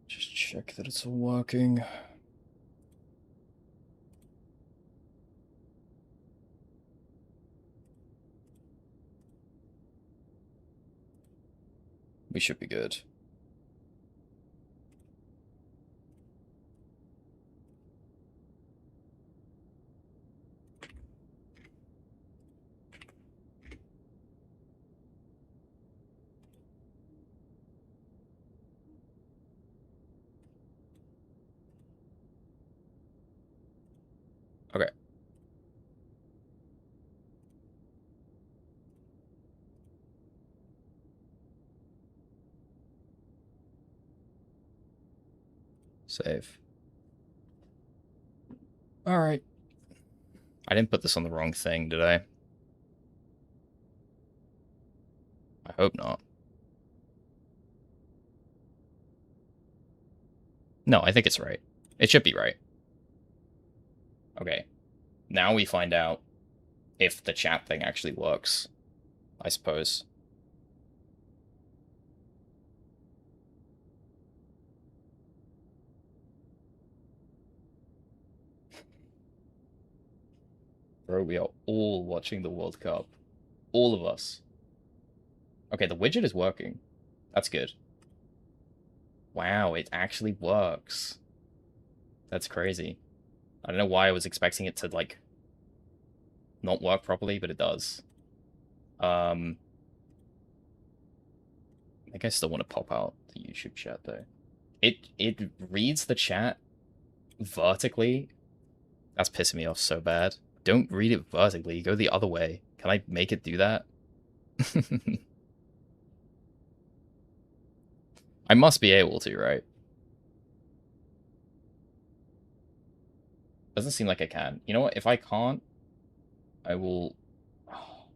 Just check that it's all working. We should be good. Okay. Save. Alright. I didn't put this on the wrong thing, did I? I hope not. No, I think it's right. It should be right. Okay. Now we find out if the chat thing actually works, I suppose. Bro, we are all watching the World Cup. All of us. Okay, the widget is working. That's good. Wow, it actually works. That's crazy. I don't know why I was expecting it to, like, not work properly, but it does. I think I still want to pop out the YouTube chat, though. It reads the chat vertically. That's pissing me off so bad. Don't read it vertically. Go the other way. Can I make it do that? I must be able to, right? Doesn't seem like I can. You know what? If I can't, I will... Oh.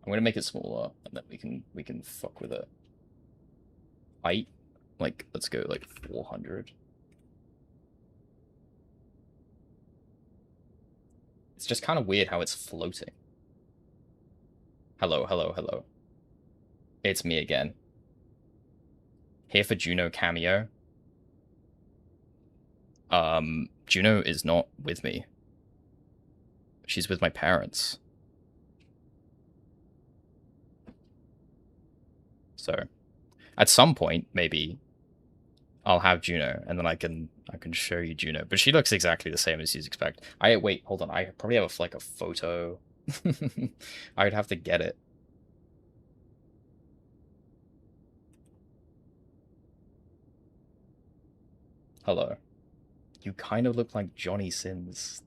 I'm gonna make it smaller, and then we can fuck with it. Height? Like, let's go, like, 400. It's just kind of weird how it's floating. Hello, hello, hello. It's me again. Here for Juno cameo. Juno is not with me. She's with my parents. So, at some point, maybe I'll have Juno, and then I can show you Juno. But she looks exactly the same as you'd expect. Wait, hold on. I probably have like a photo. I would have to get it. Hello. You kind of look like Johnny Sins.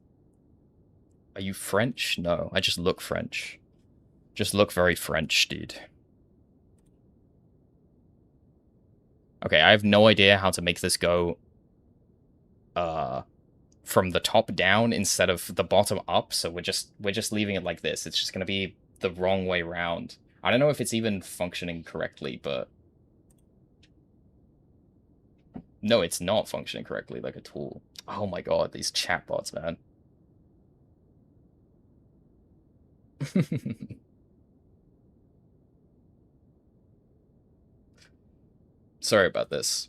Are you French? No, I just look French. Just look very French, dude. Okay, I have no idea how to make this go from the top down instead of the bottom up, so we're just leaving it like this. It's just gonna be the wrong way round. I don't know if it's even functioning correctly, but no, it's not functioning correctly like a tool. Oh my god, these chatbots, man. Sorry about this.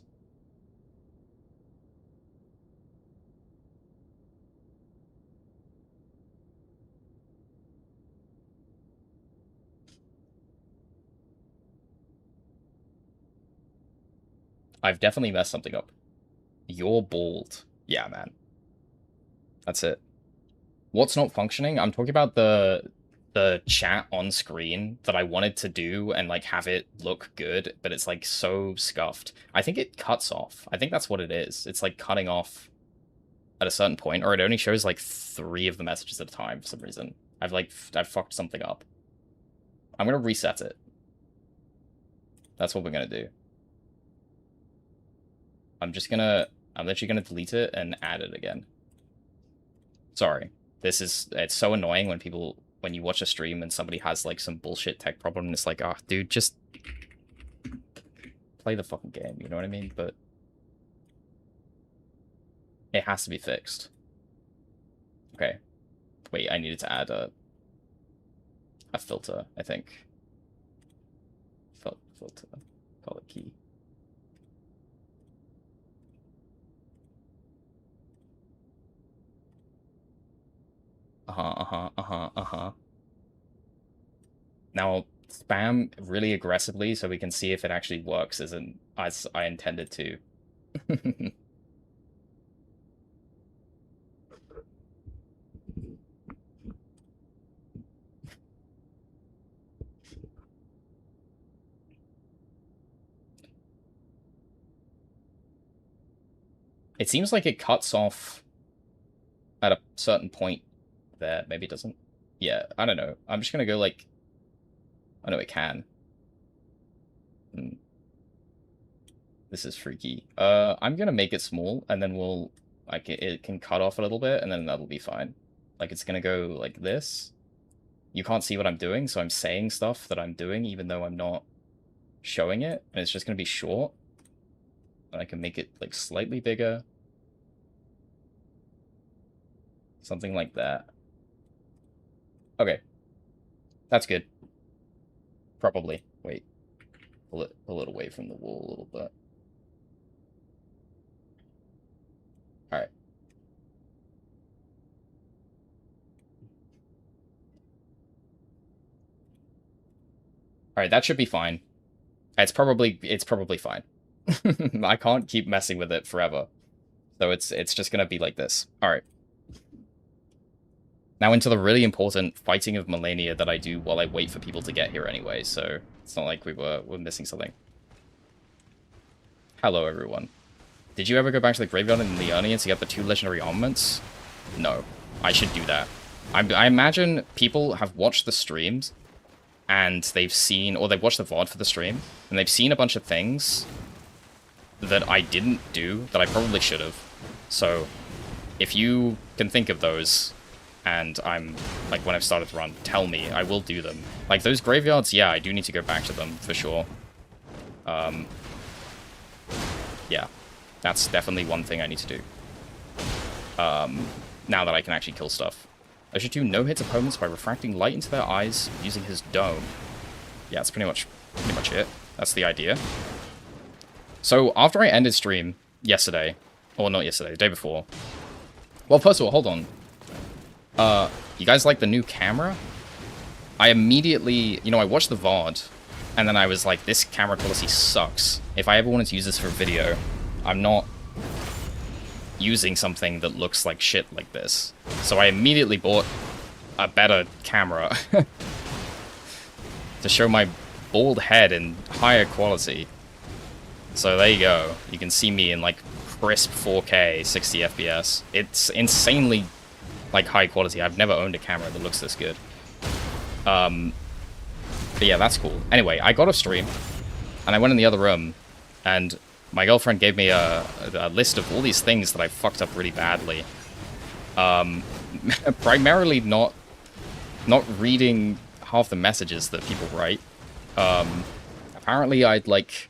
I've definitely messed something up. You're bald. Yeah, man. That's it. What's not functioning? I'm talking about the chat on screen that I wanted to do and like have it look good, but it's like so scuffed. I think it cuts off. I think that's what it is. It's like cutting off at a certain point, or it only shows like 3 of the messages at a time for some reason. I've fucked something up. I'm gonna reset it. That's what we're gonna do. I'm literally gonna delete it and add it again. Sorry. It's so annoying when you watch a stream and somebody has like some bullshit tech problem and it's like, oh, dude, just play the fucking game, you know what I mean? But it has to be fixed. Okay. Wait, I needed to add a filter, I think. Filter. Color key. Now spam really aggressively so we can see if it actually works as I intended to. It seems like it cuts off at a certain point there. Maybe it doesn't. Yeah, I don't know. I'm just gonna go like... I know it can. This is freaky. I'm gonna make it small, and then we'll... Like, it can cut off a little bit, and then that'll be fine. Like, it's gonna go like this. You can't see what I'm doing, so I'm saying stuff that I'm doing, even though I'm not showing it, and it's just gonna be short. And I can make it, like, slightly bigger. Something like that. Okay. That's good. Probably. Wait. Pull it away from the wall a little bit. Alright. Alright, that should be fine. It's probably fine. I can't keep messing with it forever. So it's just gonna be like this. Alright. Now into the really important fighting of Millennia that I do while I wait for people to get here anyway, so it's not like we're missing something. Hello, everyone. Did you ever go back to the graveyard in Leonia to get the 2 legendary armaments? No. I should do that. I imagine people have watched the streams, and they've seen, or they've watched the VOD for the stream, and they've seen a bunch of things that I didn't do that I probably should have. So, if you can think of those, and I'm, like, when I've started to run, tell me. I will do them. Like, those graveyards, yeah, I do need to go back to them, for sure. Yeah. That's definitely one thing I need to do. Now that I can actually kill stuff. OceaTwo no-hits opponents by refracting light into their eyes using his dome. Yeah, that's pretty much it. That's the idea. So, after I ended stream yesterday, or not yesterday, the day before. Well, first of all, hold on. You guys like the new camera? I immediately, I watched the VOD, and then I was like, this camera quality sucks. If I ever wanted to use this for a video, I'm not using something that looks like shit like this. So I immediately bought a better camera to show my bald head in higher quality. So there you go. You can see me in, like, crisp 4K, 60 FPS. It's insanely, like, high quality. I've never owned a camera that looks this good. But yeah, that's cool. Anyway, I got a stream, and I went in the other room, and my girlfriend gave me a list of all these things that I fucked up really badly. Primarily not reading half the messages that people write. Apparently I'd, like,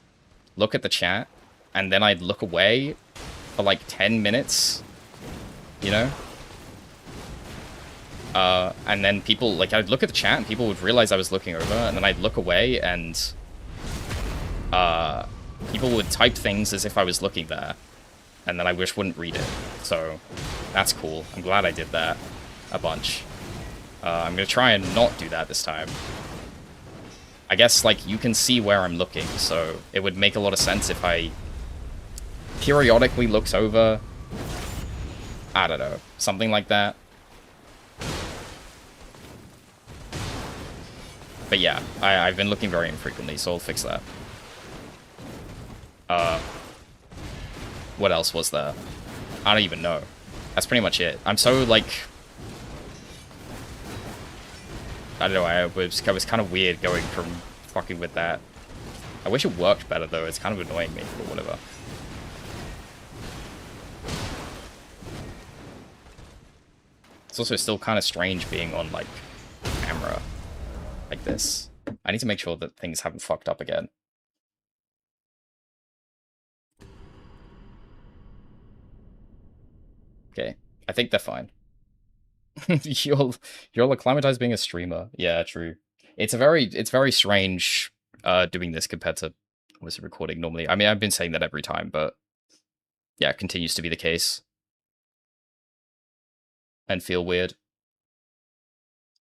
look at the chat, and then I'd look away for, like, 10 minutes, you know? And then people, like, I'd look at the chat, and people would realize I was looking over, and then I'd look away, and, people would type things as if I was looking there, and then I wish wouldn't read it. So, that's cool. I'm glad I did that a bunch. I'm gonna try and not do that this time. I guess, like, you can see where I'm looking, so it would make a lot of sense if I periodically looked over. I don't know. Something like that. But yeah, I've been looking very infrequently, so I'll fix that. What else was there? I don't even know. That's pretty much it. I'm so, like... I don't know, it was kind of weird going from fucking with that. I wish it worked better, though. It's kind of annoying me, but whatever. It's also still kind of strange being on, like, camera like this. I need to make sure that things haven't fucked up again. Okay, I think they're fine. You're acclimatized being a streamer. Yeah, true. It's very strange doing this compared to obviously recording normally. I mean, I've been saying that every time, but yeah, it continues to be the case and feel weird.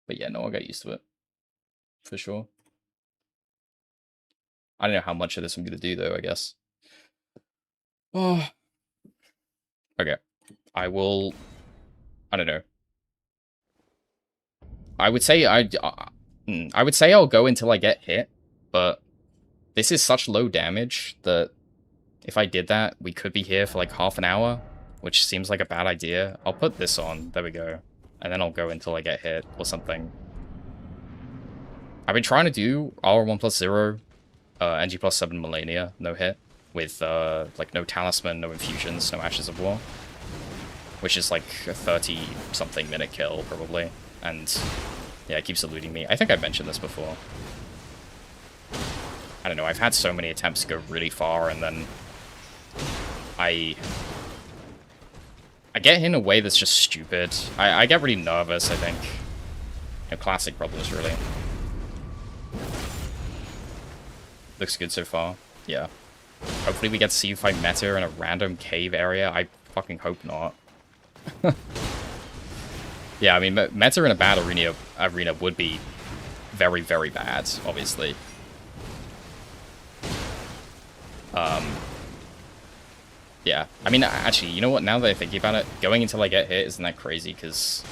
But yeah, no, I'll get used to it for sure. I don't know how much of this I'm gonna do though, I guess. Oh. Okay. I will. I don't know. I would say I would say I'll go until I get hit, but this is such low damage that if I did that, we could be here for like half an hour, which seems like a bad idea. I'll put this on. There we go. And then I'll go until I get hit or something. I've been trying to do R1 plus 0, NG plus 7 Millennia, no hit, with like no Talisman, no Infusions, no Ashes of War, which is like a 30-something minute kill, probably. And yeah, it keeps eluding me. I think I've mentioned this before. I don't know, I've had so many attempts to go really far, and then I get in a way that's just stupid. I get really nervous, I think. You know, classic problems, really. Looks good so far. Yeah. Hopefully we get to see you fight Meta in a random cave area. I fucking hope not. Yeah, I mean, Meta in a bad arena would be very, very bad, obviously. Yeah, I mean, actually, you know what? Now that I think about it, going until I get hit isn't that crazy, because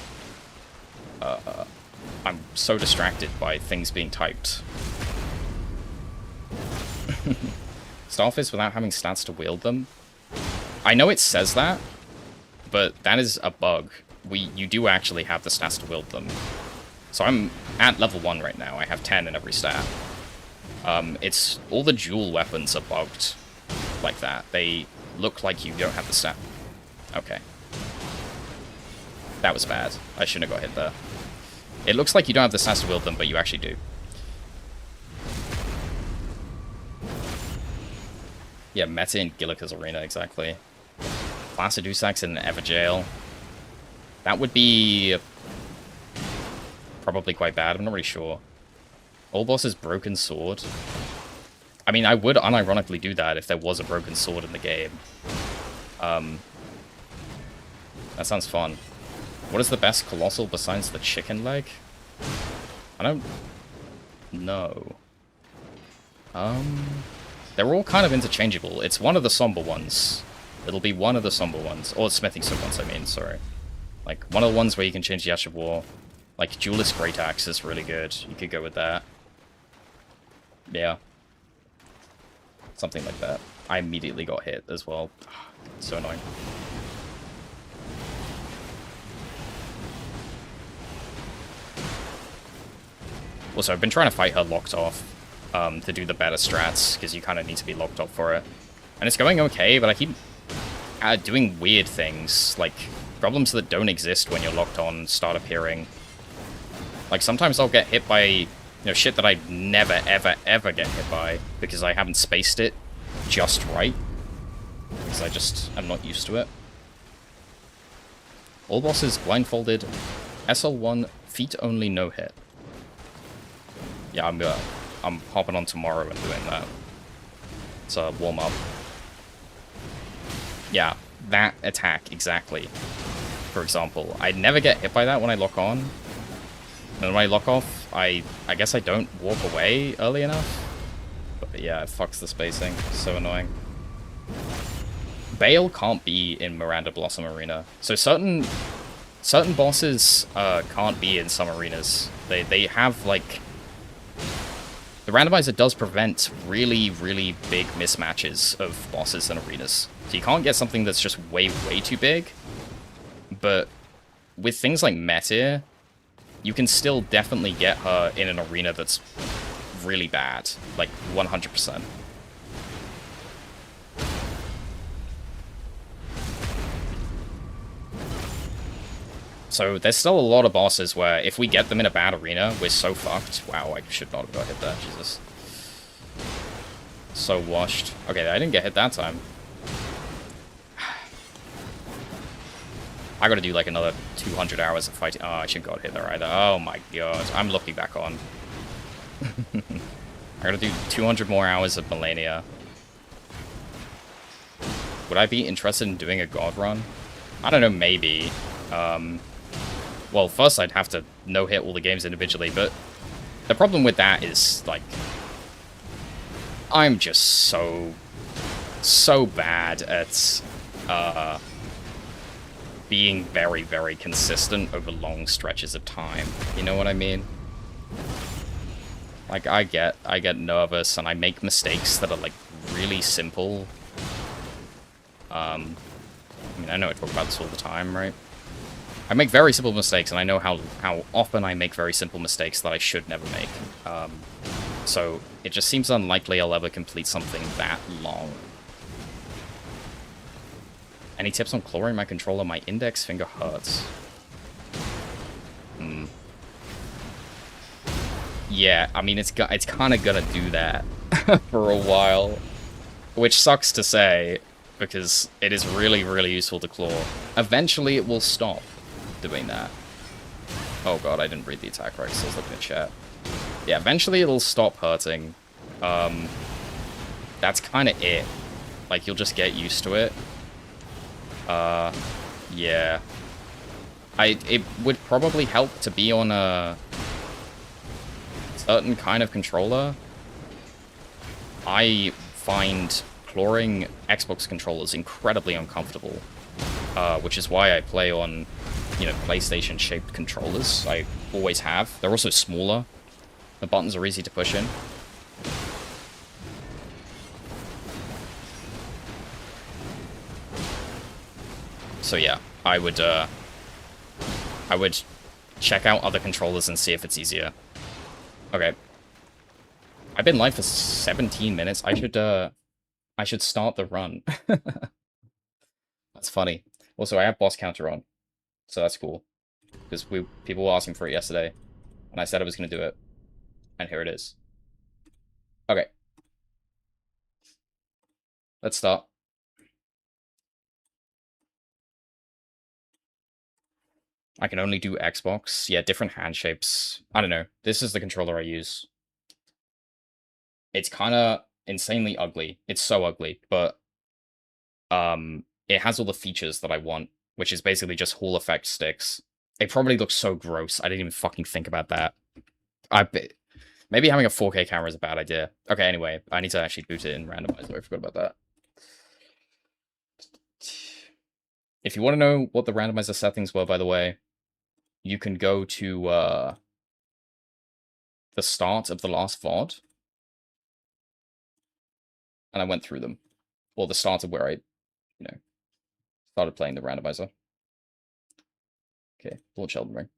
I'm so distracted by things being typed. Starfish without having stats to wield them? I know it says that, but that is a bug. You do actually have the stats to wield them. So I'm at level 1 right now. I have 10 in every stat. It's all the dual weapons are bugged like that. They look like you don't have the stat. Okay. That was bad. I shouldn't have got hit there. It looks like you don't have the stats to wield them, but you actually do. Yeah, Meta in Gillica's arena, exactly. Placidusax in Everjail. That would be probably quite bad. I'm not really sure. All bosses Broken Sword. I mean, I would unironically do that if there was a Broken Sword in the game. That sounds fun. What is the best Colossal besides the chicken leg? I don't know. They're all kind of interchangeable. It's one of the somber ones. It'll be one of the somber ones. Or smithing stone ones, I mean, sorry. Like, one of the ones where you can change the Ash of War. Like, Duelist Great Axe is really good. You could go with that. Yeah. Something like that. I immediately got hit as well. So annoying. Also, I've been trying to fight her locked off. To do the better strats, because you kind of need to be locked off for it. And it's going okay, but I keep doing weird things, like problems that don't exist when you're locked on start appearing. Like, sometimes I'll get hit by, you know, shit that I never, ever, ever get hit by, because I haven't spaced it just right. Because I just am not used to it. All bosses blindfolded, SL1, feet only, no hit. Yeah, I'm hopping on tomorrow and doing that. It's a warm-up. Yeah, that attack, exactly. For example, I never get hit by that when I lock on. And when I lock off, I guess I don't walk away early enough. But yeah, it fucks the spacing. So annoying. Bale can't be in Miranda Blossom Arena. So certain bosses can't be in some arenas. They have, like... The randomizer does prevent really, really big mismatches of bosses and arenas. So you can't get something that's just way, way too big. But with things like Meteor, you can still definitely get her in an arena that's really bad. Like, 100%. So there's still a lot of bosses where if we get them in a bad arena, we're so fucked. Wow, I should not have got hit there, Jesus. So washed. Okay, I didn't get hit that time. I gotta do like another 200 hours of fighting. Oh, I shouldn't got hit there either. Oh my god. I'm looking back on. I gotta do 200 more hours of Millennia. Would I be interested in doing a god run? I don't know, maybe. Well, first I'd have to no-hit all the games individually, but the problem with that is, like, I'm just so bad at being very, very consistent over long stretches of time. You know what I mean? Like, I get nervous and I make mistakes that are, like, really simple. I mean, I know I talk about this all the time, right? I make very simple mistakes, and I know how often I make very simple mistakes that I should never make. So it just seems unlikely I'll ever complete something that long. Any tips on clawing my controller? My index finger hurts. Yeah, I mean, it's kind of gonna do that for a while. Which sucks to say, because it is really, really useful to claw. Eventually it will stop doing that. Oh god, I didn't read the attack right, so I was looking at chat. Yeah, eventually it'll stop hurting. That's kind of it. Like, you'll just get used to it. Yeah. It would probably help to be on a certain kind of controller. I find clawing Xbox controllers incredibly uncomfortable, which is why I play on, you know, PlayStation-shaped controllers. I always have. They're also smaller. The buttons are easy to push in. So yeah, I would check out other controllers and see if it's easier. Okay. I've been live for 17 minutes. I should start the run. That's funny. Also, I have boss counter on, so that's cool. Because people were asking for it yesterday, and I said I was going to do it, and here it is. Okay. Let's start. I can only do Xbox. Yeah, different hand shapes. I don't know. This is the controller I use. It's kind of insanely ugly. It's so ugly, but it has all the features that I want, which is basically just Hall effect sticks. It probably looks so gross. I didn't even fucking think about that. Maybe having a 4K camera is a bad idea. Okay, anyway, I need to actually boot it in Randomizer. I forgot about that. If you want to know what the Randomizer settings were, by the way, you can go to the start of the last VOD. And I went through them. Or the start of where I, you know, started playing the Randomizer. Okay, launch Elden Ring.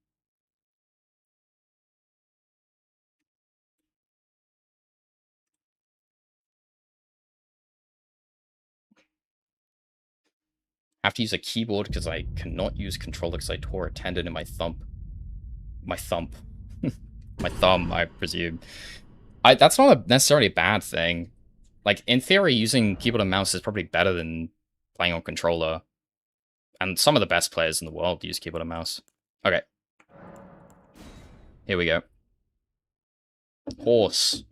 I have to use a keyboard because I cannot use controller because I tore a tendon in my thumb. My thumb. My thumb, I presume. That's not necessarily a bad thing. Like, in theory, using keyboard and mouse is probably better than playing on controller. And some of the best players in the world use keyboard and mouse. Okay. Here we go. Horse.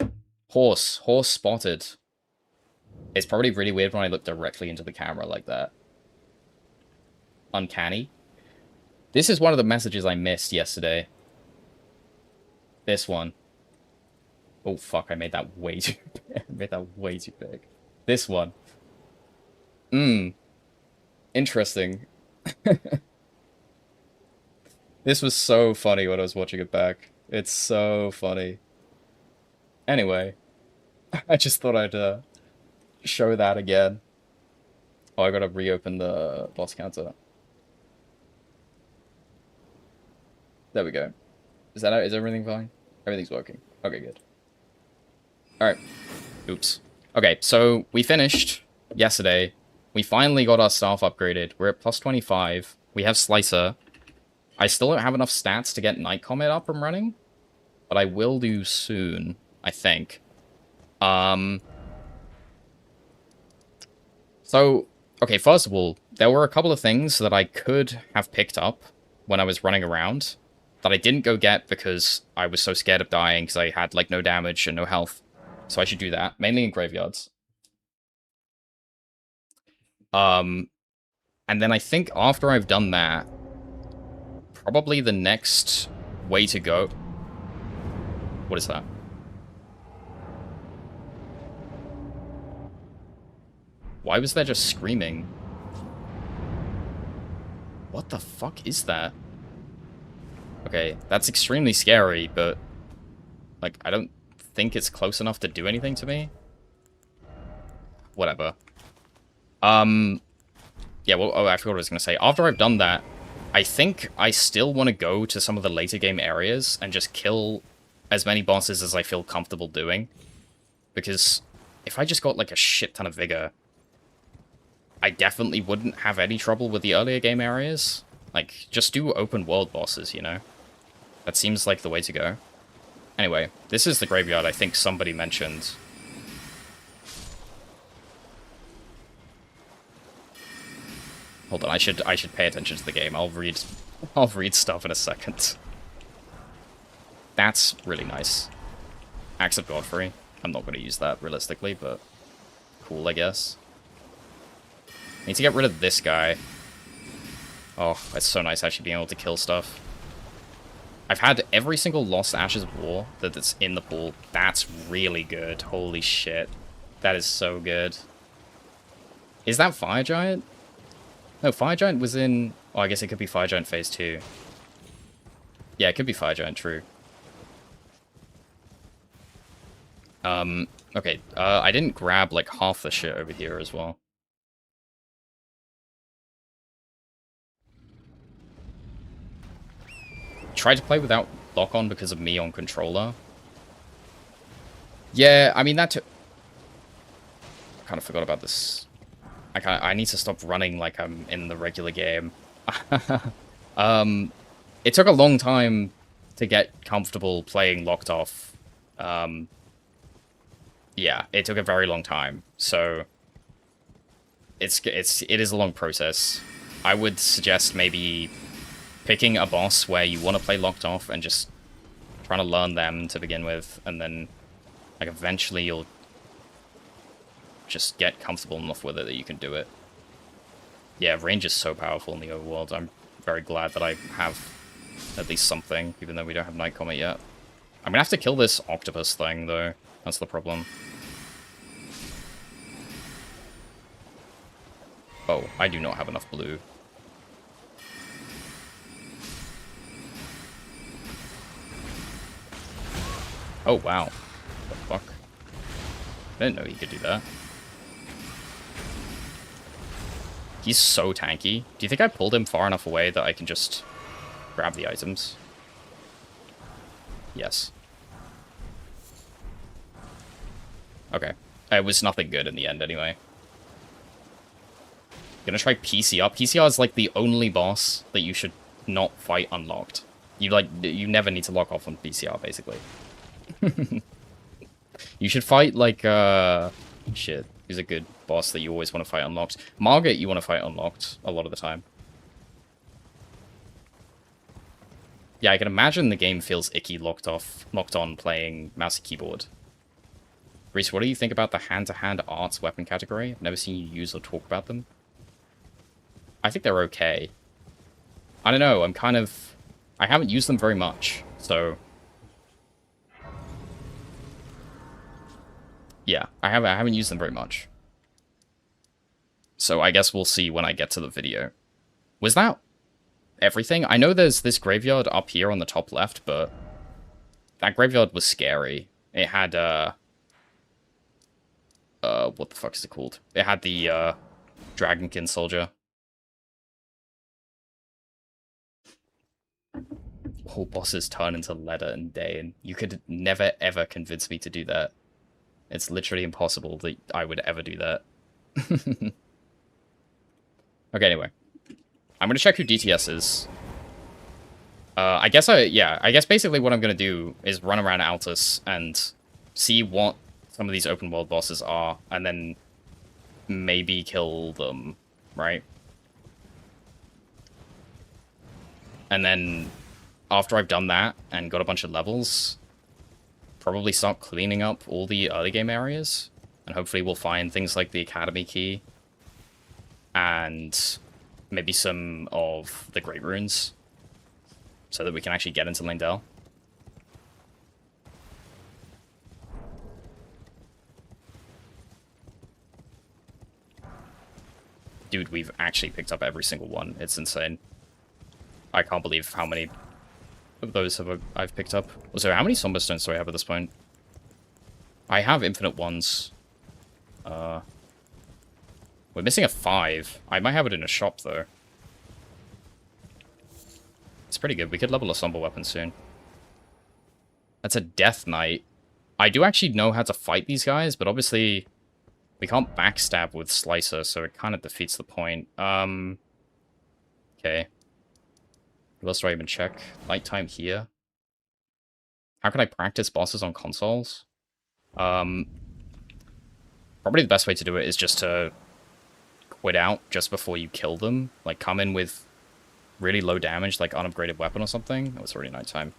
Horse. Horse spotted. It's probably really weird when I look directly into the camera like that. Uncanny. This is one of the messages I missed yesterday. This one. Oh, fuck, I made that way too big. I made that way too big. This one. Interesting. This was so funny when I was watching it back. It's so funny. Anyway. I just thought I'd show that again. Oh, I gotta reopen the boss counter. There we go. Is everything fine? Everything's working. Okay, good. Alright. Oops. Okay, so we finished yesterday. We finally got our staff upgraded. We're at plus 25. We have Slicer. I still don't have enough stats to get Night Comet up and running, but I will do soon, I think. So, okay, first of all, there were a couple of things that I could have picked up when I was running around that I didn't go get because I was so scared of dying because I had, like, no damage and no health. So I should do that, mainly in graveyards. And then I think after I've done that, probably the next way to go... What is that? Why was there just screaming? What the fuck is that? Okay, that's extremely scary, but... Like, I don't think it's close enough to do anything to me. Whatever. Yeah, well, oh, I forgot what I was going to say. After I've done that, I think I still want to go to some of the later game areas and just kill as many bosses as I feel comfortable doing. Because if I just got, like, a shit ton of vigor, I definitely wouldn't have any trouble with the earlier game areas. Like, just do open world bosses, you know? That seems like the way to go. Anyway, this is the graveyard I think somebody mentioned. Hold on, I should pay attention to the game. I'll read stuff in a second. That's really nice. Axe of Godfrey. I'm not going to use that realistically, but cool, I guess. Need to get rid of this guy. Oh, it's so nice actually being able to kill stuff. I've had every single Lost Ashes of War that's in the pool. That's really good. Holy shit. That is so good. Is that Fire Giant? No, Fire Giant was in... Oh, I guess it could be Fire Giant Phase 2. Yeah, it could be Fire Giant, true. Okay, I didn't grab, like, half the shit over here as well. Tried to play without lock-on because of me on controller. Yeah, I mean, that took... kind of forgot about this. I need to stop running like I'm in the regular game. It took a long time to get comfortable playing locked off. Yeah, it took a very long time. So it is a long process. I would suggest maybe picking a boss where you want to play locked off and just trying to learn them to begin with, and then like eventually you'll just get comfortable enough with it that you can do it. Yeah, range is so powerful in the overworld. I'm very glad that I have at least something, even though we don't have Night Comet yet. I'm gonna have to kill this octopus thing, though. That's the problem. Oh, I do not have enough blue. Oh, wow. What the fuck? I didn't know he could do that. He's so tanky. Do you think I pulled him far enough away that I can just grab the items? Yes. Okay. It was nothing good in the end, anyway. Gonna try PCR. PCR is, like, the only boss that you should not fight unlocked. You never need to lock off on PCR, basically. You should fight, like, shit. Who's a good boss that you always want to fight unlocked? Margit, you want to fight unlocked a lot of the time. Yeah, I can imagine the game feels icky locked on playing mouse and keyboard. Reese, what do you think about the hand-to-hand arts weapon category? I've never seen you use or talk about them. I think they're okay. I don't know, I haven't used them very much, so... Yeah, I haven't used them very much. So I guess we'll see when I get to the video. Was that everything? I know there's this graveyard up here on the top left, but that graveyard was scary. It had, what the fuck is it called? It had the, Dragonkin soldier. All bosses turn into leather and day, and you could never ever convince me to do that. It's literally impossible that I would ever do that. Okay, anyway. I'm gonna check who DTS is. I guess basically what I'm gonna do is run around Altus and see what some of these open world bosses are, and then maybe kill them, right? And then after I've done that and got a bunch of levels, probably start cleaning up all the early game areas. And hopefully we'll find things like the Academy Key and maybe some of the Great Runes so that we can actually get into Lindell. Dude, we've actually picked up every single one. It's insane. I can't believe how many of those I've picked up. So how many Somber Stones do I have at this point? I have infinite ones. We're missing a 5. I might have it in a shop, though. It's pretty good. We could level a Somber weapon soon. That's a Death Knight. I do actually know how to fight these guys, but obviously we can't backstab with Slicer, so it kind of defeats the point. Okay. What else do I even check? Light time here. How can I practice bosses on consoles? Probably the best way to do it is just to quit out just before you kill them. Like, come in with really low damage, like unupgraded weapon or something. Oh, it's already nighttime.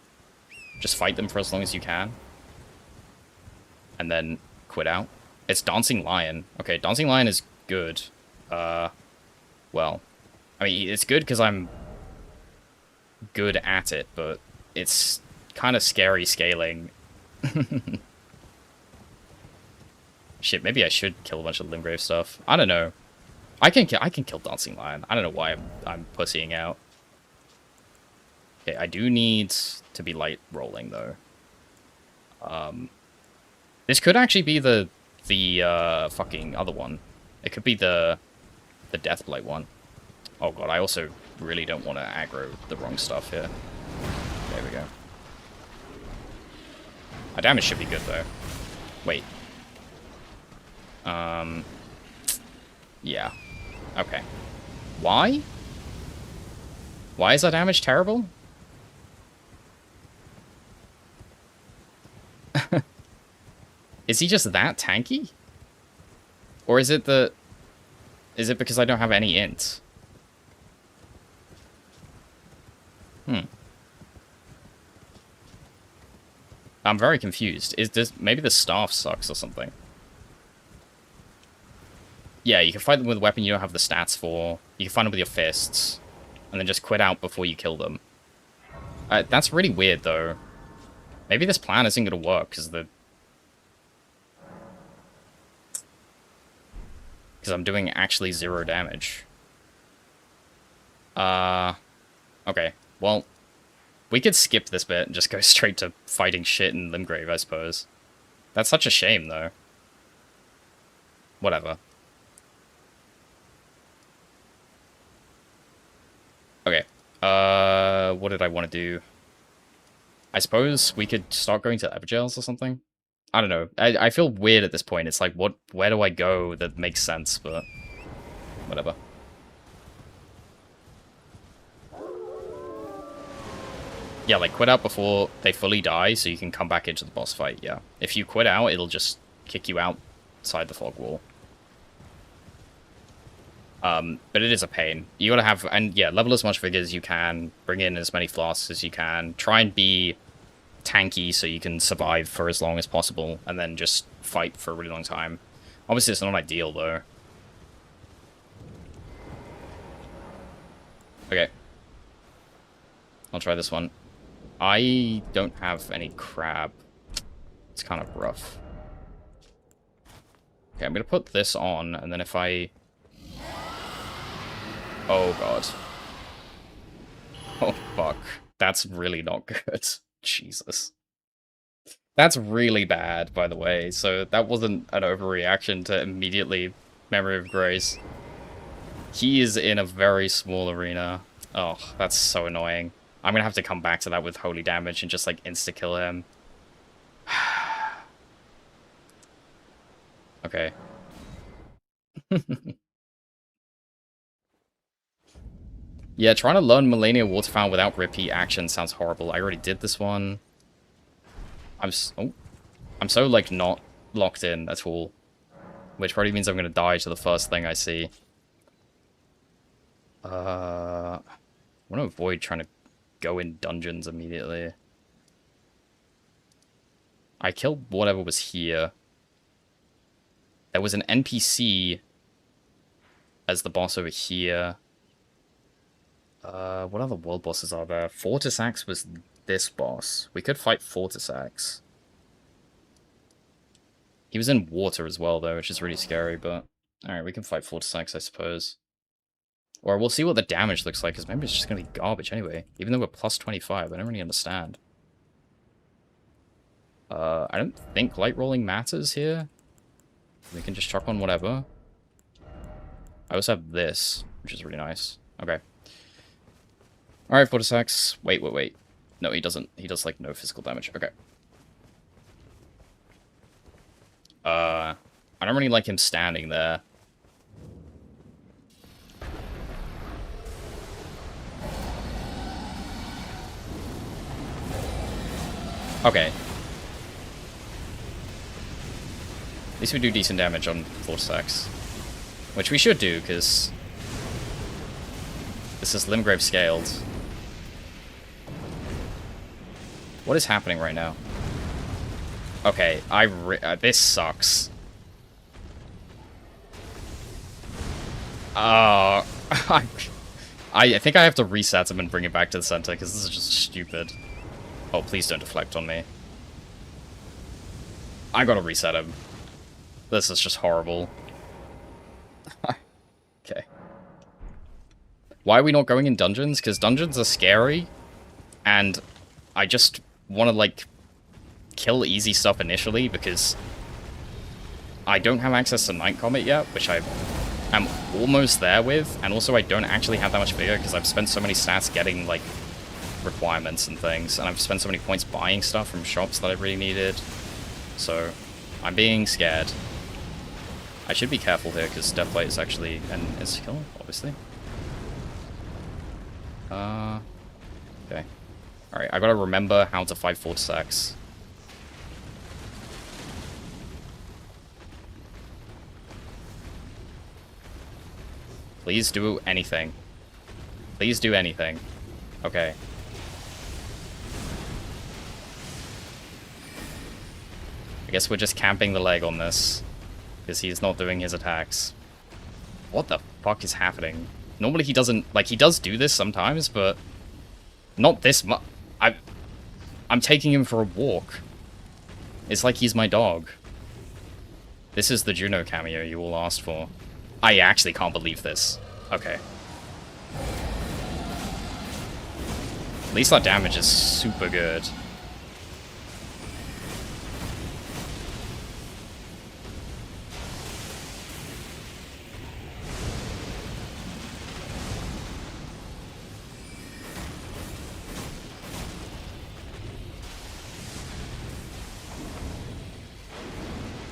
Just fight them for as long as you can. And then quit out. It's Dancing Lion. Okay, Dancing Lion is good. Well, I mean, it's good because I'm good at it, but it's kind of scary scaling. Shit, maybe I should kill a bunch of Limgrave stuff. I don't know. I can kill Dancing Lion. I don't know why I'm pussying out. Okay, I do need to be light rolling though. This could actually be the fucking other one. It could be the Deathblight one. Oh god, I also really don't want to aggro the wrong stuff here. There we go. My damage should be good though. Wait. Yeah. Okay. Why? Why is our damage terrible? Is he just that tanky? Or is it the... Is it because I don't have any int? I'm very confused. Is this... Maybe the staff sucks or something. Yeah, you can fight them with a weapon you don't have the stats for. You can fight them with your fists. And then just quit out before you kill them. That's really weird, though. Maybe this plan isn't going to work, because I'm doing actually 0 damage. Okay. Well, we could skip this bit and just go straight to fighting shit in Limgrave, I suppose. That's such a shame, though. Whatever. Okay. What did I want to do? I suppose we could start going to Everjails or something? I don't know. I feel weird at this point. It's like, where do I go that makes sense, but... Whatever. Yeah, like, quit out before they fully die, so you can come back into the boss fight, yeah. If you quit out, it'll just kick you outside the fog wall. But it is a pain. You gotta have... And, yeah, level as much vigor as you can. Bring in as many flasks as you can. Try and be tanky so you can survive for as long as possible. And then just fight for a really long time. Obviously, it's not ideal, though. Okay. I'll try this one. I don't have any crab. It's kind of rough. Okay, I'm gonna put this on, and then if I... Oh, God. Oh, fuck. That's really not good. Jesus. That's really bad, by the way, so that wasn't an overreaction to immediately Memory of Grace. He is in a very small arena. Oh, that's so annoying. I'm gonna have to come back to that with holy damage and just, like, insta-kill him. Okay. Yeah, trying to learn Millennia Waterfowl without repeat action sounds horrible. I already did this one. I'm so, like, not locked in at all. Which probably means I'm gonna die to the first thing I see. I want to avoid trying to go in dungeons immediately. I killed whatever was here. There was an NPC as the boss over here. What other world bosses are there? Fortisax was this boss. We could fight Fortisax. He was in water as well, though, which is really scary, but... Alright, we can fight Fortisax, I suppose. Or we'll see what the damage looks like, because maybe it's just going to be garbage anyway. Even though we're plus 25, I don't really understand. I don't think light rolling matters here. We can just chuck on whatever. I also have this, which is really nice. Okay. Alright, Fortisax. Wait. No, he doesn't. He does, like, no physical damage. Okay. I don't really like him standing there. Okay. At least we do decent damage on Fortisax. Which we should do, because this is Limgrave scaled. What is happening right now? Okay, this sucks. I think I have to reset him and bring it back to the center, because this is just stupid. Oh, please don't deflect on me. I gotta reset him. This is just horrible. Okay. Why are we not going in dungeons? Because dungeons are scary, and I just want to, like, kill easy stuff initially, because I don't have access to Night Comet yet, which I'm almost there with, and also I don't actually have that much vigor, because I've spent so many stats getting, like, requirements and things, and I've spent so many points buying stuff from shops that I really needed, so I'm being scared. I should be careful here, because Deathlight is actually an insta-kill, obviously. Okay. Alright, I gotta remember how to fight Fortisax. Please do anything. Please do anything. Okay. I guess we're just camping the leg on this, because he's not doing his attacks. What the fuck is happening? Normally he doesn't, like, he does do this sometimes, but not this much. I'm taking him for a walk. It's like he's my dog. This is the Juno cameo you all asked for. I actually can't believe this. Okay. At least that damage is super good.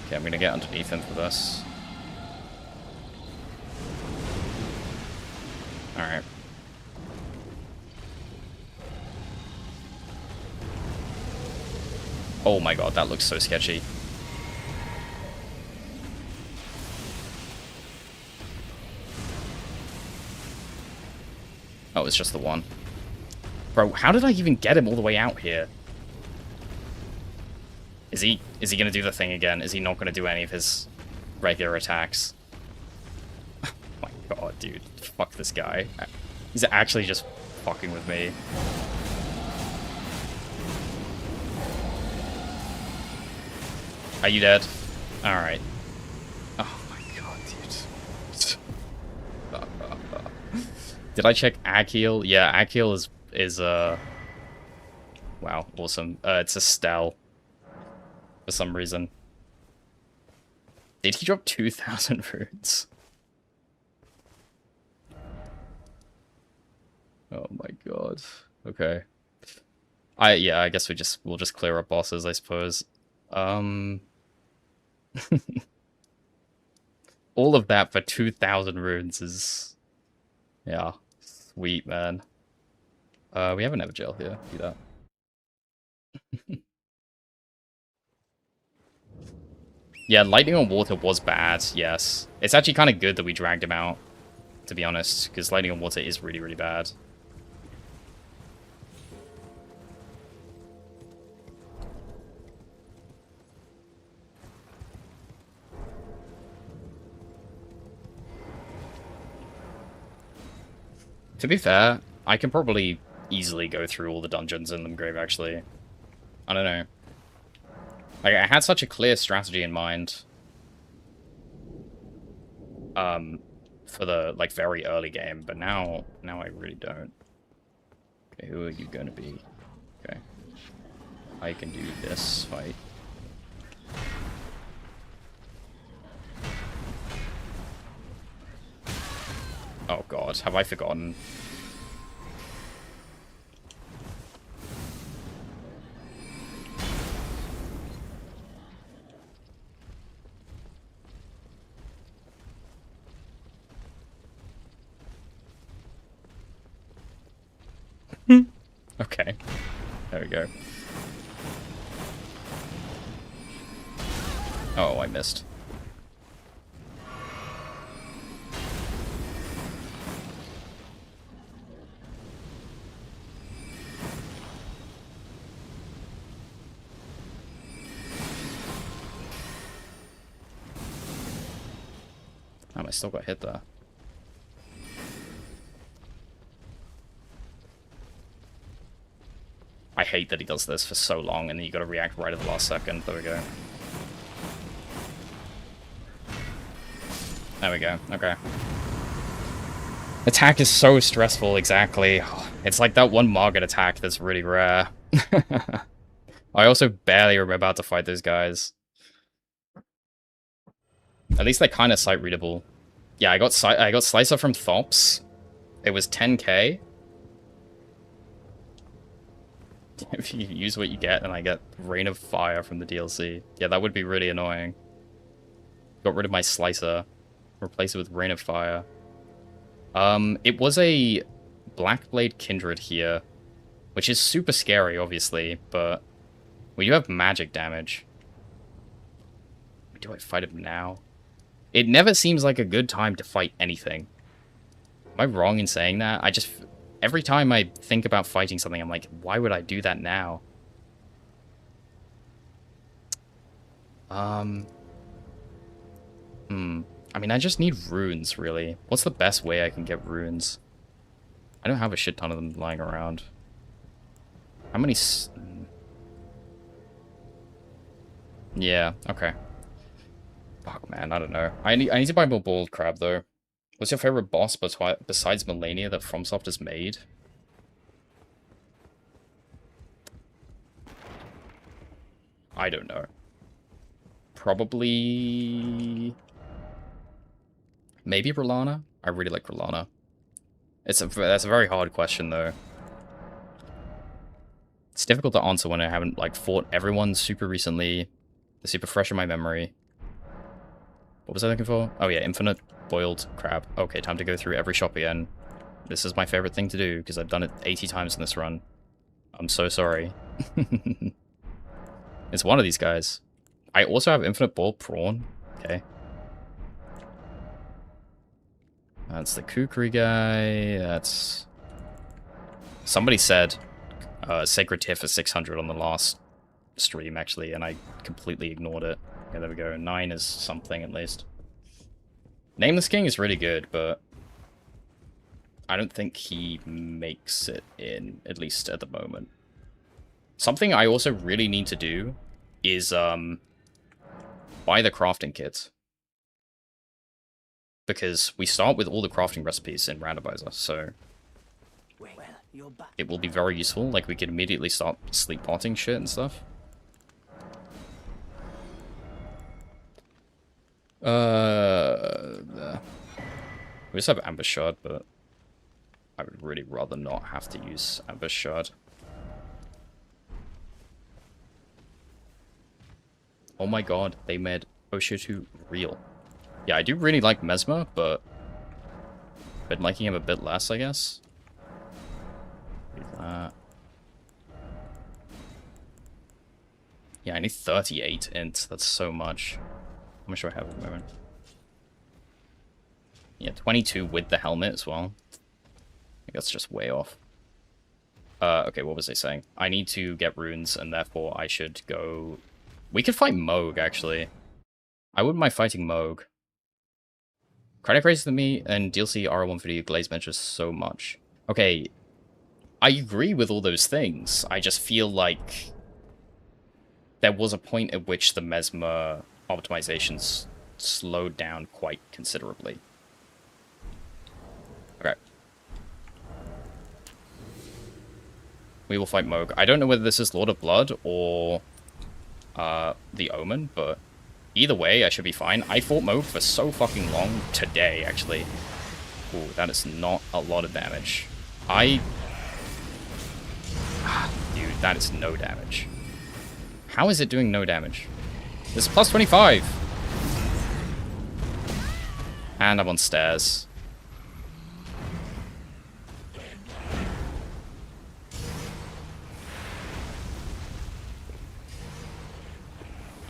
Okay, I'm gonna get underneath him for this. Alright. Oh my god, that looks so sketchy. Oh, it's just the one. Bro, how did I even get him all the way out here? Is he gonna do the thing again? Is he not gonna do any of his regular attacks? Oh my god, dude. Fuck this guy. He's actually just fucking with me. Are you dead? Alright. Oh my god, dude. Did I check Ag-heal? Yeah, Ag-heal is wow, awesome. It's a Stell. For some reason. Did he drop 2,000 runes? Oh my god. Okay. Yeah, I guess we'll just clear up bosses, I suppose. All of that for 2,000 runes is... Yeah. Sweet, man. We have an Evergel here. Do that. Yeah, lightning on water was bad, yes. It's actually kind of good that we dragged him out, to be honest, because lightning on water is really, really bad. To be fair, I can probably easily go through all the dungeons in Limgrave, actually. I don't know. Like, I had such a clear strategy in mind. For the, like, very early game, but now I really don't. Okay, who are you gonna be? Okay. I can do this fight. Oh god, have I forgotten? Okay. There we go. Oh, I missed. I still got hit there. I hate that he does this for so long, and then you gotta react right at the last second. There we go. There we go. Okay. Attack is so stressful, exactly. It's like that one Margaret attack that's really rare. I also barely remember how to fight those guys. At least they're kind of sight readable. Yeah, I got Slicer from Thops. It was 10k. If you use what you get, and I get Rain of Fire from the DLC. Yeah, that would be really annoying. Got rid of my Slicer. Replace it with Rain of Fire. It was a Blackblade Kindred here, which is super scary, obviously, but we do have magic damage. Do I fight him now? It never seems like a good time to fight anything. Am I wrong in saying that? Every time I think about fighting something, I'm like, why would I do that now? I mean, I just need runes, really. What's the best way I can get runes? I don't have a shit ton of them lying around. How many... Yeah, okay. Fuck, man, I don't know. I need to buy more Bald Crab, though. What's your favorite boss besides Malenia that FromSoft has made? I don't know. Probably... Maybe R'Lana? I really like R'Lana. That's a very hard question, though. It's difficult to answer when I haven't, like, fought everyone super recently. They're super fresh in my memory. What was I looking for? Oh yeah, infinite boiled crab. Okay, time to go through every shop again. This is my favorite thing to do, because I've done it 80 times in this run. I'm so sorry. It's one of these guys. I also have infinite boiled prawn. Okay. That's the kukri guy. That's... Somebody said Sacred Tear for 600 on the last stream, actually, and I completely ignored it. Okay, there we go. 9 is something, at least. Nameless King is really good, but I don't think he makes it in, at least at the moment. Something I also really need to do is buy the crafting kit. Because we start with all the crafting recipes in Randomizer, so it will be very useful. Like, we can immediately start sleep potting shit and stuff. We just have Ambush Shard, but I would really rather not have to use Ambush Shard. Oh my god, they made OceaTwo real. Yeah, I do really like Mesmer, but I've been liking him a bit less, I guess. Yeah, I need 38 int. That's so much. How much do I have at the moment? Yeah, 22 with the helmet as well. I think that's just way off. Okay, what was I saying? I need to get runes, and therefore I should go... We could fight Moog, actually. I wouldn't mind fighting Moog. Credit praise to me and DLC R1 video Glaze benches so much. Okay, I agree with all those things. I just feel like there was a point at which the Mesmer optimizations slowed down quite considerably. Okay. We will fight Moog. I don't know whether this is Lord of Blood or the Omen, but either way, I should be fine. I fought Moog for so fucking long today, actually. Ooh, that is not a lot of damage. Dude, that is no damage. How is it doing no damage? This is plus 25! And I'm on stairs.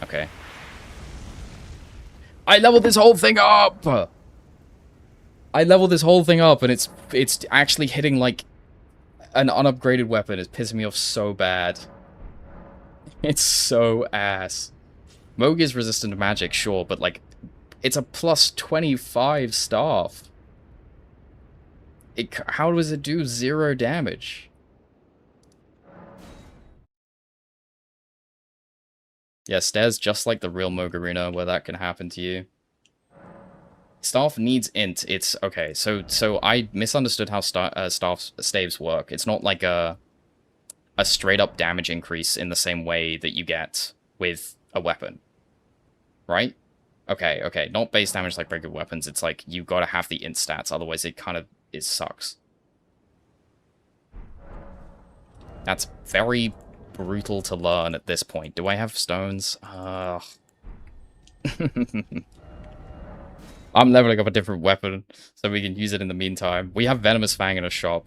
Okay. I leveled this whole thing up! I leveled this whole thing up, and it's actually hitting, like, an unupgraded weapon. It's pissing me off so bad. It's so ass. Moog is resistant to magic, sure, but, like, it's a plus 25 staff. How does it do 0 damage? Yeah, stairs just like the real Moog Arena, where that can happen to you. Staff needs int. It's okay. So I misunderstood how staff staves work. It's not like a straight up damage increase in the same way that you get with a weapon, right? Okay. Not base damage like regular weapons. It's like you gotta have the int stats, otherwise it sucks. That's very brutal to learn at this point. Do I have stones? I'm leveling up a different weapon so we can use it in the meantime. We have Venomous Fang in a shop.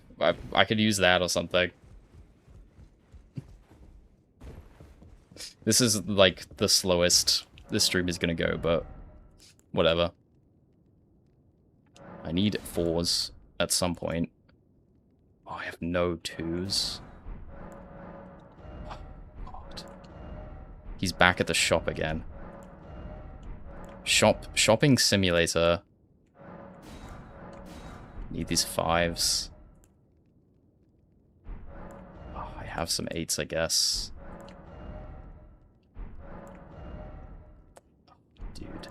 I could use that or something. This is like the slowest this stream is gonna go, but whatever. I need 4s at some point. Oh, I have no 2s. Oh, God. He's back at the shop again. Shopping simulator. Need these 5s. Oh, I have some 8s, I guess. Dude.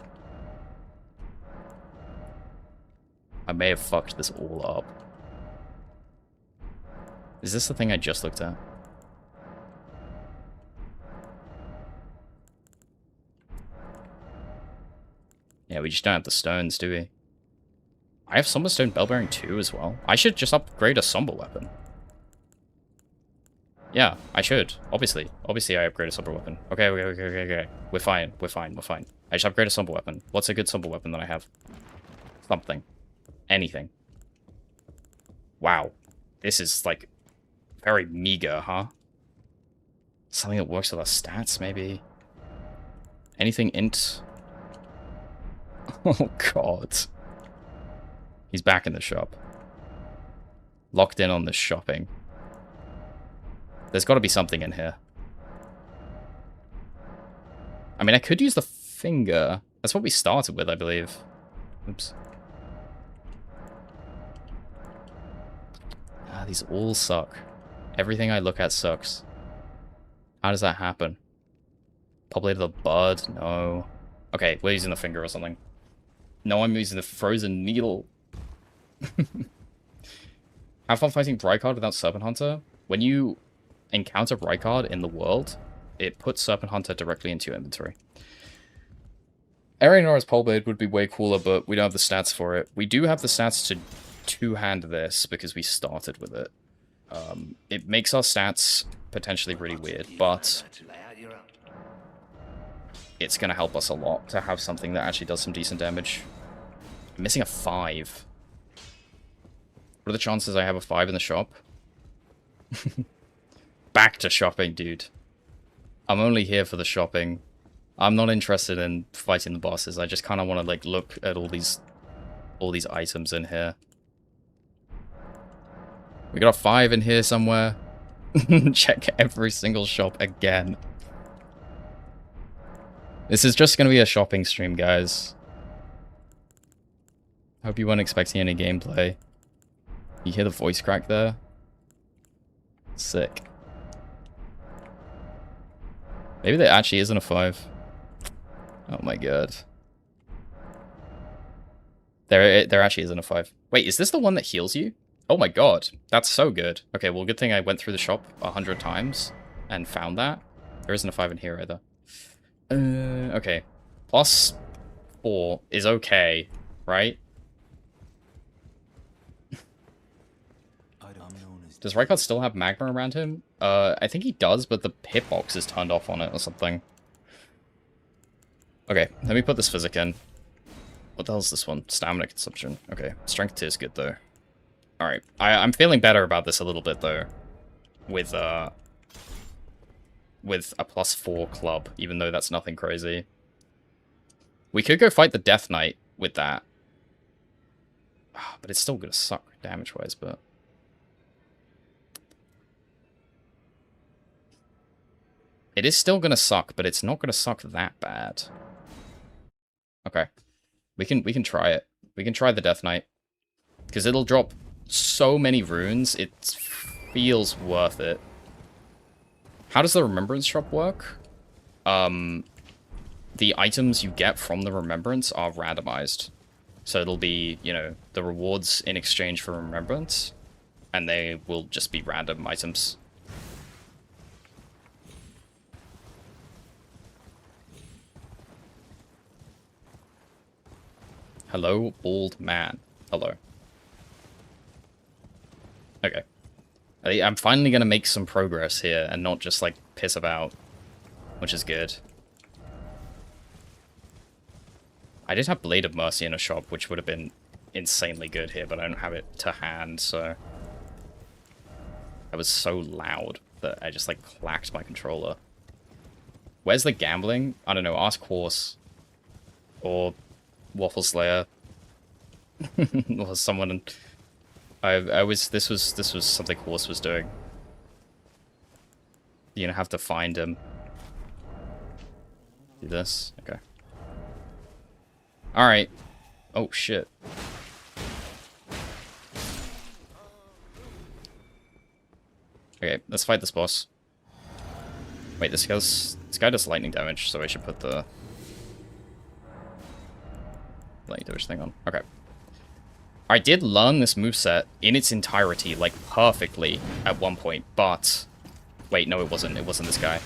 I may have fucked this all up. Is this the thing I just looked at? Yeah, we just don't have the stones, do we? I have Somber Stone Bellbearing 2 as well. I should just upgrade a Somber weapon. Yeah, I should. Obviously. Obviously I upgrade a Somber weapon. Okay. We're fine. I should upgrade a Somber weapon. What's a good Somber weapon that I have? Something. Anything. Wow. This is, like, very meager, huh? Something that works with our stats, maybe? Anything int? Oh, God. He's back in the shop. Locked in on this shopping. There's got to be something in here. I mean, I could use the finger. That's what we started with, I believe. Oops. Ah, these all suck. Everything I look at sucks. How does that happen? Probably the bud? No. Okay, we're using the finger or something. No, I'm using the frozen needle. Have fun fighting Brightcard without Serpent Hunter. When you encounter Brightcard in the world, it puts Serpent Hunter directly into your inventory. Arianora's Poleblade would be way cooler, but we don't have the stats for it. We do have the stats to two-hand this because we started with it. It makes our stats potentially really weird, but it's going to help us a lot to have something that actually does some decent damage. I'm missing a 5. What are the chances I have a 5 in the shop? Back to shopping, dude. I'm only here for the shopping. I'm not interested in fighting the bosses. I just kind of want to like look at all these items in here. We got a 5 in here somewhere. Check every single shop again. This is just going to be a shopping stream, guys. Hope you weren't expecting any gameplay. You hear the voice crack there? Sick. Maybe there actually isn't a 5. Oh my god. There actually isn't a 5. Wait, is this the one that heals you? Oh my god. That's so good. Okay, well, good thing I went through the shop 100 times and found that. There isn't a 5 in here either. Okay. Plus 4 is okay, right? Does Rykard still have magma around him? I think he does, but the hitbox is turned off on it or something. Okay, let me put this physic in. What the hell is this one? Stamina consumption. Okay, strength 2 is good though. Alright, I'm feeling better about this a little bit though. With a plus 4 club, even though that's nothing crazy. We could go fight the Death Knight with that. But it's still gonna suck damage-wise, but... It is still gonna suck, but it's not gonna suck that bad. Okay. We can try it. We can try the Death Knight. Because it'll drop so many runes, it feels worth it. How does the Remembrance Shop work? The items you get from the Remembrance are randomized. So it'll be, you know, the rewards in exchange for Remembrance, and they will just be random items. Hello, bald man. Hello. Okay. I'm finally gonna make some progress here and not just, like, piss about, which is good. I did have Blade of Mercy in a shop, which would have been insanely good here, but I don't have it to hand, so... That was so loud that I just, like, clacked my controller. Where's the gambling? I don't know, ask Horse. Or Waffle Slayer. Or someone... this was something Horse was doing. You're gonna have to find him. Do this? Okay. Alright. Oh, shit. Okay, let's fight this boss. Wait, this guy does lightning damage, so I should put the lightning damage thing on. Okay. I did learn this moveset in its entirety, like, perfectly at one point, but... Wait, no, it wasn't. It wasn't this guy.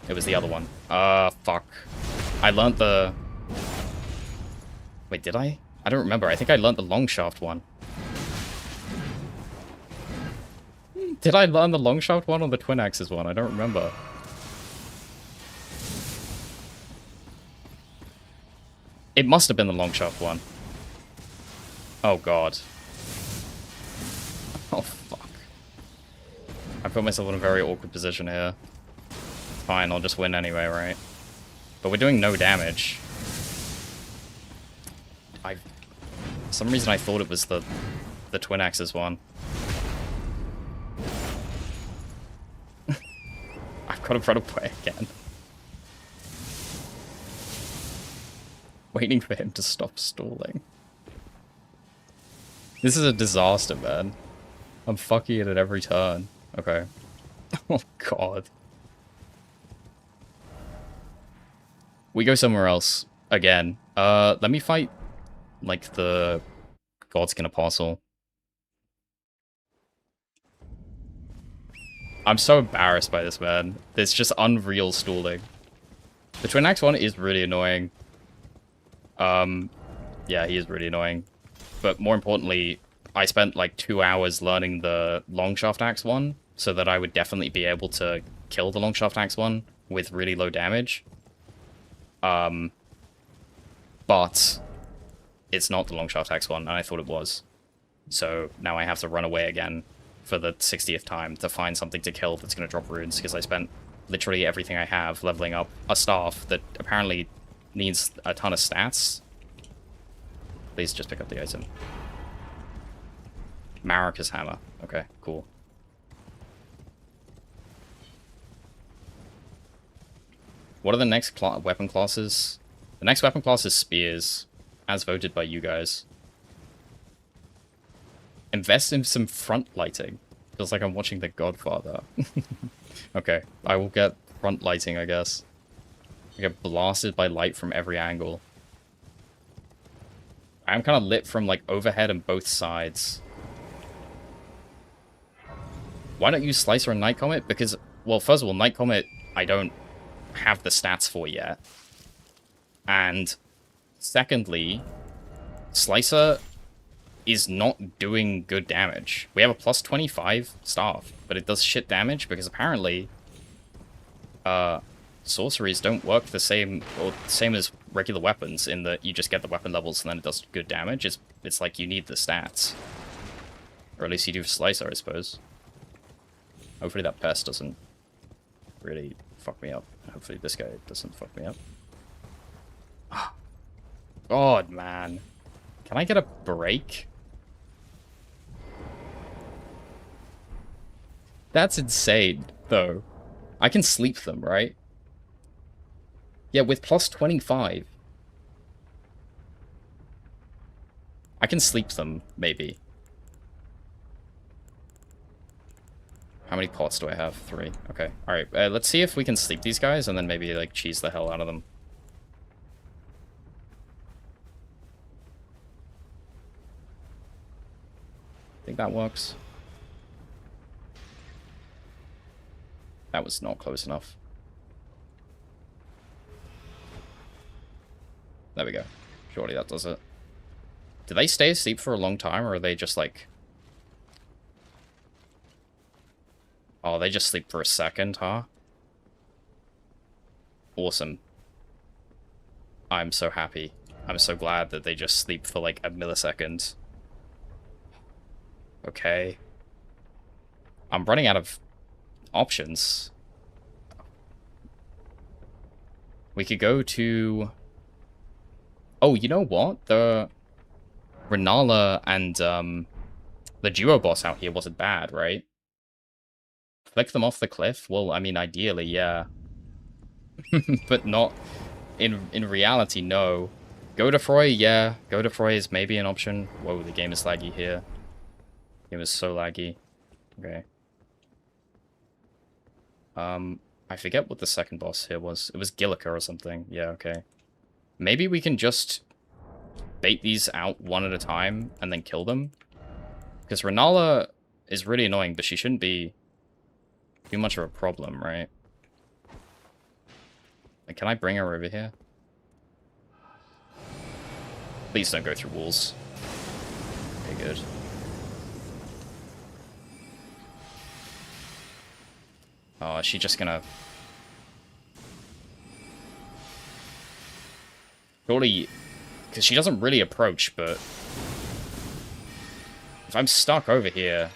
It was the other one. Fuck. I learned the... Wait, did I? I don't remember. I think I learned the long shaft one. Did I learn the long shaft one or the twin axes one? I don't remember. It must have been the long shaft one. Oh god. Oh fuck. I put myself in a very awkward position here. Fine, I'll just win anyway, right? But we're doing no damage. For some reason I thought it was the twin axes one. I've got to run away again. Waiting for him to stop stalling. This is a disaster, man. I'm fucking it at every turn. Okay. Oh god. We go somewhere else. Again. Let me fight, like, the Godskin Apostle. I'm so embarrassed by this, man. It's just unreal stalling. The Twin Axe one is really annoying. Yeah, he is really annoying. But more importantly, I spent like 2 hours learning the Longshaft Axe one, so that I would definitely be able to kill the Longshaft Axe one with really low damage. But it's not the Longshaft Axe one, and I thought it was. So now I have to run away again for the 60th time to find something to kill that's going to drop runes, because I spent literally everything I have leveling up a staff that apparently needs a ton of stats. Please just pick up the item. Marika's hammer. Okay, cool. What are the next weapon classes? The next weapon class is spears, as voted by you guys. Invest in some front lighting. Feels like I'm watching The Godfather. Okay, I will get front lighting, I guess. I get blasted by light from every angle. I'm kind of lit from, like, overhead and both sides. Why don't you use Slicer and Night Comet? Because, well, first of all, Night Comet, I don't have the stats for yet. And secondly, Slicer is not doing good damage. We have a plus 25 staff, but it does shit damage because apparently sorceries don't work the same as regular weapons in that you just get the weapon levels and then it does good damage. It's like you need the stats. Or at least you do for Slicer, I suppose. Hopefully that pest doesn't really fuck me up. Hopefully this guy doesn't fuck me up. God, man. Can I get a break? That's insane, though. I can sleep them, right? Yeah, with plus 25. I can sleep them, maybe. How many pots do I have? 3. Okay, alright. Let's see if we can sleep these guys, and then maybe, like, cheese the hell out of them. I think that works. That was not close enough. There we go. Surely that does it. Do they stay asleep for a long time, or are they just like... Oh, they just sleep for a second, huh? Awesome. I'm so happy. I'm so glad that they just sleep for like a millisecond. Okay. I'm running out of options. We could go to... Oh, you know what? The Renala and the duo boss out here wasn't bad, right? Flick them off the cliff? Well, I mean, ideally, yeah. But not... In reality, no. Godefroy, yeah. Godefroy is maybe an option. Whoa, the game is laggy here. The game is so laggy. Okay. I forget what the second boss here was. It was Gillica or something. Yeah, okay. Maybe we can just bait these out one at a time and then kill them. Because Renala is really annoying, but she shouldn't be too much of a problem, right? Like, can I bring her over here? Please don't go through walls. Okay, good. Oh, is she just gonna... Surely... Because she doesn't really approach, but... If I'm stuck over here...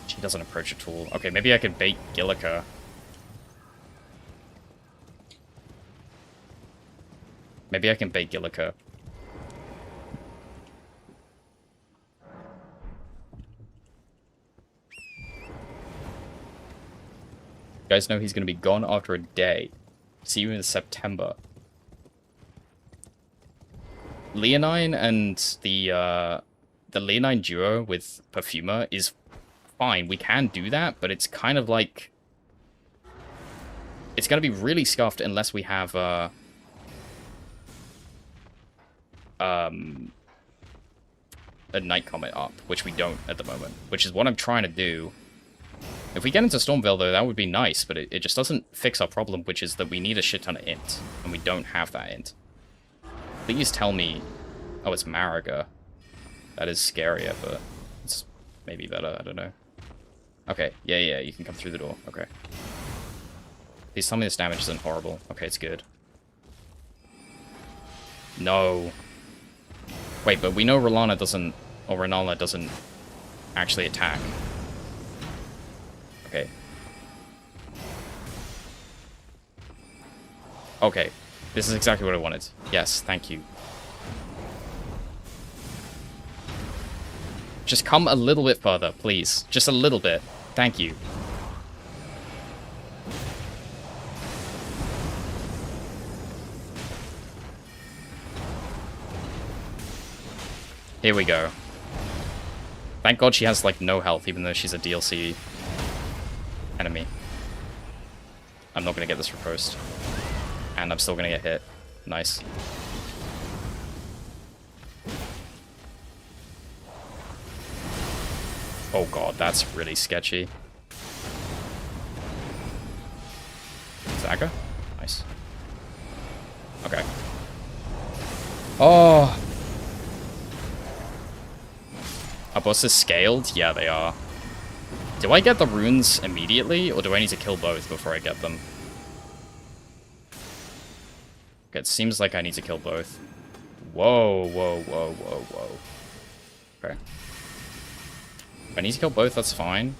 She doesn't approach at all. Okay, maybe I could bait Gillica. Maybe I can bait Gillica. You guys know he's going to be gone after a day. See you in September. Leonine and the Leonine duo with Perfumer is fine. We can do that, but it's kind of like... It's going to be really scuffed unless we have a Night Comet up, which we don't at the moment, which is what I'm trying to do. If we get into Stormveil, though, that would be nice, but it just doesn't fix our problem, which is that we need a shit ton of int, and we don't have that int. Please tell me... Oh, it's Mariga. That is scarier, but it's maybe better, I don't know. Okay, yeah, you can come through the door. Okay. Please tell me this damage isn't horrible. Okay, it's good. No. Wait, but we know Renala doesn't... Or Renala doesn't actually attack. Okay. Okay. This is exactly what I wanted. Yes, thank you. Just come a little bit further, please. Just a little bit. Thank you. Here we go. Thank God she has, like, no health, even though she's a DLC enemy. I'm not gonna get this riposte. And I'm still gonna get hit. Nice. Oh god, that's really sketchy. Zaga? Nice. Okay. Oh! Our bosses scaled? Yeah, they are. Do I get the runes immediately, or do I need to kill both before I get them? Okay, it seems like I need to kill both. Whoa, whoa, whoa, whoa, whoa. Okay. If I need to kill both, that's fine.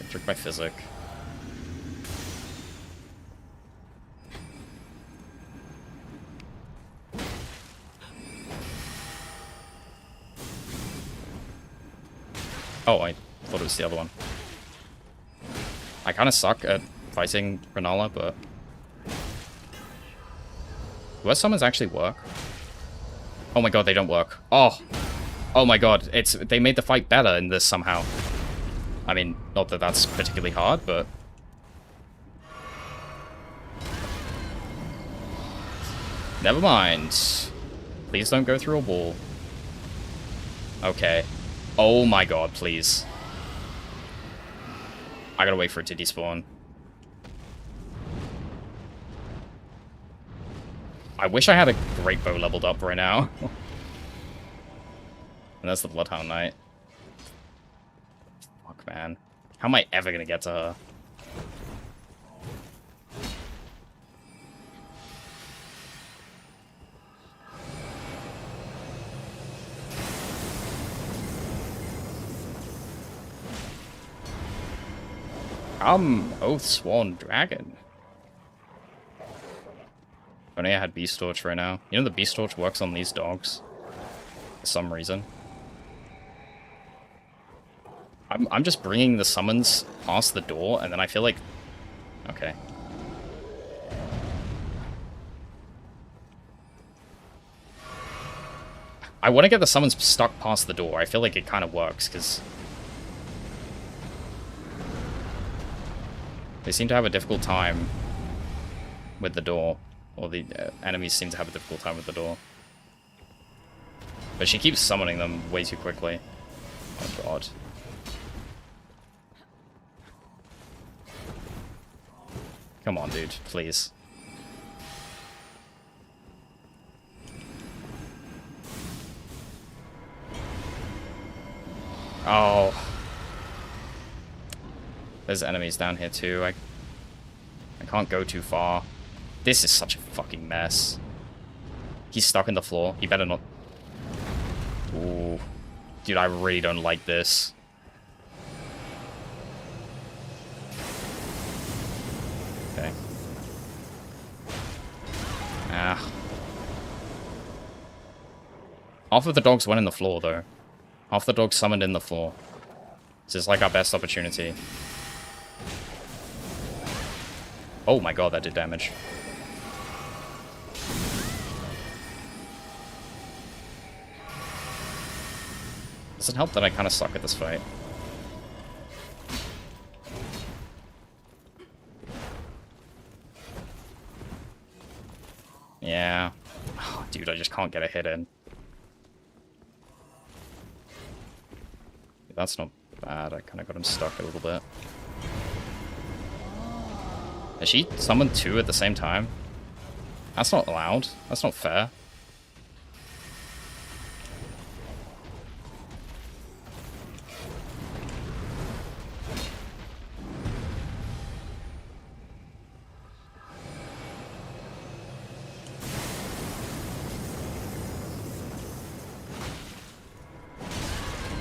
Trick my physic. Oh, I thought it was the other one. I kind of suck at fighting Renala, but... Do our summons actually work? Oh my god, they don't work. Oh! Oh my god, they made the fight better in this somehow. I mean, not that that's particularly hard, but... Never mind. Please don't go through a wall. Okay. Oh my god, please. I gotta wait for it to despawn. I wish I had a great bow leveled up right now. And that's the Bloodhound Knight. Fuck, man. How am I ever gonna get to her? Oathsworn Dragon. If only I had Beast Torch right now. You know the Beast Torch works on these dogs. For some reason. I'm just bringing the summons past the door, and then I feel like... Okay. I want to get the summons stuck past the door. I feel like it kind of works, because... They seem to have a difficult time with the door. Or the enemies seem to have a difficult time with the door. But she keeps summoning them way too quickly. Oh god. Come on, dude. Please. Oh. There's enemies down here too. I can't go too far. This is such a fucking mess. He's stuck in the floor. He better not... Ooh. Dude, I really don't like this. Okay. Ah. Half of the dogs went in the floor, though. Half the dogs summoned in the floor. This is like our best opportunity. Oh my god, that did damage. Does it help that I kind of suck at this fight? Yeah. Oh, dude, I just can't get a hit in. That's not bad. I kind of got him stuck a little bit. Has she summoned two at the same time? That's not allowed. That's not fair.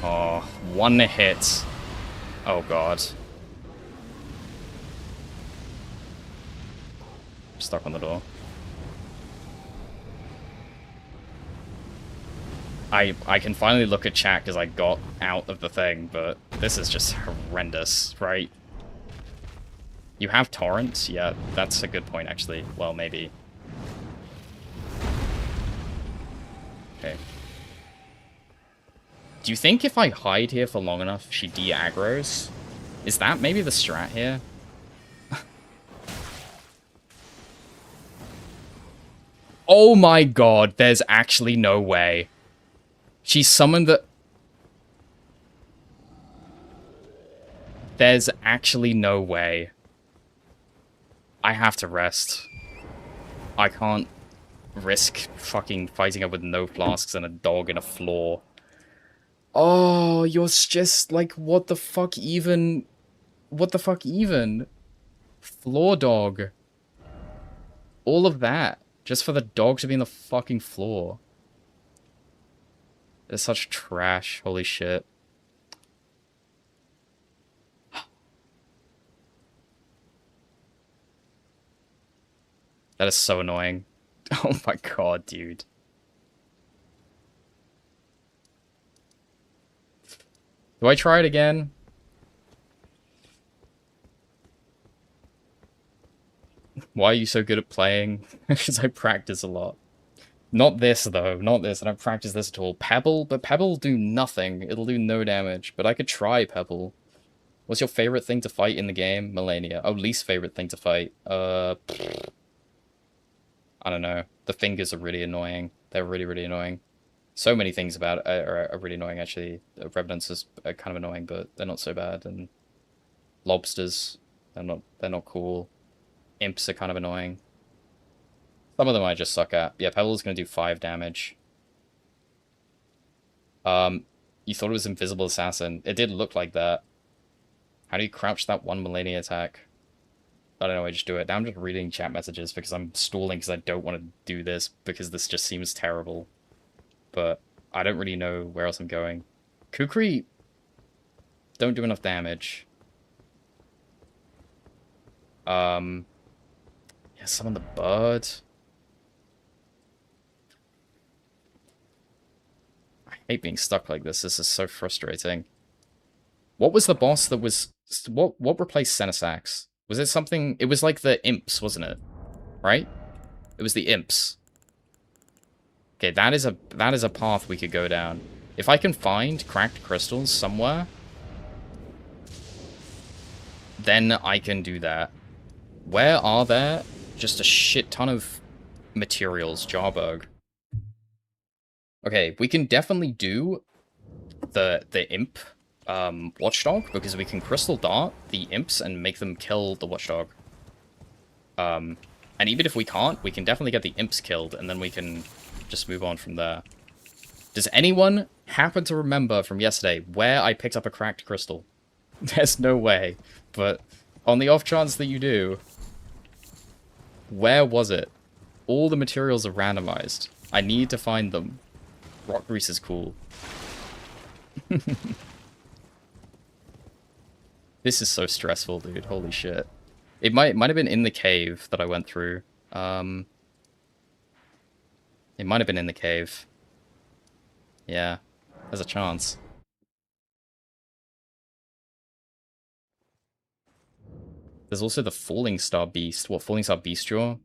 Oh, one hit. Oh god. Stuck on the door. I can finally look at chat because I got out of the thing, but this is just horrendous, right? You have torrents? Yeah, that's a good point, actually. Well, maybe. Okay. Do you think if I hide here for long enough, she de-aggroes? Is that maybe the strat here? Oh my god, there's actually no way. She summoned the... There's actually no way. I have to rest. I can't risk fucking fighting up with no flasks and a dog and a floor. Oh, you're just like, what the fuck even? What the fuck even? Floor dog. All of that. Just for the dog to be in the fucking floor. It's such trash. Holy shit. That is so annoying. Oh my god, dude. Do I try it again? Why are you so good at playing? Because I practice a lot. Not this, though. Not this. I don't practice this at all. Pebble? But Pebble will do nothing. It'll do no damage. But I could try Pebble. What's your favorite thing to fight in the game? Melania. Oh, least favorite thing to fight. I don't know. The fingers are really annoying. They're really, really annoying. So many things about it are really annoying, actually. Revenants is kind of annoying, but they're not so bad. And lobsters, they're not cool. Imps are kind of annoying. Some of them I just suck at. Yeah, Pebble's gonna do 5 damage. You thought it was Invisible Assassin. It did look like that. How do you crouch that one Melania attack? I don't know, I just do it. Now I'm just reading chat messages because I'm stalling because I don't want to do this because this just seems terrible. But I don't really know where else I'm going. Kukri don't do enough damage. Yeah, summon the bird. I hate being stuck like this. This is so frustrating. What was the boss that was... What replaced Senesax? Was it something... It was like the imps, wasn't it? Right? It was the imps. Okay, that is a path we could go down. If I can find cracked crystals somewhere, then I can do that. Where are there just a shit ton of materials, Jarberg? Okay, we can definitely do the imp watchdog because we can crystal dart the imps and make them kill the watchdog. And even if we can't, we can definitely get the imps killed and then we can just move on from there. Does anyone happen to remember from yesterday where I picked up a cracked crystal? There's no way, but on the off chance that you do, where was it? All the materials are randomized. I need to find them. Rock grease is cool. This is so stressful, dude. Holy shit. It might have been in the cave that I went through. It might have been in the cave. Yeah, there's a chance. There's also the Falling Star Beast. What, Falling Star Bestial?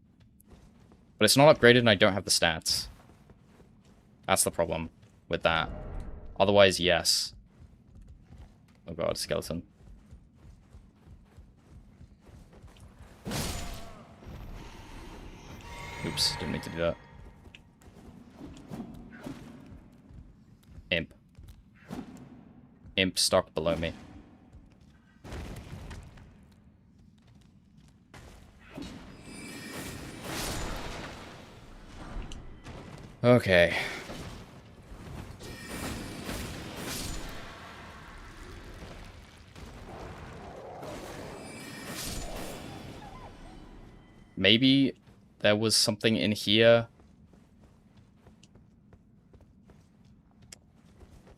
But it's not upgraded and I don't have the stats. That's the problem with that. Otherwise, yes. Oh god, skeleton. Oops, didn't mean to do that. Imp. Imp stuck below me. Okay. Maybe there was something in here.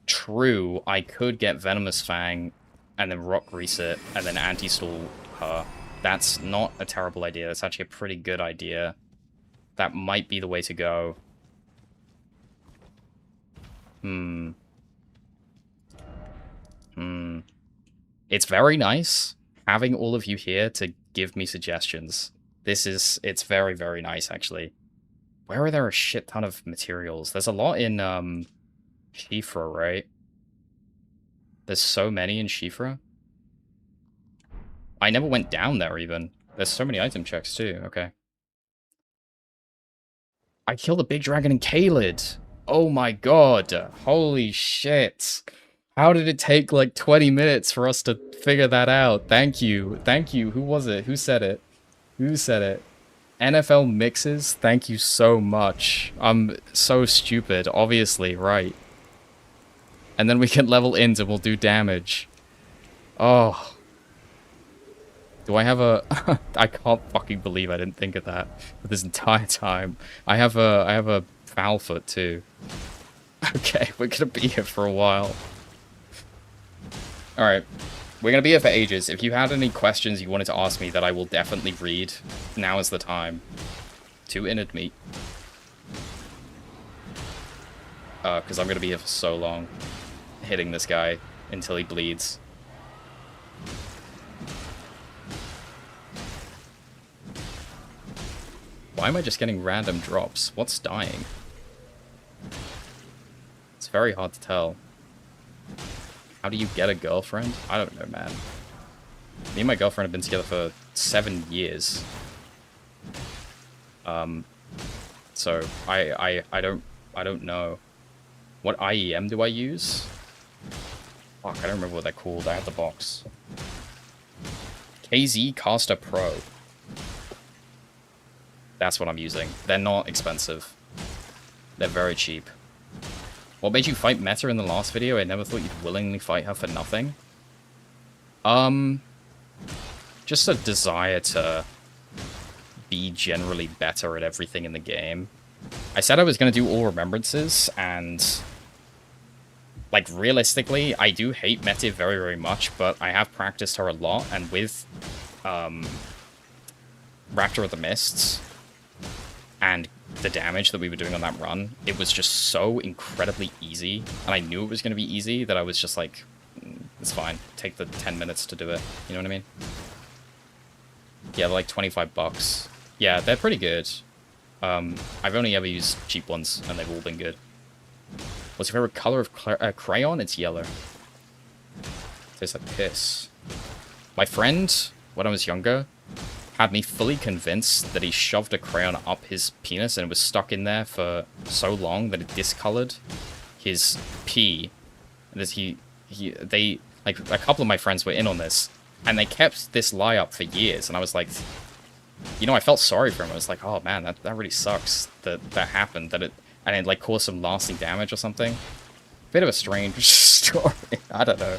True, I could get Venomous Fang and then Rock Grease it and then anti-stall her. That's not a terrible idea. That's actually a pretty good idea. That might be the way to go. It's very nice having all of you here to give me suggestions. It's very, very nice, actually. Where are there a shit ton of materials? There's a lot in, Shifra, right? There's so many in Shifra. I never went down there, even. There's so many item checks, too. Okay. I killed a big dragon in Kaled. Oh my god. Holy shit. How did it take, like, 20 minutes for us to figure that out? Thank you. Thank you. Who was it? Who said it? Who said it? NFL mixes? Thank you so much. I'm so stupid. Obviously, right. And then we can level int and we'll do damage. Oh. Do I have a... I can't fucking believe I didn't think of that for this entire time. I have a foul foot too. Okay, we're gonna be here for a while. Alright. We're gonna be here for ages. If you had any questions you wanted to ask me that I will definitely read, now is the time. 2 innard meat. Because I'm gonna be here for so long. Hitting this guy until he bleeds. Why am I just getting random drops? What's dying? It's very hard to tell. How do you get a girlfriend? I don't know, man. Me and my girlfriend have been together for 7 years. So I don't know. What IEM do I use? Fuck, I don't remember what they're called. I have the box. KZ Caster Pro. That's what I'm using. They're not expensive. They're very cheap. What made you fight Meta in the last video? I never thought you'd willingly fight her for nothing. Just a desire to be generally better at everything in the game. I said I was going to do all remembrances, and... like, realistically, I do hate Meta very, very much, but I have practiced her a lot, and with, Raptor of the Mists, and the damage that we were doing on that run, it was just so incredibly easy, and I knew it was going to be easy, that I was just like, it's fine, take the 10 minutes to do it, you know what I mean? Yeah, they're like 25 bucks. Yeah, they're pretty good. I've only ever used cheap ones, and they've all been good. What's your favorite color of crayon? It's yellow. Tastes like piss. My friend, when I was younger, had me fully convinced that he shoved a crayon up his penis and it was stuck in there for so long that it discolored his pee. And they, like, a couple of my friends were in on this, and they kept this lie up for years, and I was like, you know, I felt sorry for him. I was like, oh man, that really sucks that happened, and it like caused some lasting damage or something. Bit of a strange story. I don't know.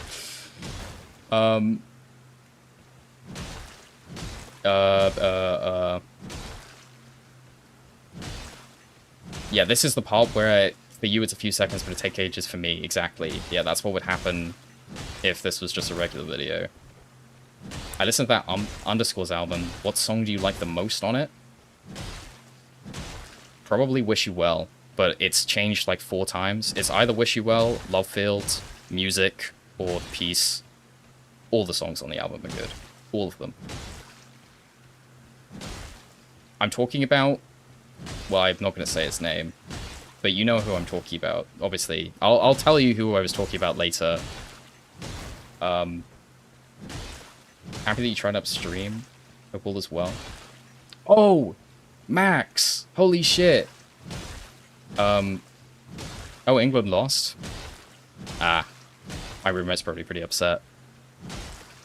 Yeah, this is the part where for you it's a few seconds, but it takes ages for me. Exactly. Yeah, that's what would happen if this was just a regular video. I listened to that Underscores album. What song do you like the most on it? Probably Wish You Well, but it's changed like 4 times. It's either Wish You Well, Love Field, Music, or Peace. All the songs on the album are good. All of them. I'm talking about... well, I'm not going to say his name, but you know who I'm talking about, obviously. I'll tell you who I was talking about later. Happy that you tried upstream. Hope all is well. Oh! Max! Holy shit! Oh, England lost? Ah. My roommate's probably pretty upset.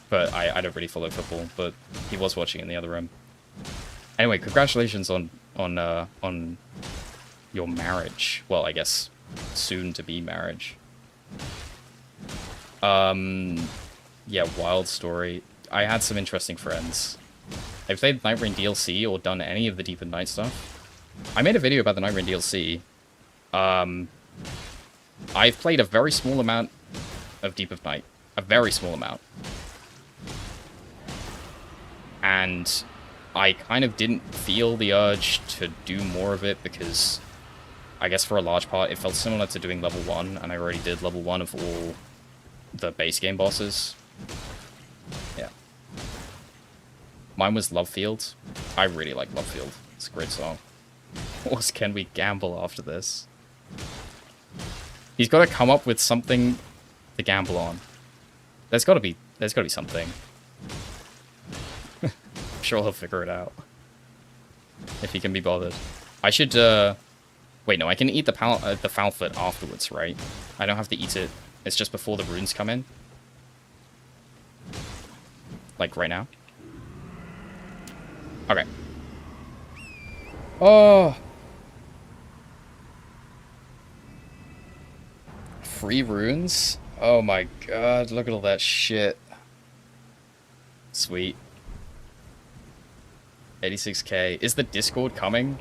But I don't really follow football, but he was watching in the other room. Anyway, congratulations on your marriage. Well, I guess soon-to-be marriage. Yeah, wild story. I had some interesting friends. I've played Night Rain DLC or done any of the Deep in Night stuff. I made a video about the Night Rain DLC. I've played a very small amount of Deep of Night. A very small amount. And I kind of didn't feel the urge to do more of it because I guess for a large part it felt similar to doing level 1, and I already did level 1 of all the base game bosses. Yeah. Mine was Love Field. I really like Love Field. It's a great song. What can we gamble after this? He's got to come up with something to gamble on. There's got to be something. I'm sure he'll figure it out. If he can be bothered. I should, wait, no, I can eat the foul foot afterwards, right? I don't have to eat it. It's just before the runes come in. Like, right now. Okay. Oh! Free runes? Oh my god, look at all that shit. Sweet. 86k. Is the Discord coming?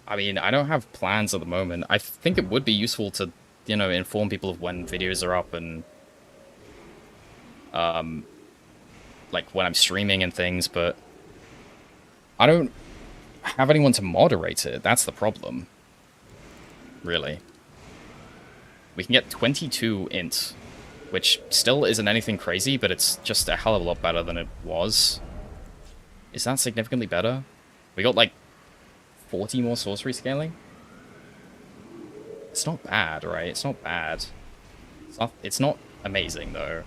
I mean, I don't have plans at the moment. I think it would be useful to, you know, inform people of when videos are up and... like, when I'm streaming and things, but... I don't have anyone to moderate it. That's the problem. Really. We can get 22 int, which still isn't anything crazy, but it's just a hell of a lot better than it was. Is that significantly better? We got, like, 40 more sorcery scaling? It's not bad, right? It's not bad. It's not amazing, though.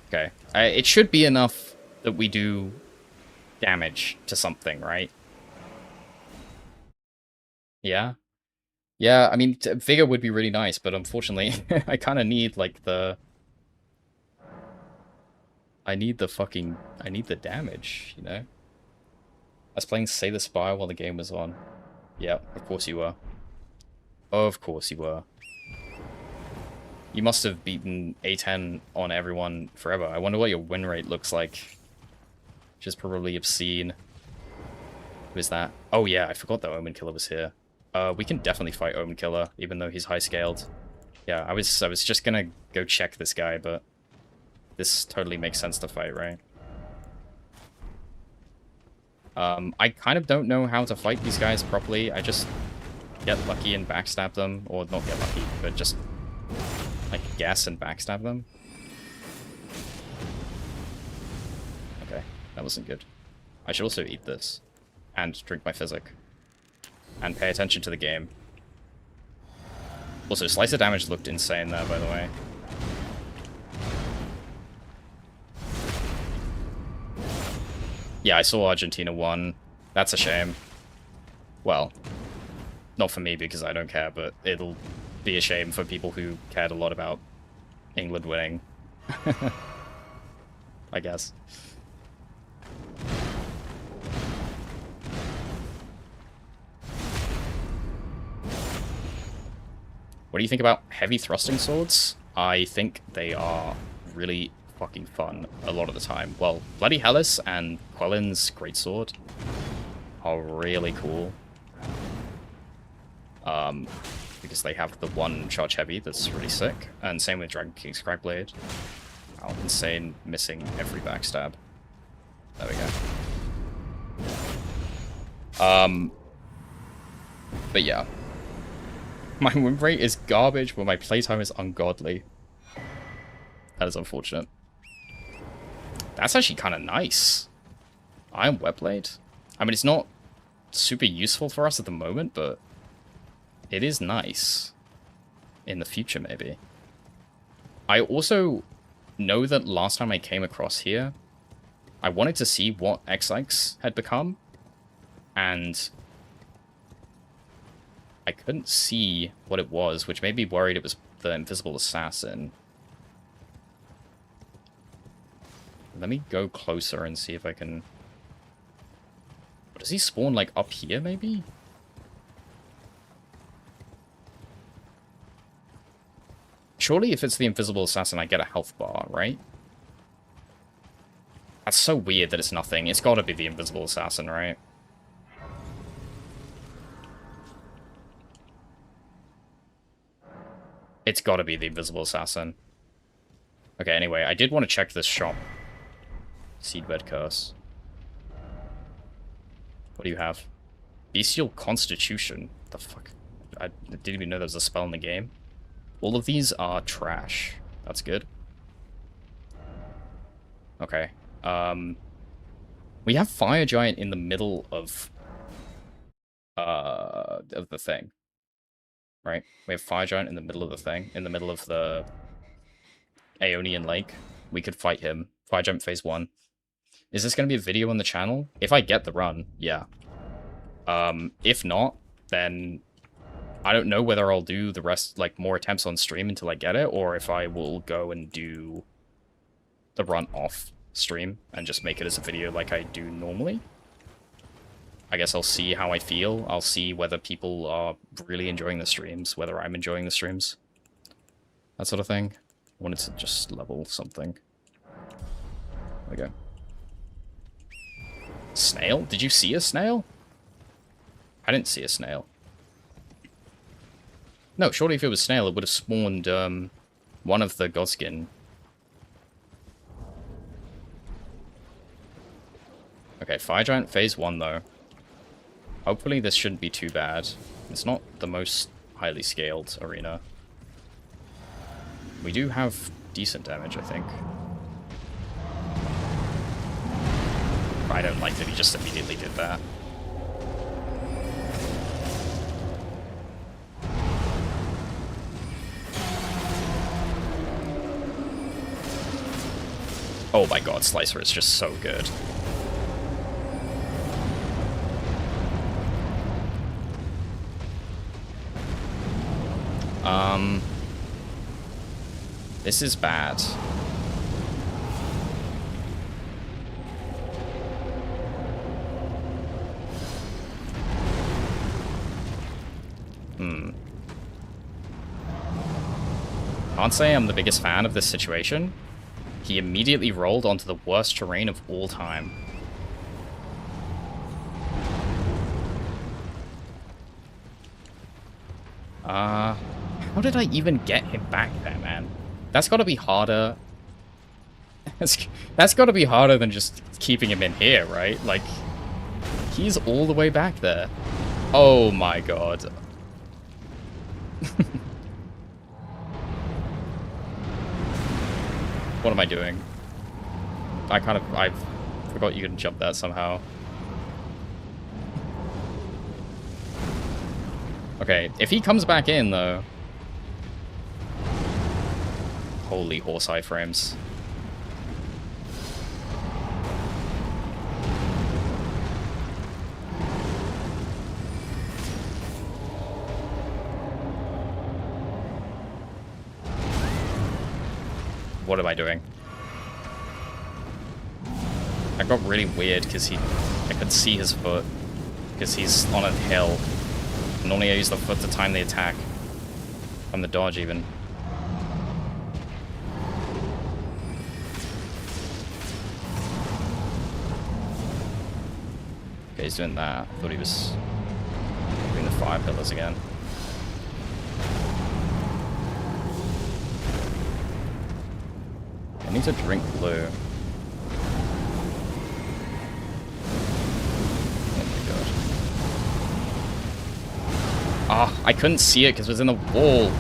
Okay. It should be enough that we do damage to something, right? Yeah? Yeah, I mean, Vigor would be really nice, but unfortunately, I kind of need, like, I need the damage, you know? I was playing Say the Spire while the game was on. Yeah, of course you were. Of course you were. You must have beaten A10 on everyone forever. I wonder what your win rate looks like. Which is probably obscene. Who is that? Oh yeah, I forgot that Omen Killer was here. We can definitely fight Omen Killer, even though he's high-scaled. Yeah, I was just gonna go check this guy, but... this totally makes sense to fight, right? I kind of don't know how to fight these guys properly. I just get lucky and backstab them. Or not get lucky, but just... like, guess and backstab them. Okay, that wasn't good. I should also eat this. And drink my physic. And pay attention to the game. Also, slice of damage looked insane there, by the way. Yeah, I saw Argentina won. That's a shame. Well, not for me because I don't care, but it'll be a shame for people who cared a lot about England winning. I guess. What do you think about heavy thrusting swords? I think they are really fucking fun a lot of the time. Well, Bloody Hellas and Quellen's greatsword are really cool. Because they have the one charge heavy that's really sick. And same with Dragon King's Cragblade. Oh, insane, missing every backstab. There we go. But yeah. My win rate is garbage, but my playtime is ungodly. That is unfortunate. That's actually kind of nice. Iron Webblade? I mean, it's not super useful for us at the moment, but it is nice. In the future, maybe. I also know that last time I came across here, I wanted to see what X-Lex had become, and I couldn't see what it was, which made me worried it was the Invisible Assassin. Let me go closer and see if I can... Does he spawn, like, up here, maybe? Surely if it's the Invisible Assassin, I get a health bar, right? That's so weird that it's nothing. It's gotta be the Invisible Assassin, right? It's gotta be the Invisible Assassin. Okay, anyway, I did want to check this shop. Seedbed Curse. What do you have? Bestial Constitution. The fuck? I didn't even know there was a spell in the game. All of these are trash. That's good. Okay. We have Fire Giant in the middle of the thing. Right? We have Fire Giant in the middle of the thing, in the middle of the Aeonian Lake. We could fight him. Fire Giant phase 1. Is this going to be a video on the channel? If I get the run, yeah. If not, then I don't know whether I'll do the rest, like, more attempts on stream until I get it, or if I will go and do the run off stream and just make it as a video like I do normally. I guess I'll see how I feel. I'll see whether people are really enjoying the streams, whether I'm enjoying the streams. That sort of thing. I wanted to just level something. There we go. Snail? Did you see a snail? I didn't see a snail. No, surely if it was snail, it would have spawned one of the Godskin. Okay, Fire Giant phase 1 though. Hopefully this shouldn't be too bad. It's not the most highly scaled arena. We do have decent damage, I think. I don't like that he just immediately did that. Oh my god, Slicer is just so good. This is bad. Can't say I'm the biggest fan of this situation. He immediately rolled onto the worst terrain of all time. How did I even get him back there, man? That's gotta be harder. That's gotta be harder than just keeping him in here, right? Like, he's all the way back there. Oh my god. What am I doing? I forgot you can jump that somehow. Okay, if he comes back in, though... Holy horse iframes. What am I doing? I got really weird because I could see his foot because he's on a hill. Normally I use the foot to time the attack. From the dodge even. Okay, he's doing that. I thought he was doing the fire pillars again. I need to drink blue. Ah, I couldn't see it because it was in the wall.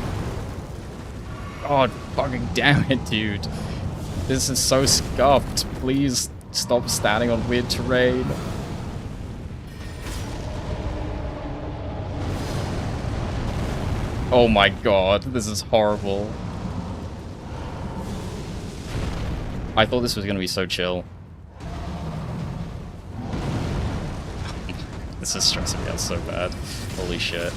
God fucking damn it, dude. This is so scuffed. Please stop standing on weird terrain. Oh my god, this is horrible. I thought this was going to be so chill. This is stressing me out so bad. Holy shit.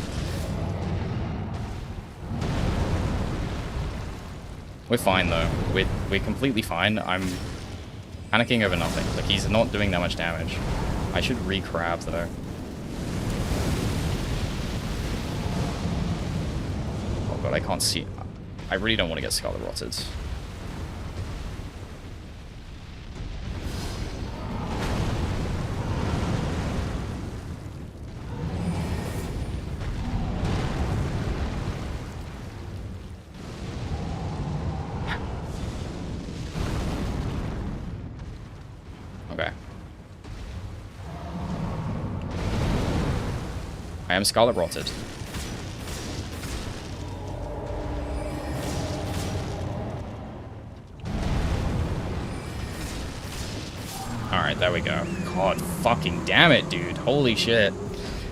We're fine though. We're completely fine. I'm panicking over nothing. Like, he's not doing that much damage. I should re-crab though. Oh god, I can't see. I really don't want to get Scarlet Rotted. I am Scarlet Rotted. there we go. God fucking damn it, dude. Holy shit.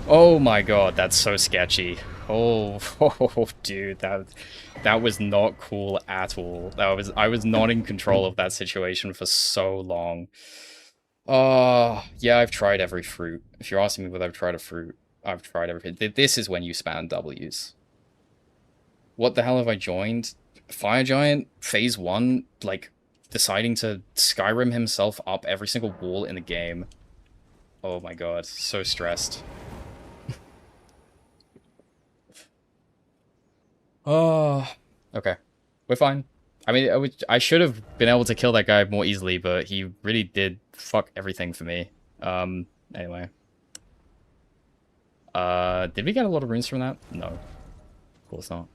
Oh my god, that's so sketchy. Oh, dude, that was not cool at all. I was not in control of that situation for so long. Yeah, I've tried every fruit. If you're asking me whether I've tried a fruit, I've tried everything. This is when you spam W's. What the hell have I joined? Fire Giant, Phase 1, like, deciding to Skyrim himself up every single wall in the game. Oh my god, so stressed. Oh, okay. We're fine. I mean, I should have been able to kill that guy more easily, but he really did fuck everything for me. Anyway. Did we get a lot of runes from that? No. Of course not.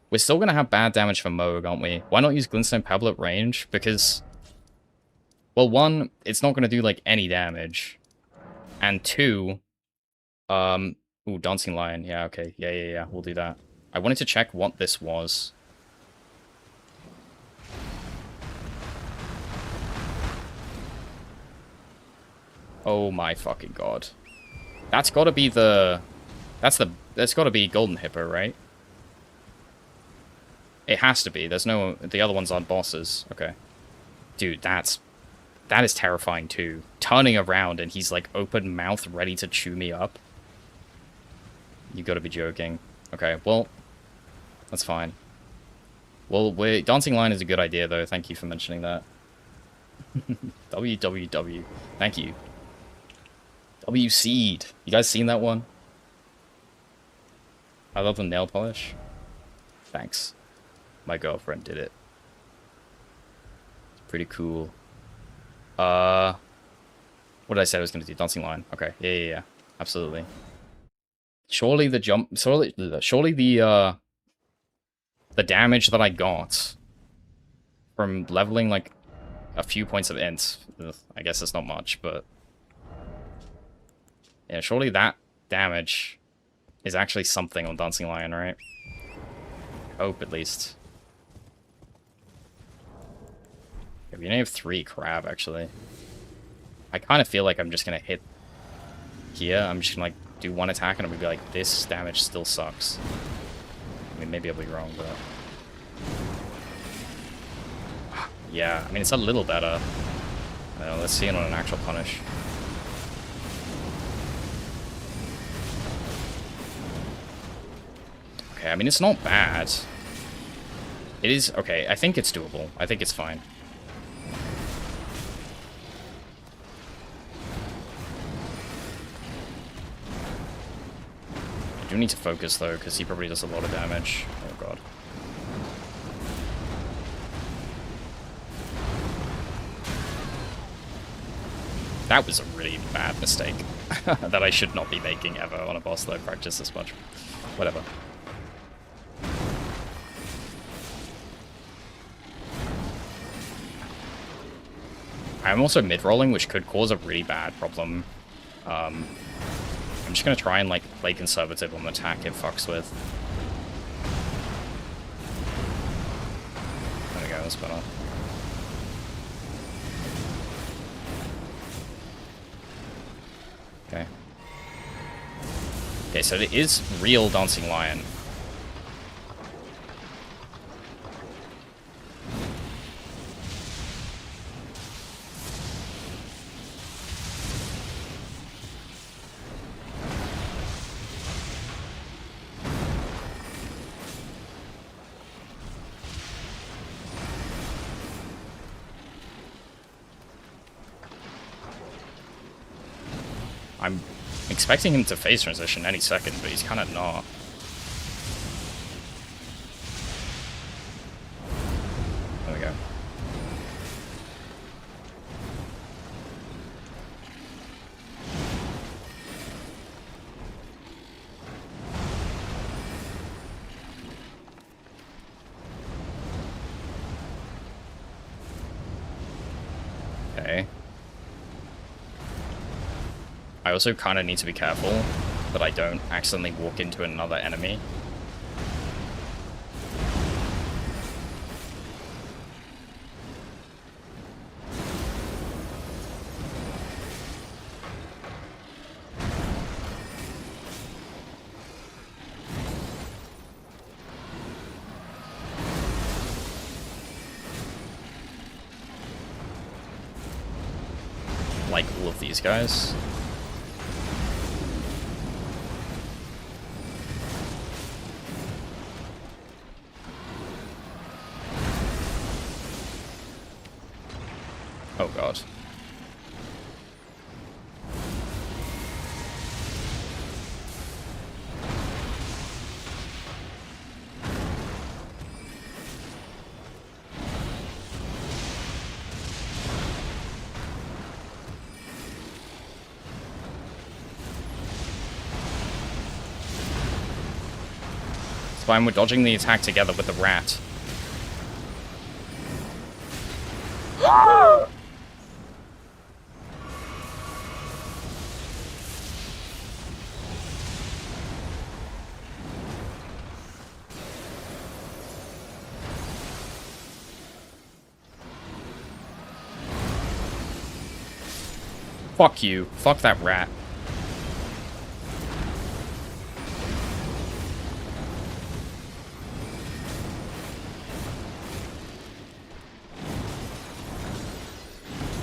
We're still gonna have bad damage from Moog, aren't we? Why not use Glintstone Pebble at range? Because, well, one, it's not gonna do, like, any damage. And two, ooh, Dancing Lion. Yeah, okay. Yeah. We'll do that. I wanted to check what this was. Oh my fucking god. That's gotta be the... That's gotta be Golden Hippo, right? It has to be. There's no... The other ones aren't bosses. Okay. Dude, that is terrifying too. Turning around and he's like open mouth ready to chew me up. You gotta be joking. Okay, well... That's fine. Well, Dancing Lion is a good idea though. Thank you for mentioning that. WWW. Thank you. W-Seed. You guys seen that one? I love the nail polish. Thanks. My girlfriend did it. It's pretty cool. What did I say I was going to do? Dancing Lion. Okay. Yeah. Absolutely. Surely the jump... Surely the damage that I got from leveling, like, a few points of int. I guess it's not much, but... Yeah, surely that damage is actually something on Dancing Lion, right? Hope, at least. Yeah, we only have 3 crab, actually. I kind of feel like I'm just going to hit here. I'm just going to, like, do one attack and I'm going to be like, this damage still sucks. I mean, maybe I'll be wrong, but... Yeah, I mean, it's a little better. Let's see it on an actual punish. Okay, I mean, it's not bad. It is... Okay, I think it's doable. I think it's fine. I do need to focus, though, because he probably does a lot of damage. Oh, God. That was a really bad mistake that I should not be making ever on a boss that I practice this much. Whatever. I'm also mid-rolling, which could cause a really bad problem. I'm just gonna try and, like, play conservative on the attack it fucks with. There we go, that's better. Okay. Okay, so it is real Dancing Lion. I'm expecting him to phase transition any second, but he's kind of not. There we go. Okay. I also kind of need to be careful that I don't accidentally walk into another enemy. like all of these guys. Oh god. It's fine, we're dodging the attack together with the rat. Fuck you. Fuck that rat.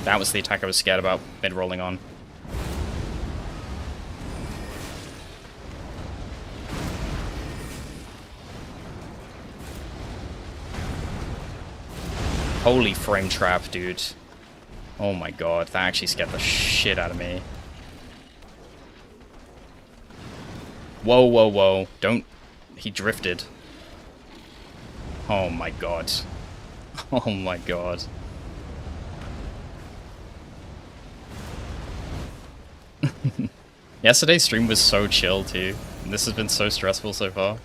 That was the attack I was scared about mid-rolling on. Holy frame trap, dude. Oh my god, that actually scared the shit out of me. Whoa, whoa, whoa. Don't... He drifted. Oh my god. Oh my god. Yesterday's stream was so chill too. And this has been so stressful so far.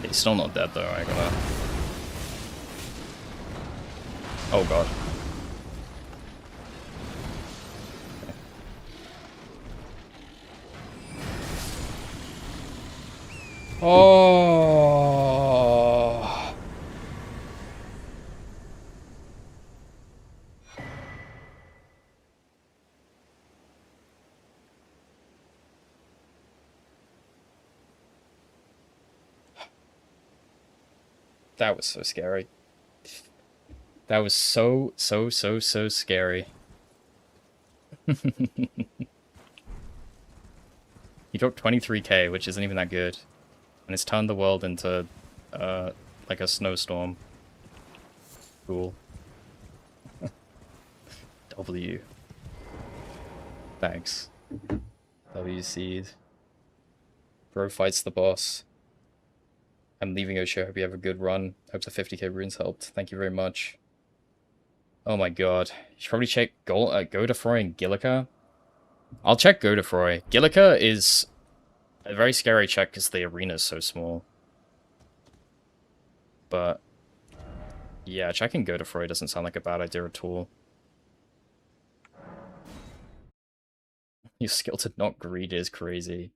He's still not dead though, I gotta... Oh god. Oh. That was so scary. That was so scary. He dropped 23k, which isn't even that good. And it's turned the world into, like a snowstorm. Cool. W. Thanks. WC. Bro fights the boss. I'm leaving Osha. Hope you have a good run. Hope the 50k runes helped. Thank you very much. Oh my god. You should probably check Godefroy and Gillica. I'll check Godefroy. Gillica is a very scary check because the arena is so small. But yeah, checking Godefroy doesn't sound like a bad idea at all. Your skill to not greed is crazy.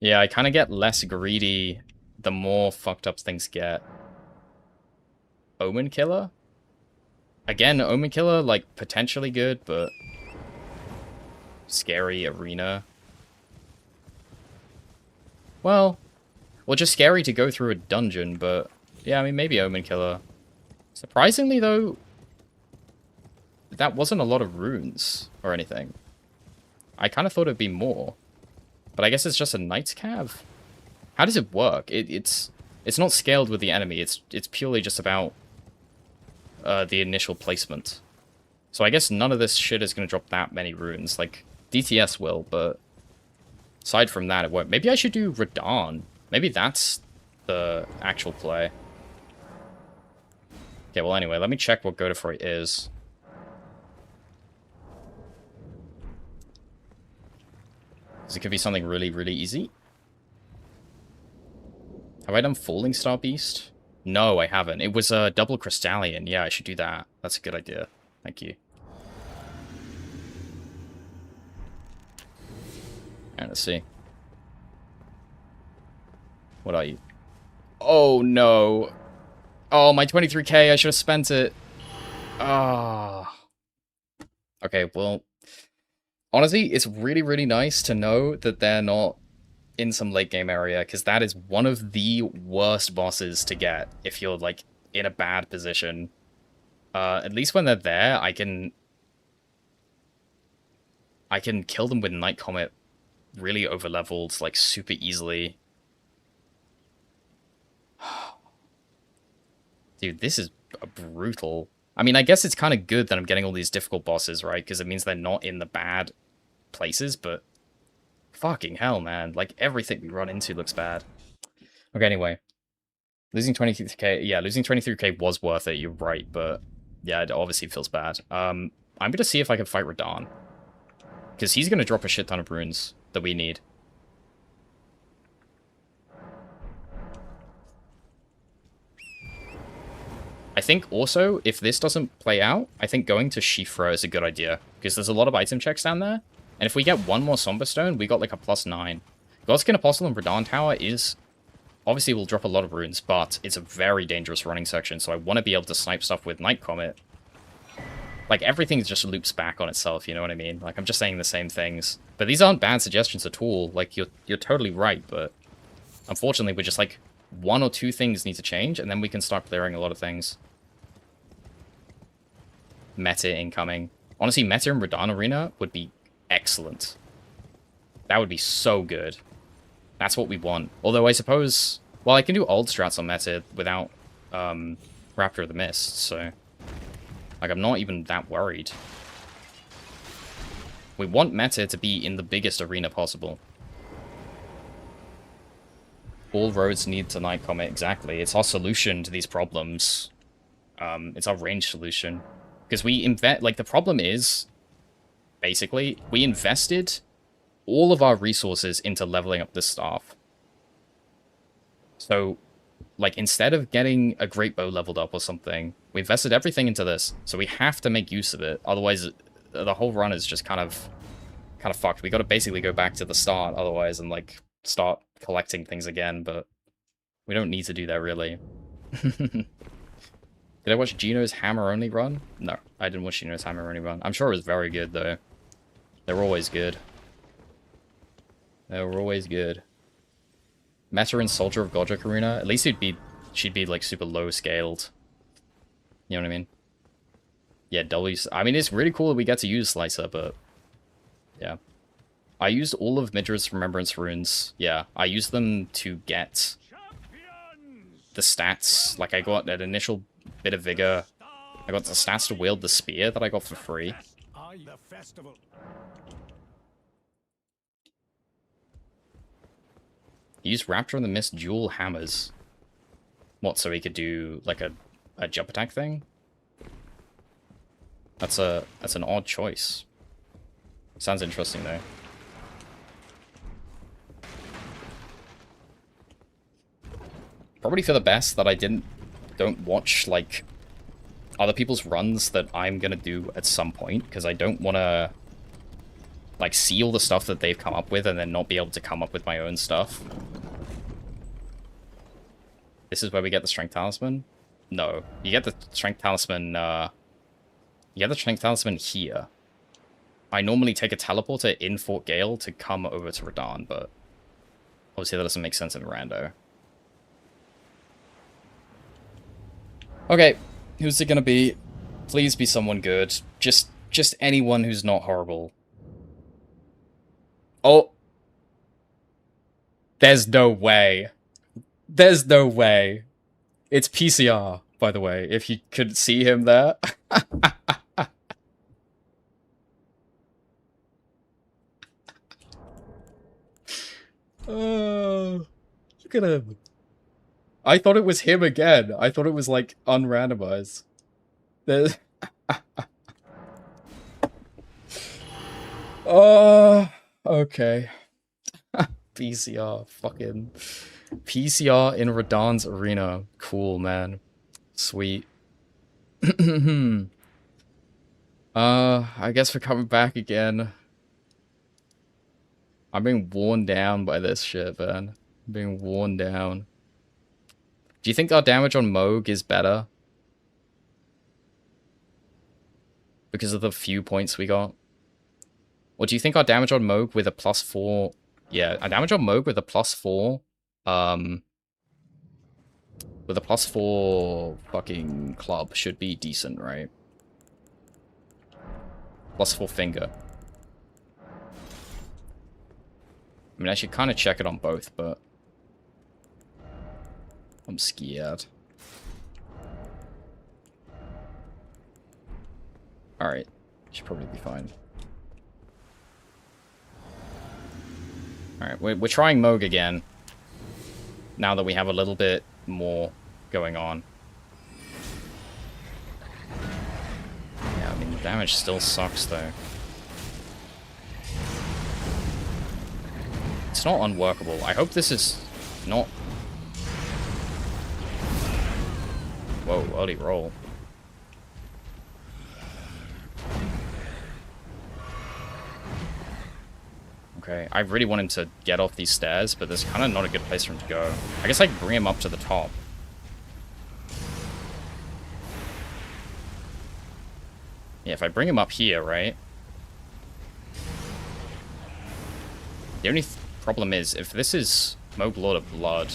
Yeah, I kind of get less greedy the more fucked up things get. Omen Killer? Again, Omen Killer, like, potentially good, but... Scary arena. Well, just scary to go through a dungeon, but... Yeah, I mean, maybe Omen Killer. Surprisingly, though... That wasn't a lot of runes, or anything. I kind of thought it'd be more. But I guess it's just a Knight's Cav? How does it work? It's not scaled with the enemy, it's purely just about... the initial placement. So I guess none of this shit is going to drop that many runes. Like, DTS will, but aside from that, it won't. Maybe I should do Radahn. Maybe that's the actual play. Okay, well anyway, let me check what Godefroy is. Because it could be something really, really easy. Have I done Falling Star Beast? No, I haven't. It was a double Crystallion. Yeah, I should do that. That's a good idea. Thank you. And let's see. What are you? Oh, no. Oh, my 23k. I should have spent it. Ah. Oh. Okay, well, honestly, it's really, really nice to know that they're not in some late game area, because that is one of the worst bosses to get if you're, like, in a bad position. At least when they're there, I can kill them with Night Comet really overleveled, like, super easily. Dude, this is brutal. I mean, I guess it's kind of good that I'm getting all these difficult bosses, right? Because it means they're not in the bad places, but fucking hell, man. Like, everything we run into looks bad. Okay, anyway. Losing 23k, yeah, losing 23k was worth it, you're right, but yeah, it obviously feels bad. I'm gonna see if I can fight Radahn. Because he's gonna drop a shit ton of runes that we need. I think also, if this doesn't play out, I think going to Shifra is a good idea. Because there's a lot of item checks down there. And if we get one more Somber Stone, we got like a +9. Godskin Apostle and Radahn Tower is... Obviously, we'll drop a lot of runes, but it's a very dangerous running section, so I want to be able to snipe stuff with Night Comet. Like, everything just loops back on itself, you know what I mean? Like, I'm just saying the same things. But these aren't bad suggestions at all. Like, you're totally right, but... Unfortunately, we're just like... One or two things need to change, and then we can start clearing a lot of things. Meta incoming. Honestly, Meta in Radahn Arena would be excellent. That would be so good. That's what we want. Although I suppose... Well, I can do old strats on Meta without Raptor of the Mist, so... Like, I'm not even that worried. We want Meta to be in the biggest arena possible. All roads lead to Night Comet, exactly. It's our solution to these problems. It's our range solution. Because we invest... Like, the problem is... Basically, we invested all of our resources into leveling up this staff. So, like, instead of getting a great bow leveled up or something, we invested everything into this. So we have to make use of it. Otherwise, the whole run is just kind of fucked. We got to basically go back to the start otherwise and, like, start collecting things again, but we don't need to do that, really. Did I watch Gino's Hammer Only run? No, I didn't watch Gino's Hammer Only run. I'm sure it was very good, though. They're always good. They're always good. Meta and Soldier of Godric Arena, at least she'd be like super low scaled. You know what I mean? Yeah, I mean, it's really cool that we get to use Slicer, but yeah. I used all of Midra's Remembrance runes. Yeah, I used them to get the stats. Like, I got an initial bit of vigor. I got the stats to wield the spear that I got for free. Use Raptor and the Mist dual hammers. What, so he could do, like, a jump attack thing? That's an odd choice. Sounds interesting, though. Probably for the best that I don't watch, like, other people's runs that I'm gonna do at some point, because I don't want to, like, see all the stuff that they've come up with and then not be able to come up with my own stuff. This is where we get the Strength Talisman? No. You get the Strength Talisman, you get the Strength Talisman here. I normally take a teleporter in Fort Gale to come over to Radahn, but obviously that doesn't make sense in Rando. Okay, who's it gonna be? Please be someone good. Just anyone who's not horrible. Oh! There's no way. There's no way. It's PCR, by the way, if you could see him there. Oh, look at him. I thought it was him again. I thought it was, like, unrandomized. There's... Oh, okay. PCR, fucking... PCR in Radahn's arena. Cool, man. Sweet. I guess we're coming back again. I'm being worn down by this shit, man. I'm being worn down. Do you think our damage on Moog is better? because of the few points we got. What do you think our damage on Moog with a +4? Yeah, our damage on Moog with a +4, with a +4 fucking club should be decent, right? +4 finger. I mean, I should kind of check it on both, but I'm scared. Alright, should probably be fine. Alright, we're trying Moog again, now that we have a little bit more going on. Yeah, I mean, the damage still sucks, though. It's not unworkable. I hope this is not... Whoa, early roll. Okay, I really want him to get off these stairs, but there's kind of not a good place for him to go. I guess I can bring him up to the top. Yeah, if I bring him up here, right? The only problem is, if this is Moog Lord of Blood,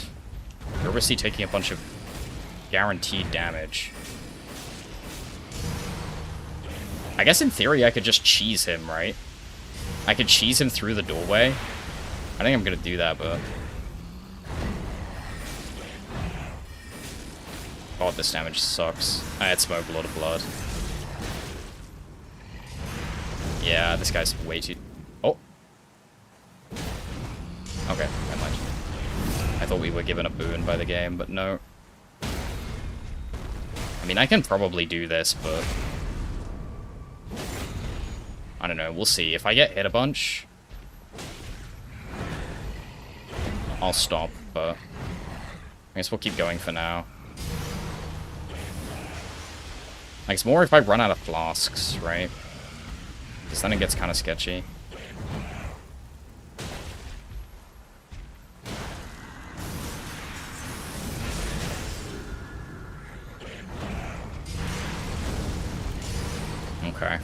you're obviously taking a bunch of guaranteed damage. I guess in theory I could just cheese him, right? I could cheese him through the doorway. I think I'm gonna do that, but... God, this damage sucks. I had Smoke Lord of Blood. Yeah, this guy's way too... Oh! Okay, never mind. I thought we were given a boon by the game, but no. I mean, I can probably do this, but... I don't know, we'll see. If I get hit a bunch, I'll stop, but I guess we'll keep going for now. Like, it's more if I run out of flasks, right? Because then it gets kind of sketchy. Okay.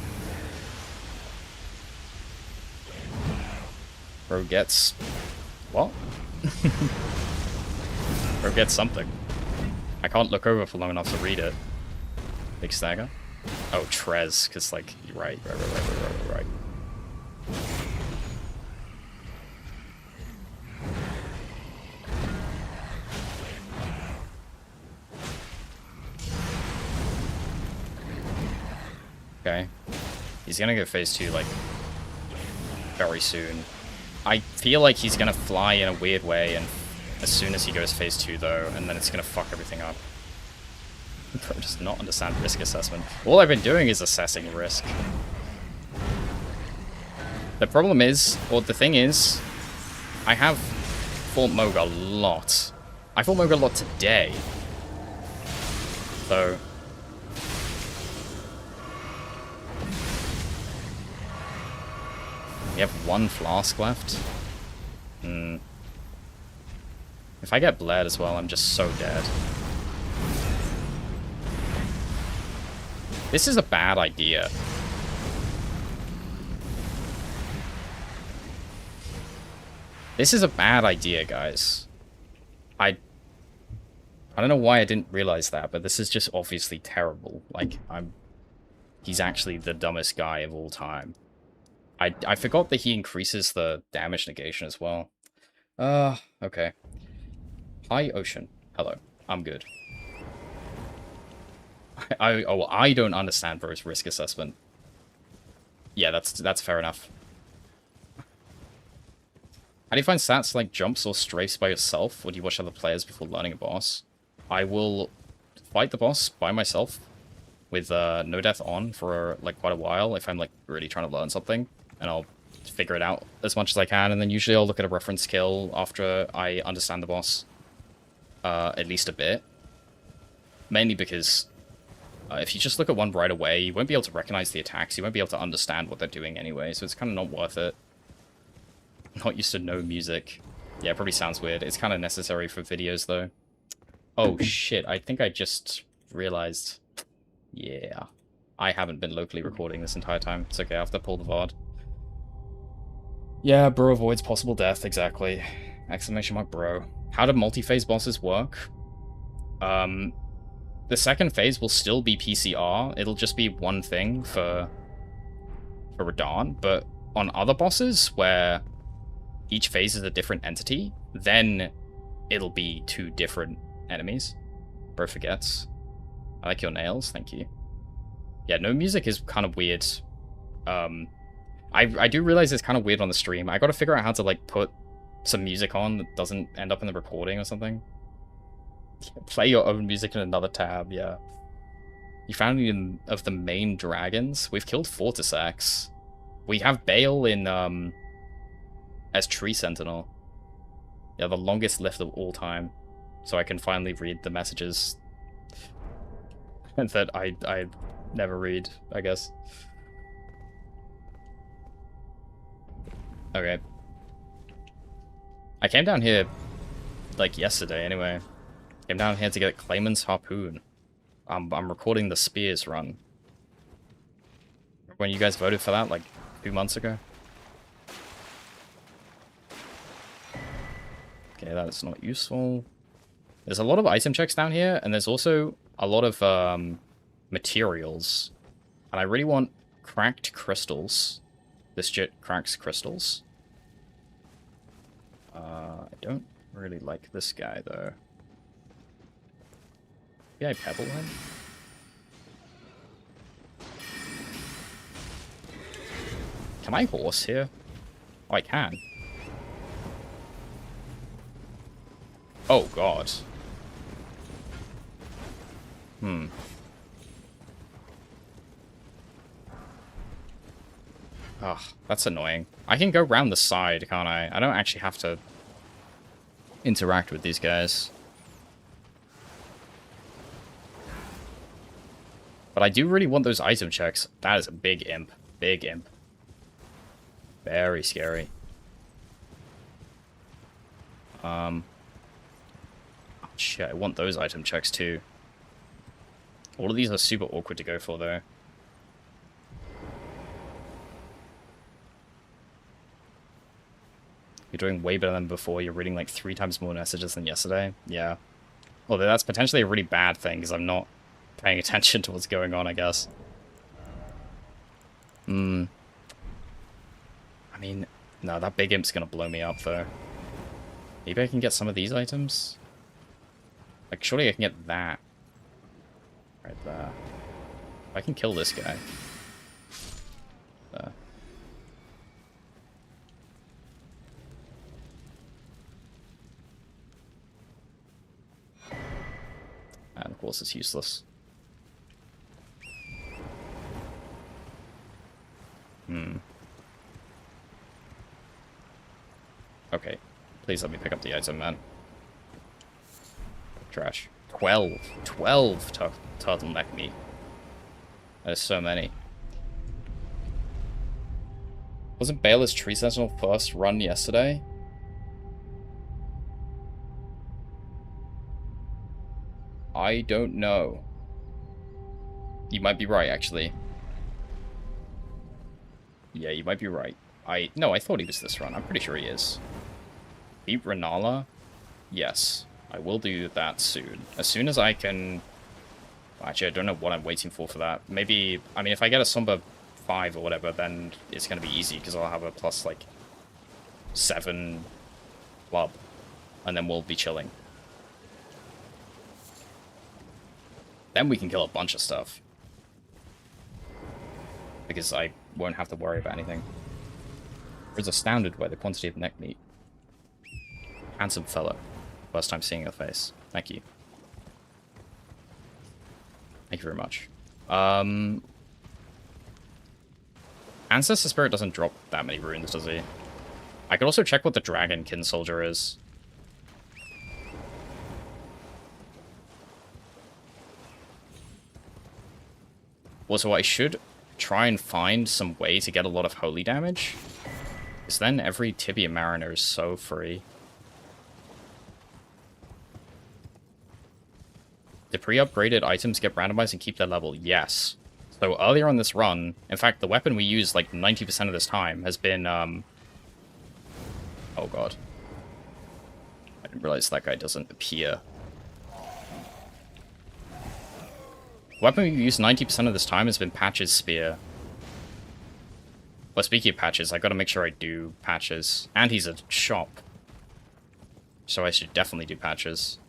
Bro gets... What? Bro gets something. I can't look over for long enough to read it. Big stagger? Oh, Trez, because, like, you're right. Okay. He's gonna go phase 2, like, very soon. I feel like he's gonna fly in a weird way, and as soon as he goes phase 2, though, and then it's gonna fuck everything up. Bro does not understand risk assessment. All I've been doing is assessing risk. The problem is, or the thing is, I have fought Moog a lot. I fought Moog a lot today. So... We have one flask left. If I get bled as well, I'm just so dead. This is a bad idea. This is a bad idea, guys. I don't know why I didn't realize that, but this is just obviously terrible. Like, he's actually the dumbest guy of all time. I forgot that he increases the damage negation as well. Okay. Hi, Ocean. Hello. I'm good. I don't understand bro's risk assessment. Yeah, that's fair enough. How do you find stats like jumps or strafes by yourself, or do you watch other players before learning a boss? I will fight the boss by myself with no death on for like quite a while if I'm like really trying to learn something. And I'll figure it out as much as I can, and then usually I'll look at a reference kill after I understand the boss at least a bit. Mainly because if you just look at one right away, you won't be able to recognize the attacks, you won't be able to understand what they're doing anyway, so it's kind of not worth it. Not used to no music. Yeah, it probably sounds weird. It's kind of necessary for videos, though. Oh, shit, I think I just realized... Yeah. I haven't been locally recording this entire time. It's okay, I have to pull the VOD. Yeah, bro avoids possible death, exactly. Exclamation mark bro. How do multi-phase bosses work? The second phase will still be PCR. It'll just be one thing for Radahn, but on other bosses where each phase is a different entity, then it'll be 2 different enemies. Bro forgets. I like your nails, thank you. Yeah, no music is kind of weird. I do realize it's kind of weird on the stream. I gotta figure out how to, like, put some music on that doesn't end up in the recording or something. Play your own music in another tab, yeah. You found any of the main dragons? We've killed Fortisax. We have Bale in, as Tree Sentinel. Yeah, the longest lift of all time. So I can finally read the messages that I never read, I guess. Okay. I came down here, like, yesterday, anyway. Came down here to get Clayman's Harpoon. I'm recording the Spears run. When you guys voted for that, like, 2 months ago? Okay, that's not useful. There's a lot of item checks down here, and there's also a lot of, materials. And I really want cracked crystals. This shit cracks crystals. I don't really like this guy, though. Yeah, I pebble him. Can I horse here? Oh, I can. Oh, God. Ugh, that's annoying. I can go round the side, can't I? I don't actually have to interact with these guys. But I do really want those item checks. That is a big imp. Big imp. Very scary. Oh, shit, I want those item checks too. All of these are super awkward to go for, though. You're doing way better than before. You're reading like 3 times more messages than yesterday. Yeah. Although that's potentially a really bad thing, because I'm not paying attention to what's going on, I guess. I mean, no, that big imp's gonna blow me up, though. Maybe I can get some of these items? Like, surely I can get that. Right there. I can kill this guy. There. And of course it's useless. Okay. Please let me pick up the item, man. Trash. 12. 12 turtleneck meat. There's so many. Wasn't Baylor's Tree Sentinel first run yesterday? I don't know. You might be right, actually. Yeah, you might be right. No, I thought he was this run. I'm pretty sure he is. Beat Renala? Yes. I will do that soon. As soon as I can... Actually, I don't know what I'm waiting for that. Maybe... I mean, if I get a Somber 5 or whatever, then it's going to be easy, because I'll have a plus, like, 7 club. And then we'll be chilling. Then we can kill a bunch of stuff. Because I won't have to worry about anything. I was astounded by the quantity of neck meat. Handsome fellow. First time seeing your face. Thank you. Thank you very much. Ancestor Spirit doesn't drop that many runes, does he? I could also check what the Dragon Kin Soldier is. Also, I should try and find some way to get a lot of holy damage. Because then every Tibia Mariner is so free. The pre-upgraded items get randomized and keep their level. Yes. So earlier on this run, in fact, the weapon we used like 90% of this time has been, oh god. I didn't realize that guy doesn't appear. The weapon we've used 90% of this time has been Patch's Spear. Well, speaking of Patches, I gotta make sure I do Patches. And he's a shop. So I should definitely do Patches.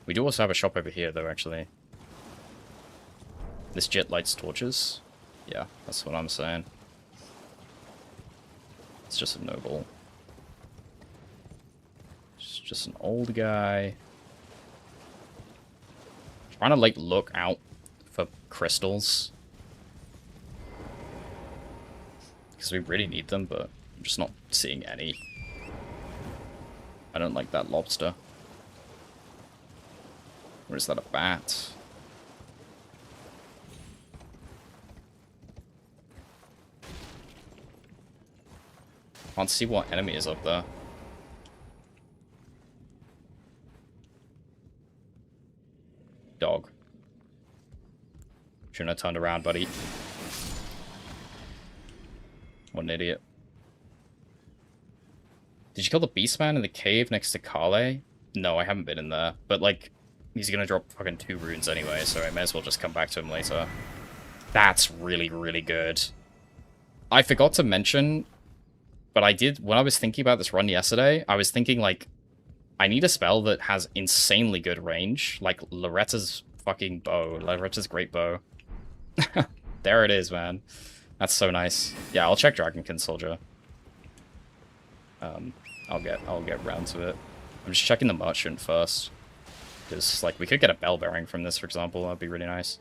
We do also have a shop over here, though, actually. This jet lights torches? Yeah, that's what I'm saying. It's just a noble. It's just an old guy. Trying to, like, look out for crystals. Because we really need them, but I'm just not seeing any. I don't like that lobster. Or is that a bat? Can't see what enemy is up there. Dog. Shouldn't have turned around, buddy. What an idiot. Did you kill the Beastman in the cave next to Kale? No, I haven't been in there. But, like, he's gonna drop fucking 2 runes anyway, so I may as well just come back to him later. That's really, really good. I forgot to mention, but I did, when I was thinking about this run yesterday, I was thinking, like, I need a spell that has insanely good range, like Loretta's fucking bow, Loretta's great bow. There it is, man. That's so nice. Yeah, I'll check Dragonkin Soldier. I'll get round to it. I'm just checking the merchant first. Because, like, we could get a bell bearing from this, for example. That'd be really nice.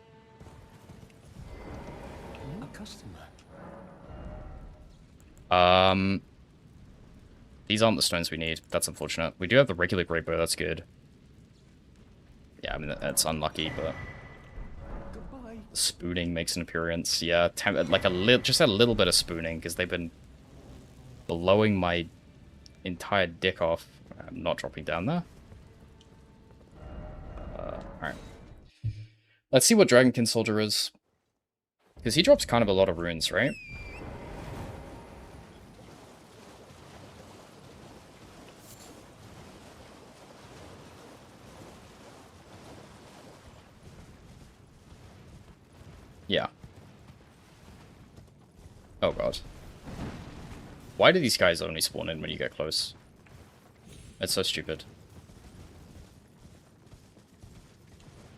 A customer. These aren't the stones we need. That's unfortunate. We do have the regular great bow. That's good. Yeah, I mean, that's unlucky, but... Goodbye. Spooning makes an appearance. Yeah, like just a little bit of spooning, because they've been blowing my entire dick off. I'm not dropping down there. Alright. Let's see what Dragonkin Soldier is. Because he drops kind of a lot of runes, right? Yeah. Oh god. Why do these guys only spawn in when you get close? It's so stupid.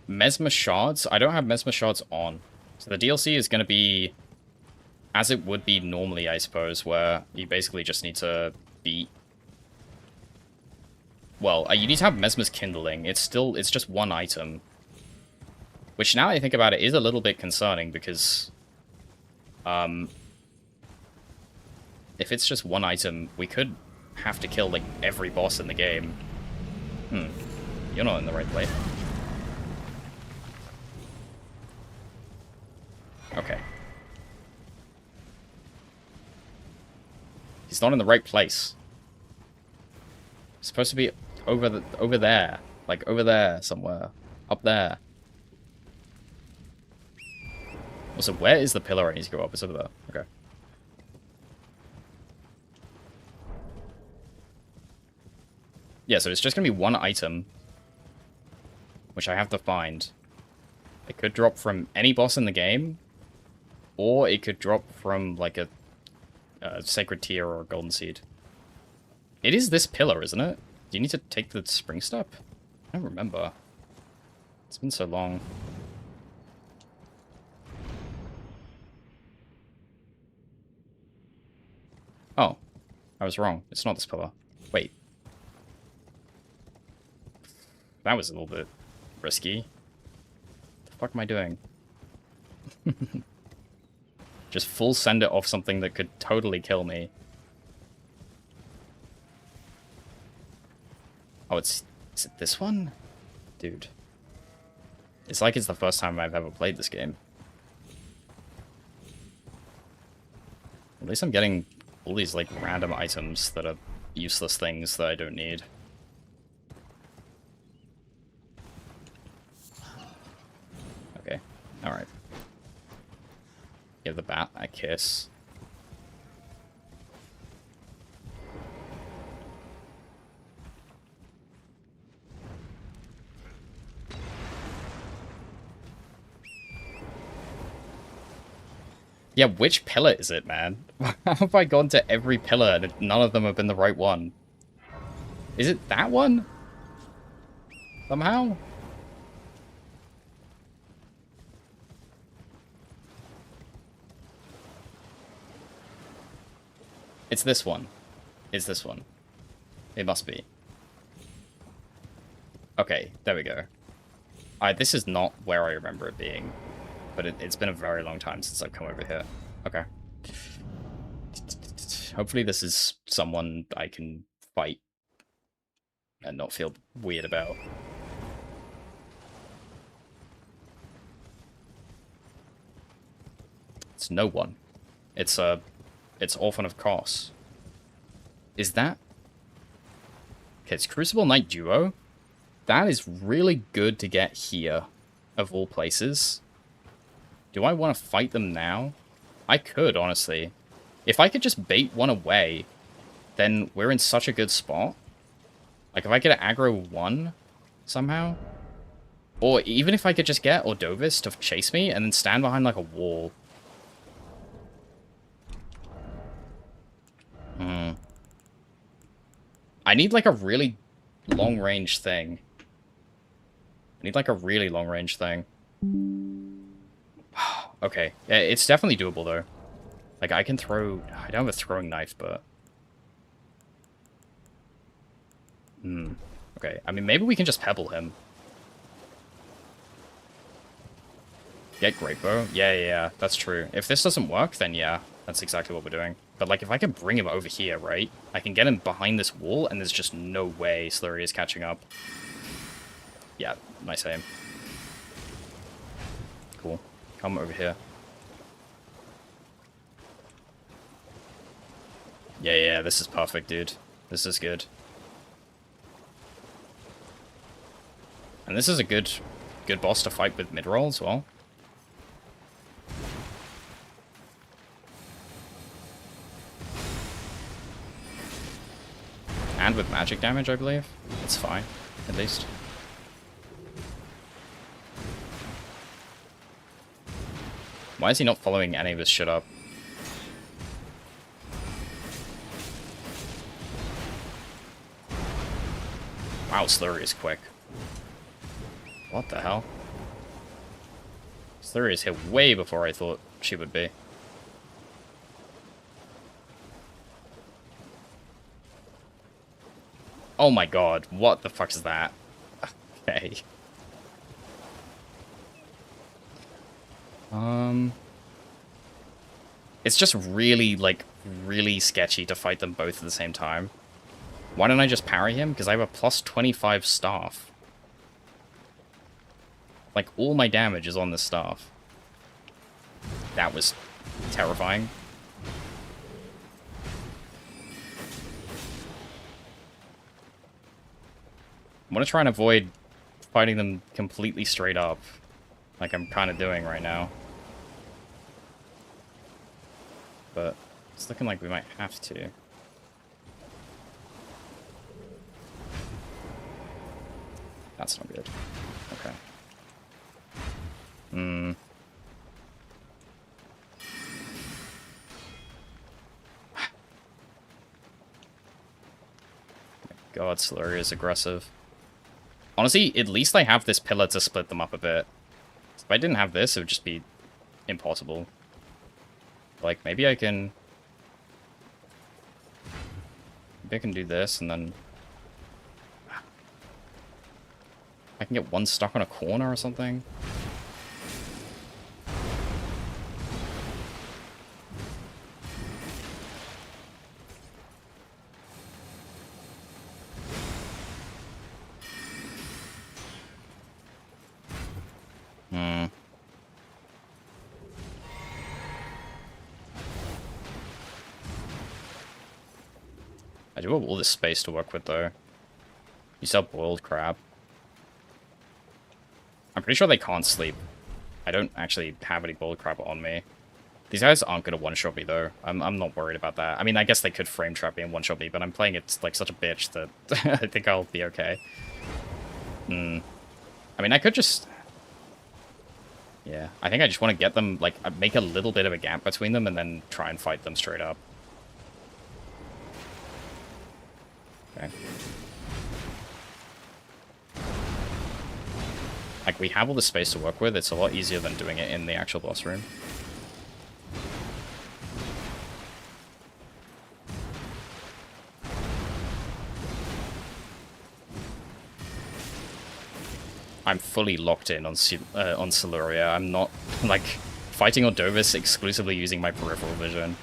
Mesmer Shards? I don't have Mesmer Shards on. So the DLC is going to be as it would be normally, I suppose, where you basically just need to beat... Well, you need to have Mesmer's Kindling. It's just one item. Which, now I think about it, is a little bit concerning, because... if it's just one item, we could have to kill, like, every boss in the game. You're not in the right place. Okay. He's not in the right place. He's supposed to be over there. Like, over there somewhere. Up there. Also, where is the pillar I need to go up? It's over there. Okay. Yeah, so it's just going to be one item, which I have to find. It could drop from any boss in the game, or it could drop from, like, a Sacred Tear or a Golden Seed. It is this pillar, isn't it? Do you need to take the spring step? I don't remember. It's been so long. Oh, I was wrong. It's not this pillar. Wait. That was a little bit risky. What the fuck am I doing? Just full send it off something that could totally kill me. Oh, is it this one? Dude. It's like it's the first time I've ever played this game. At least I'm getting all these, like, random items that are useless things that I don't need. Okay, alright. that a kiss. Yeah, which pillar is it, man? How have I gone to every pillar and none of them have been the right one? Is it that one? Somehow? It's this one. It's this one. It must be. Okay, there we go. This is not where I remember it being. But it's been a very long time since I've come over here. Okay. Hopefully this is someone I can fight and not feel weird about. It's no one. It's Orphan of Kos. Is that... Okay, it's Crucible Knight Duo. That is really good to get here, of all places. Do I want to fight them now? I could, honestly. If I could just bait one away, then we're in such a good spot. Like, if I could aggro one, somehow. Or even if I could just get Ordovis to chase me, and then stand behind, like, a wall. I need, like, a really long-range thing. I need, like, a really long-range thing. Okay. It's definitely doable, though. Like, I can throw... I don't have a throwing knife, but... Okay. I mean, maybe we can just pebble him. Get Great Bow? Yeah, that's true. If this doesn't work, then yeah, that's exactly what we're doing. But, like, if I can bring him over here, right? I can get him behind this wall, and there's just no way Slurry is catching up. Yeah, nice aim. Cool. Come over here. Yeah, this is perfect, dude. This is good. And this is a good boss to fight with mid-roll as well. And with magic damage, I believe. It's fine, at least. Why is he not following any of his shit up? Wow, Slurry is quick. What the hell? Slurry is hit way before I thought she would be. Oh my god, what the fuck is that? Okay. It's just really, like, really sketchy to fight them both at the same time. Why don't I just parry him? Because I have a plus 25 staff. Like, all my damage is on this staff. That was terrifying. I want to try and avoid fighting them completely straight up, like I'm kind of doing right now. But it's looking like we might have to. That's not good. Okay. God, Slurry is aggressive. Honestly, at least I have this pillar to split them up a bit. If I didn't have this, it would just be impossible. Like, maybe I can... Maybe I can do this, and then... I can get one stuck on a corner or something. I do have all this space to work with, though. You sell boiled crab. I'm pretty sure they can't sleep. I don't actually have any boiled crab on me. These guys aren't gonna one-shot me, though. I'm not worried about that. I mean, I guess they could frame trap me and one-shot me, but I'm playing it like such a bitch that I think I'll be okay. I mean, I could just... Yeah, I think I just want to get them, like, make a little bit of a gap between them and then try and fight them straight up. Okay. Like, we have all the space to work with. It's a lot easier than doing it in the actual boss room. I'm fully locked in on Siluria. I'm not, like, fighting Ordovis exclusively using my peripheral vision.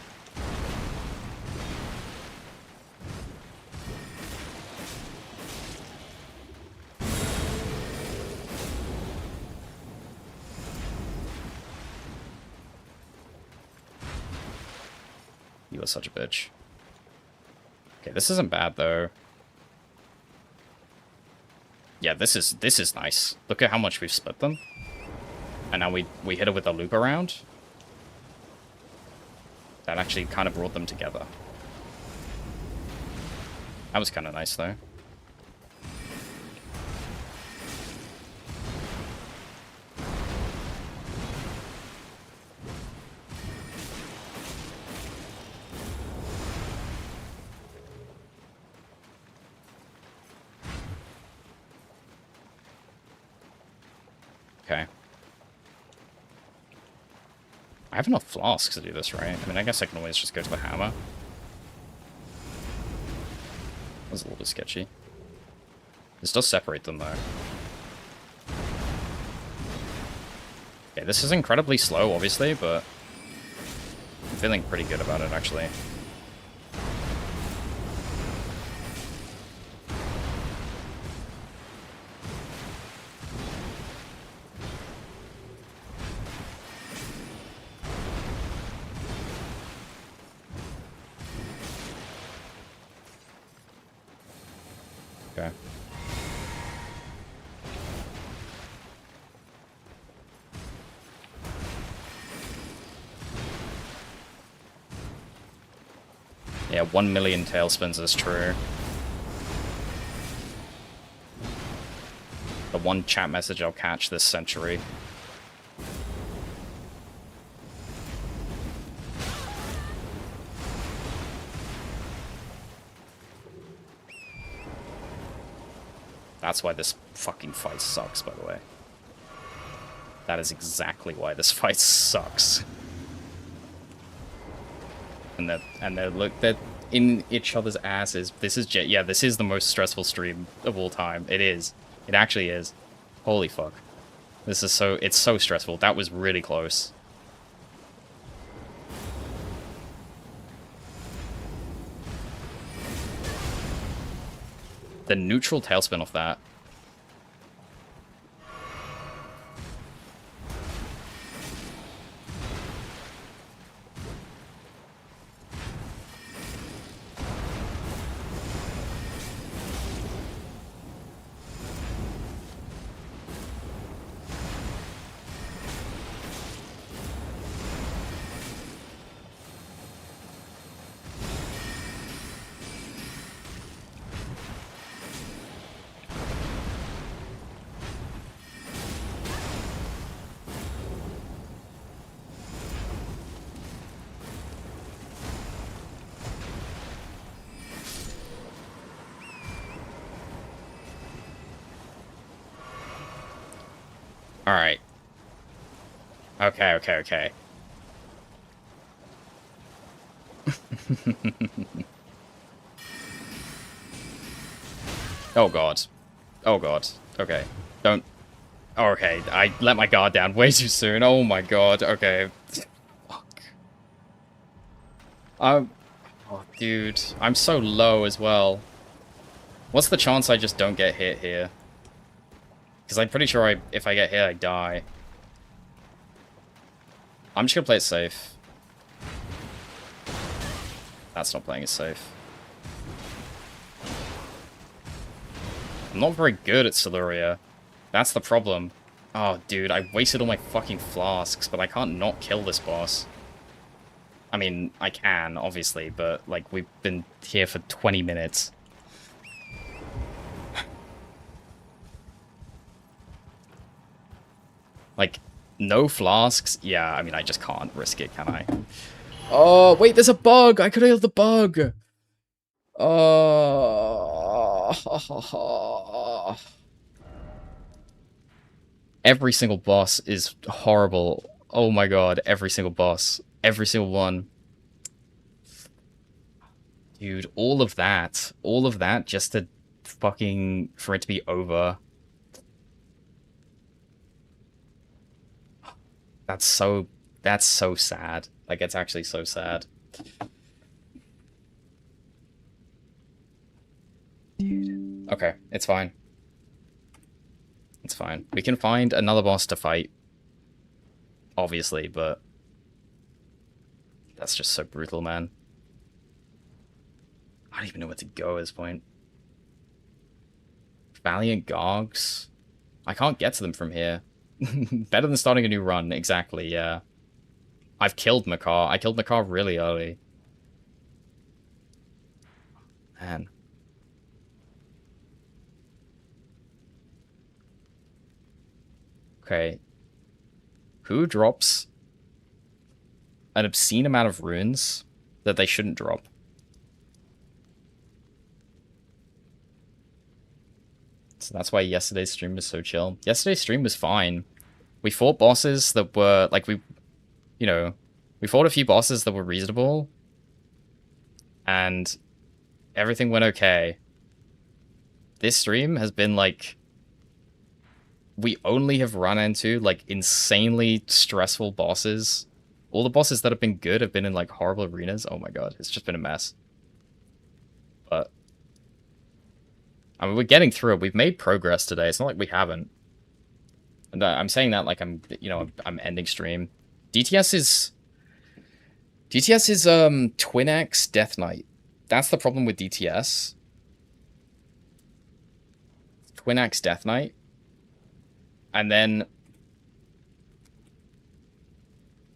You are such a bitch. Okay, this isn't bad, though. Yeah, this is nice. Look at how much we've split them. And now we hit it with a loop around. That actually kind of brought them together. That was kind of nice, though. Okay. I have enough flasks to do this, right? I mean, I guess I can always just go to the hammer. That was a little bit sketchy. This does separate them, though. Okay, this is incredibly slow, obviously, but I'm feeling pretty good about it, actually. Okay. Yeah, 1 million tailspins is true. The one chat message I'll catch this century. That's why this fucking fight sucks, by the way. That is exactly why this fight sucks. And they're in each other's asses. This is this is the most stressful stream of all time. It is. It actually is. Holy fuck. This is it's so stressful. That was really close. The neutral tailspin off that. Alright. Okay. Oh god. Oh god. Okay. Don't... Okay, I let my guard down way too soon. Oh my god. Okay. Fuck. Oh, dude. I'm so low as well. What's the chance I just don't get hit here? Because I'm pretty sure if I get hit, I die. I'm just gonna play it safe. That's not playing it safe. I'm not very good at Siluria. That's the problem. Oh, dude, I wasted all my fucking flasks, but I can't not kill this boss. I mean, I can, obviously, but, like, we've been here for 20 minutes. Like, no flasks? Yeah, I mean, I just can't risk it, can I? Oh, wait, there's a bug! I could have healed the bug! Oh... Every single boss is horrible. Oh my god, every single boss. Every single one. Dude, all of that just to fucking, for it to be over. That's so sad. Like, it's actually so sad. Okay, it's fine. It's fine. We can find another boss to fight. Obviously, but that's just so brutal, man. I don't even know where to go at this point. Valiant Gogs? I can't get to them from here. Better than starting a new run, exactly, yeah. I've killed Makar. I killed Makar really early. Man. Okay. Who drops an obscene amount of runes that they shouldn't drop? So that's why yesterday's stream was so chill. Yesterday's stream was fine. We fought bosses that were, like, we fought a few bosses that were reasonable. And everything went okay. This stream has been, like, we only have run into, like, insanely stressful bosses. All the bosses that have been good have been in, like, horrible arenas. Oh my god, it's just been a mess. But I mean, we're getting through it. We've made progress today. It's not like we haven't. And I'm saying that like I'm ending stream. DTS is Twin Axe Death Knight. That's the problem with DTS. Twin Axe Death Knight. And then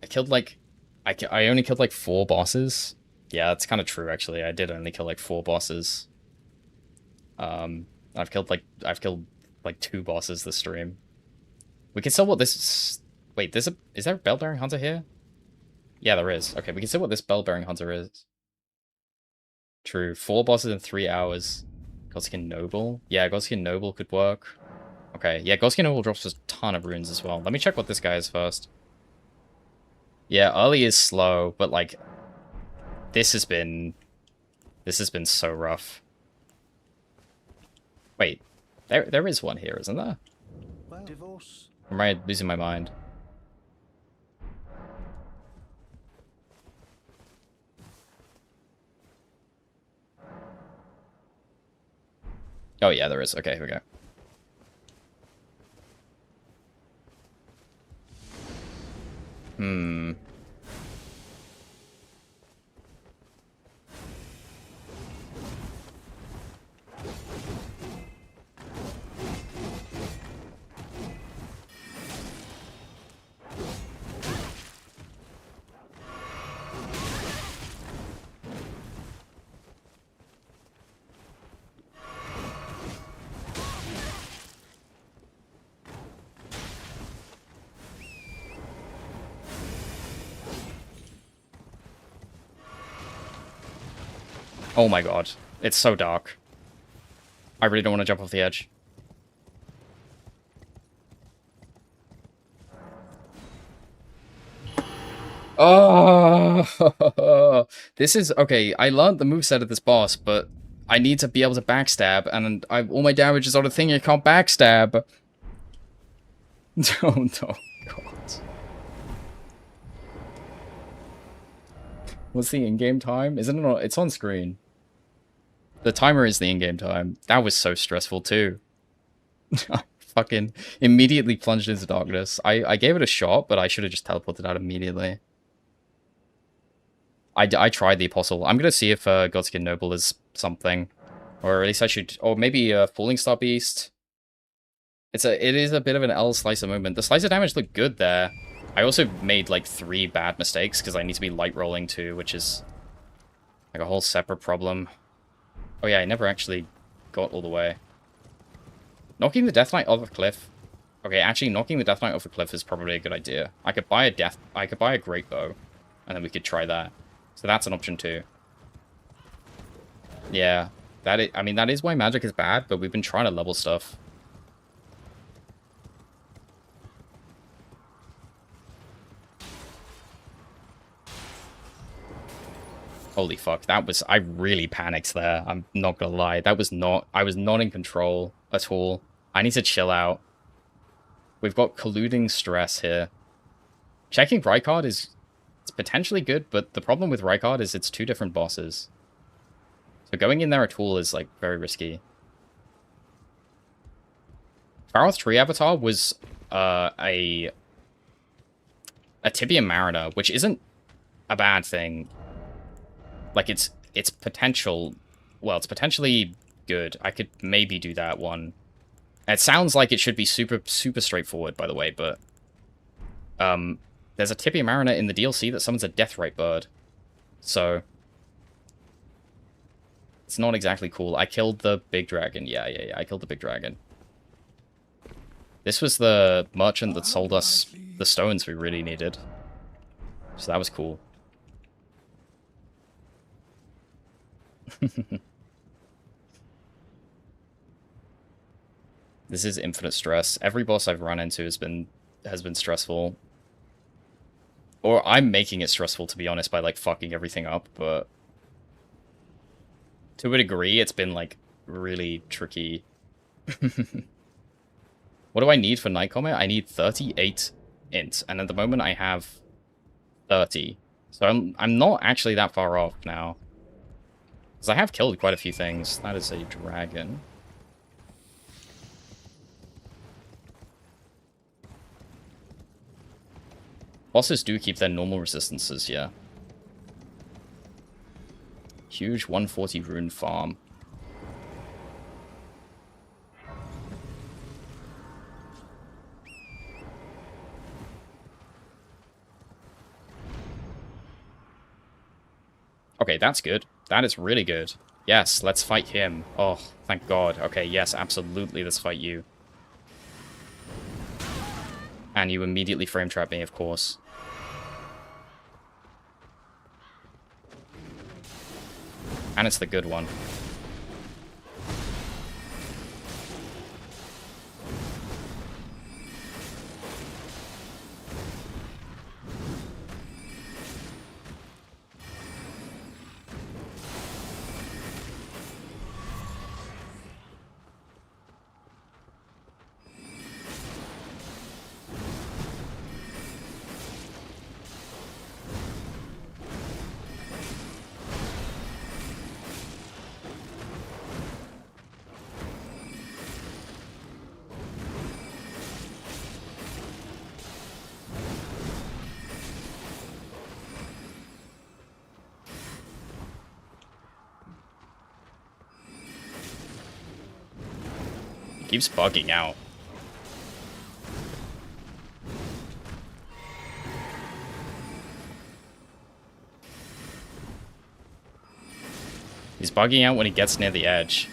I killed like I only killed like 4 bosses. Yeah, that's kind of true actually. I did only kill like 4 bosses. I've killed like 2 bosses this stream. We can sell what this... Wait, is there a Bell-Bearing Hunter here? Yeah, there is. Okay, we can see what this Bell-Bearing Hunter is. True. 4 bosses in 3 hours. Godskin Noble? Yeah, Godskin Noble could work. Okay, yeah, Godskin Noble drops a ton of runes as well. Let me check what this guy is first. Yeah, early is slow, but like... This has been so rough. Wait, there is one here, isn't there? Well, divorce. Or am I losing my mind? Oh yeah, there is. Okay, here we go. Hmm. Oh my god. It's so dark. I really don't want to jump off the edge. Oh, this is... Okay, I learned the moveset of this boss, but I need to be able to backstab, and all my damage is on a thing I can't backstab. Oh, no, God. What's the in-game time? Isn't it on... It's on screen. The timer is the in-game time. That was so stressful, too. I fucking immediately plunged into darkness. I gave it a shot, but I should have just teleported out immediately. I tried the Apostle. I'm going to see if Godskin Noble is something. Or at least I should... Or maybe Falling Star Beast. It is a bit of an L Slicer moment. The Slicer damage looked good there. I also made like 3 bad mistakes because I need to be light rolling too, which is like a whole separate problem. Oh yeah, I never actually got all the way. Knocking the Death Knight off a cliff. Okay, actually knocking the Death Knight off a cliff is probably a good idea. I could buy a great bow, and then we could try that. So that's an option too. Yeah, I mean that is why magic is bad, but we've been trying to level stuff. Holy fuck, I really panicked there. I'm not gonna lie. I was not in control at all. I need to chill out. We've got colluding stress here. Checking Rykard it's potentially good, but the problem with Rykard is it's 2 different bosses. So going in there at all is, like, very risky. Farroth Tree Avatar was a Tibia Mariner, which isn't a bad thing. Like, it's potential... Well, it's potentially good. I could maybe do that one. It sounds like it should be super straightforward, by the way, but... there's a Tibia Mariner in the DLC that summons a Deathrite bird. So... It's not exactly cool. I killed the big dragon. Yeah, I killed the big dragon. This was the merchant that sold us the stones we really needed. So that was cool. This is infinite stress. Every boss I've run into has been stressful. Or I'm making it stressful, to be honest, by, like, fucking everything up, but... To a degree, it's been, like, really tricky. What do I need for Night Comet? I need 38 int, and at the moment I have 30. So I'm not actually that far off now. Because I have killed quite a few things. That is a dragon. Bosses do keep their normal resistances, yeah. Huge 140 rune farm. Okay, that's good. That is really good. Yes, let's fight him. Oh, thank God. Okay, yes, absolutely, let's fight you. And you immediately frame trap me, of course. And it's the good one. Keeps bugging out. He's bugging out when he gets near the edge.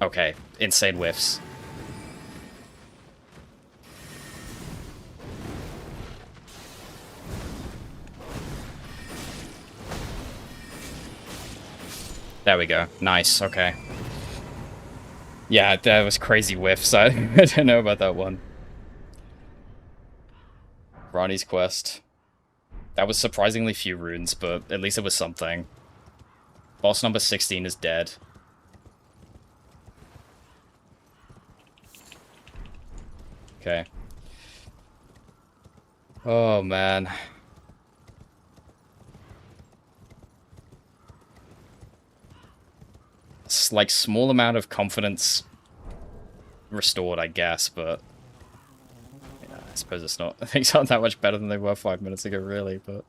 Okay, insane whiffs. There we go. Nice, okay. Yeah, that was crazy whiffs. I don't know about that one. Ronnie's quest. That was surprisingly few runes, but at least it was something. Boss number 16 is dead. Okay. Oh, man. It's like small amount of confidence restored, I guess, but yeah, I suppose it's not. Things aren't that much better than they were 5 minutes ago, really, but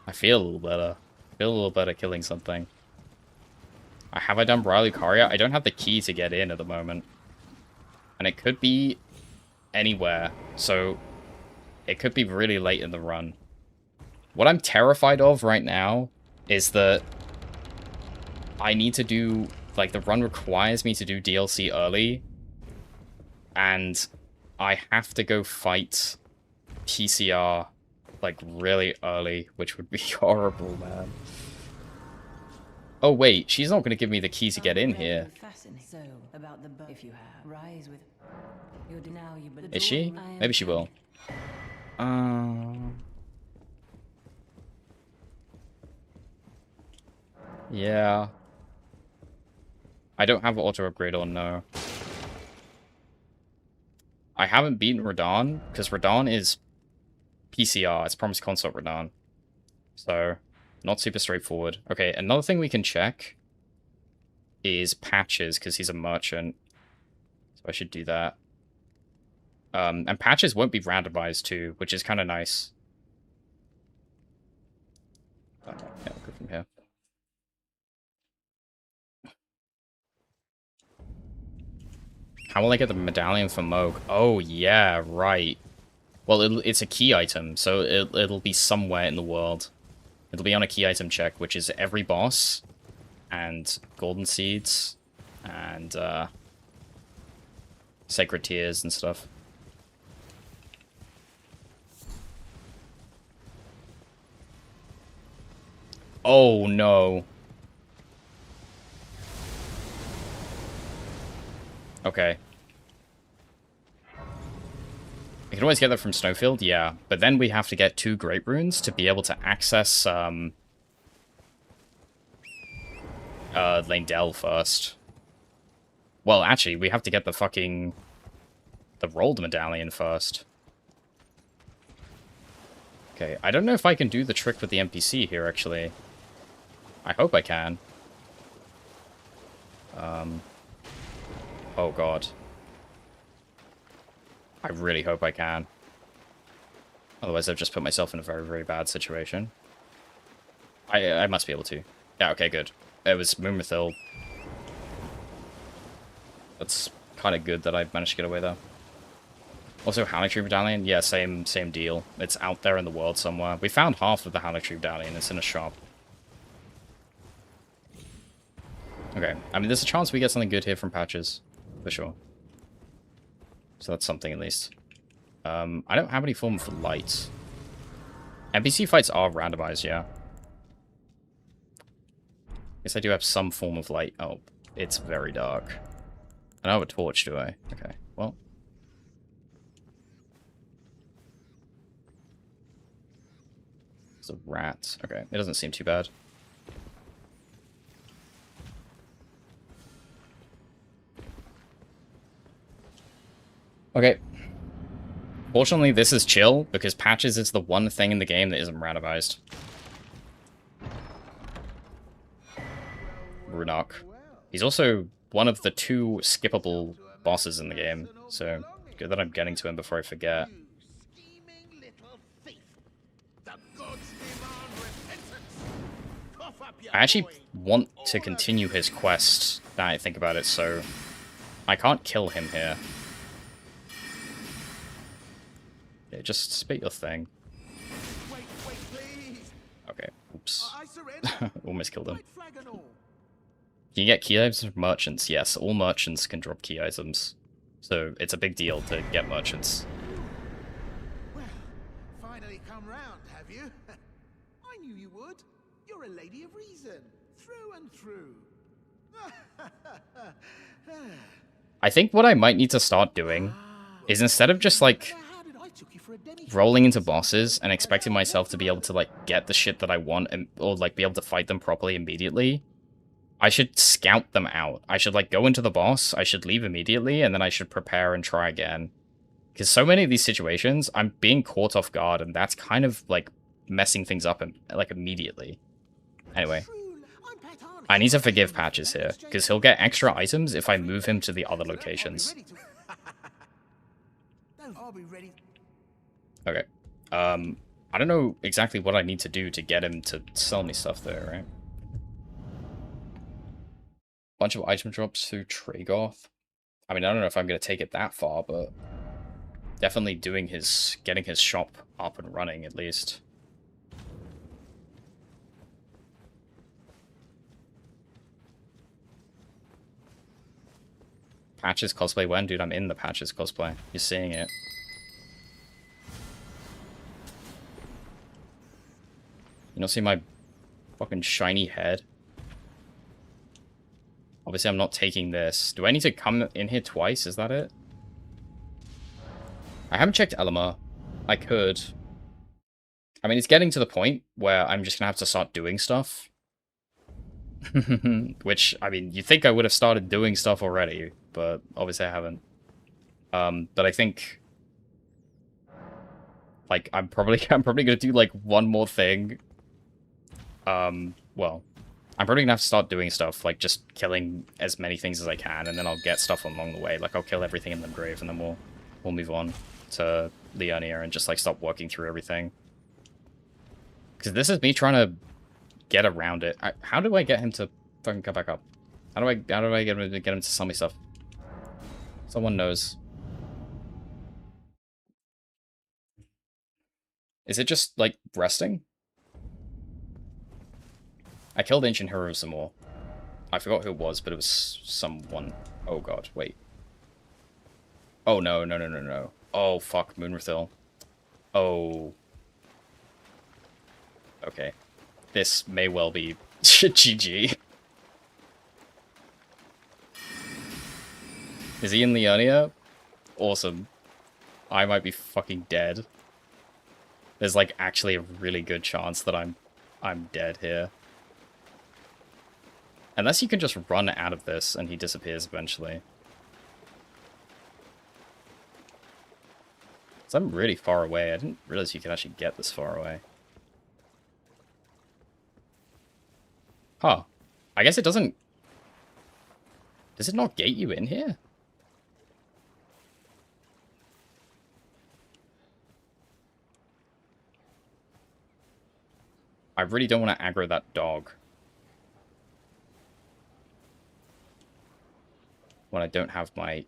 I feel a little better. I feel a little better killing something. Have I done Briley Courier? I don't have the key to get in at the moment. And it could be anywhere, so it could be really late in the run. What I'm terrified of right now is that I need to do, like, the run requires me to do DLC early, and I have to go fight PCR, like, really early, which would be horrible, man. Oh, wait, she's not going to give me the key to get in here. So, about the if you have rise with Is she? Maybe she will. Yeah. I don't have auto upgrade on, no. I haven't beaten Radahn, because Radahn is PCR. It's Promised Consort Radahn. So, not super straightforward. Okay, another thing we can check is Patches, because he's a merchant. So I should do that. And Patches won't be randomized too, which is kind of nice. Yeah, I'll go from here. How will I get the medallion for Moog? Oh, yeah, right. Well, it's a key item, so it'll be somewhere in the world. It'll be on a key item check, which is every boss, and golden seeds, and sacred tears and stuff. Oh, no. Okay. We can always get that from Snowfield, yeah. But then we have to get 2 Great Runes to be able to access, Lane first. Well, actually, we have to get the rolled medallion first. Okay, I don't know if I can do the trick with the NPC here, actually. I hope I can. Oh god. I really hope I can. Otherwise, I've just put myself in a very, very bad situation. I must be able to. Yeah, okay, good. It was Moonrathil. That's kind of good that I managed to get away there. Also, Haligtree Medallion? Yeah, same deal. It's out there in the world somewhere. We found half of the Haligtree Medallion. It's in a shop. Okay. I mean, there's a chance we get something good here from Patches. For sure. So that's something at least. I don't have any form for light. NPC fights are randomized, yeah. Guess I do have some form of light. Oh, it's very dark. I don't have a torch, do I? Okay, well. It's a rat. Okay, it doesn't seem too bad. Okay. Fortunately, this is chill, because Patches is the one thing in the game that isn't randomized. Runok. He's also one of the 2 skippable bosses in the game, so good that I'm getting to him before I forget. I actually want to continue his quest, now I think about it, so I can't kill him here. Yeah, just spit your thing. Okay, oops. Almost killed him. Can you get key items from merchants? Yes, all merchants can drop key items. So it's a big deal to get merchants. Well, finally come round, have you? I knew you would. You're a lady of reason, through and through. I think what I might need to start doing is instead of just, like, rolling into bosses and expecting myself to be able to, like, get the shit that I want and or, like, be able to fight them properly immediately, I should scout them out. I should, like, go into the boss, I should leave immediately, and then I should prepare and try again. Because so many of these situations, I'm being caught off guard, and that's kind of, like, messing things up, like, immediately. Anyway. I need to forgive Patches here, because he'll get extra items if I move him to the other locations. Okay. I don't know exactly what I need to do to get him to sell me stuff there, right? Bunch of item drops through Tragoth. I mean, I don't know if I'm going to take it that far, but definitely getting his shop up and running, at least. Patches cosplay when? Dude, I'm in the Patches cosplay. You're seeing it. You don't see my fucking shiny head? Obviously, I'm not taking this. Do I need to come in here twice? Is that it? I haven't checked Element. I could. I mean, it's getting to the point where I'm just gonna have to start doing stuff. Which, I mean, you'd think I would have started doing stuff already, but obviously I haven't. But I think... Like, I'm probably gonna do, like, one more thing. Well... I'm probably gonna have to start doing stuff, like just killing as many things as I can, and then I'll get stuff along the way. Like, I'll kill everything in the grave, and then we'll move on to Leonia and just, like, stop working through everything. Because this is me trying to get around it. How do I get him to fucking come back up? How do I get him to sell me stuff? Someone knows. Is it just, like, resting? I killed Ancient Hero some more. I forgot who it was, but it was someone. Oh god, wait. Oh no, no, no, no, no. Oh fuck, Moonrathil. Oh. Okay. This may well be GG. Is he in Leonia? Awesome. I might be fucking dead. There's like actually a really good chance that I'm dead here. Unless you can just run out of this and he disappears eventually. So I'm really far away. I didn't realize you could actually get this far away. Huh. I guess it doesn't... Does it not gate you in here? I really don't want to aggro that dog. When I don't have my...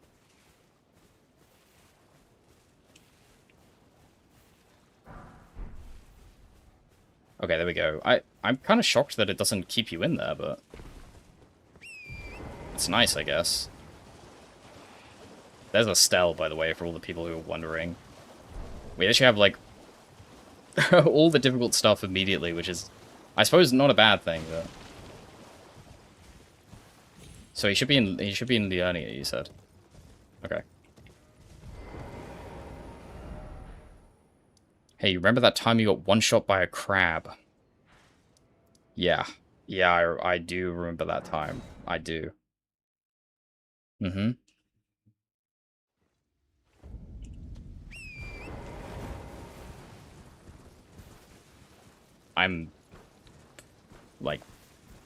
Okay, there we go. I'm kind of shocked that it doesn't keep you in there, but... It's nice, I guess. There's a Stell, by the way, for all the people who are wondering. We actually have, like, all the difficult stuff immediately, which is, I suppose, not a bad thing, but... So he should be in Leonia, you said. Okay. Hey, you remember that time you got one-shot by a crab? Yeah. Yeah, I do remember that time. I do. Mm-hmm. I'm, like,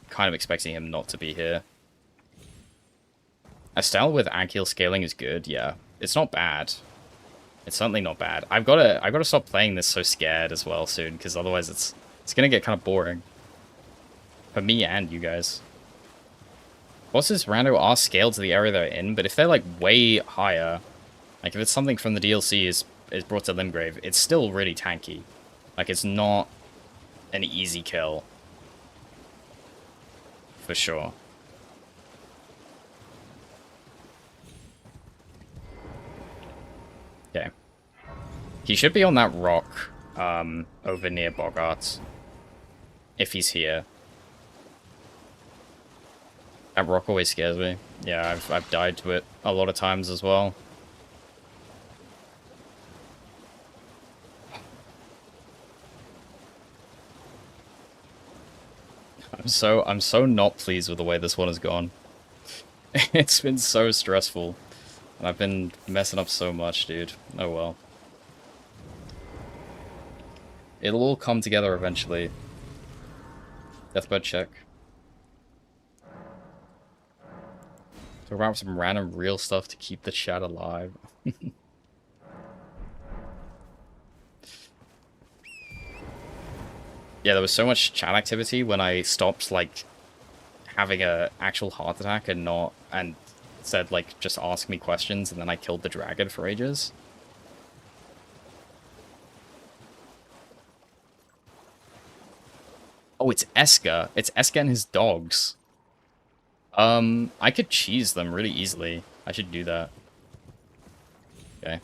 kind of expecting him not to be here. Estelle with Agile scaling is good, yeah. It's not bad. It's certainly not bad. I've gotta stop playing this so scared as well soon, because otherwise it's gonna get kind of boring. For me and you guys. Bosses rando are scaled to the area they're in, but if they're like way higher, like if it's something from the DLC is brought to Limgrave, it's still really tanky. Like it's not an easy kill. For sure. Okay. He should be on that rock, over near Bogarts. If he's here. That rock always scares me. Yeah, I've died to it a lot of times as well. I'm so not pleased with the way this one has gone. It's been so stressful. And I've been messing up so much, dude. Oh well. It'll all come together eventually. Deathbed check. Talk about some random real stuff to keep the chat alive. Yeah, there was so much chat activity when I stopped, like, having a actual heart attack and said, like, just ask me questions, and then I killed the dragon for ages. Oh, it's Eska. It's Eska and his dogs. I could cheese them really easily. I should do that. Okay. Okay,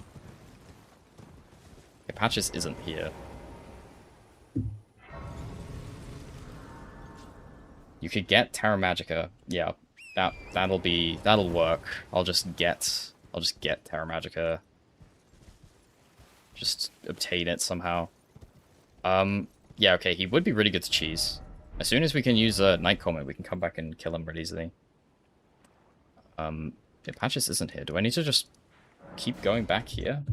Patches isn't here. You could get Terra Magica. Yeah, that'll work. I'll just get Terra Magica. Just obtain it somehow. Yeah, okay, he would be really good to cheese. As soon as we can use a Night Comet, we can come back and kill him really easily. Yeah, Patches isn't here. Do I need to just keep going back here?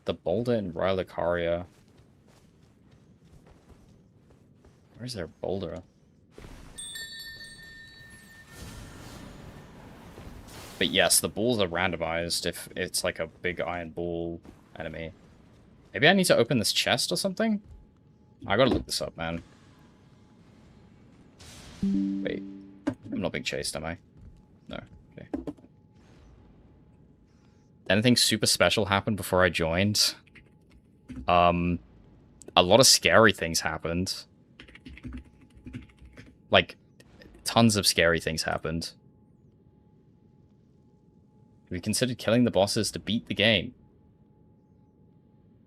The boulder in Rylicaria. Where's their boulder? But yes, the balls are randomized if it's like a big iron ball enemy. Maybe I need to open this chest or something? I gotta look this up, man. Wait. I'm not being chased, am I? No. Okay. Anything super special happened before I joined? A lot of scary things happened. Like, tons of scary things happened. We considered killing the bosses to beat the game.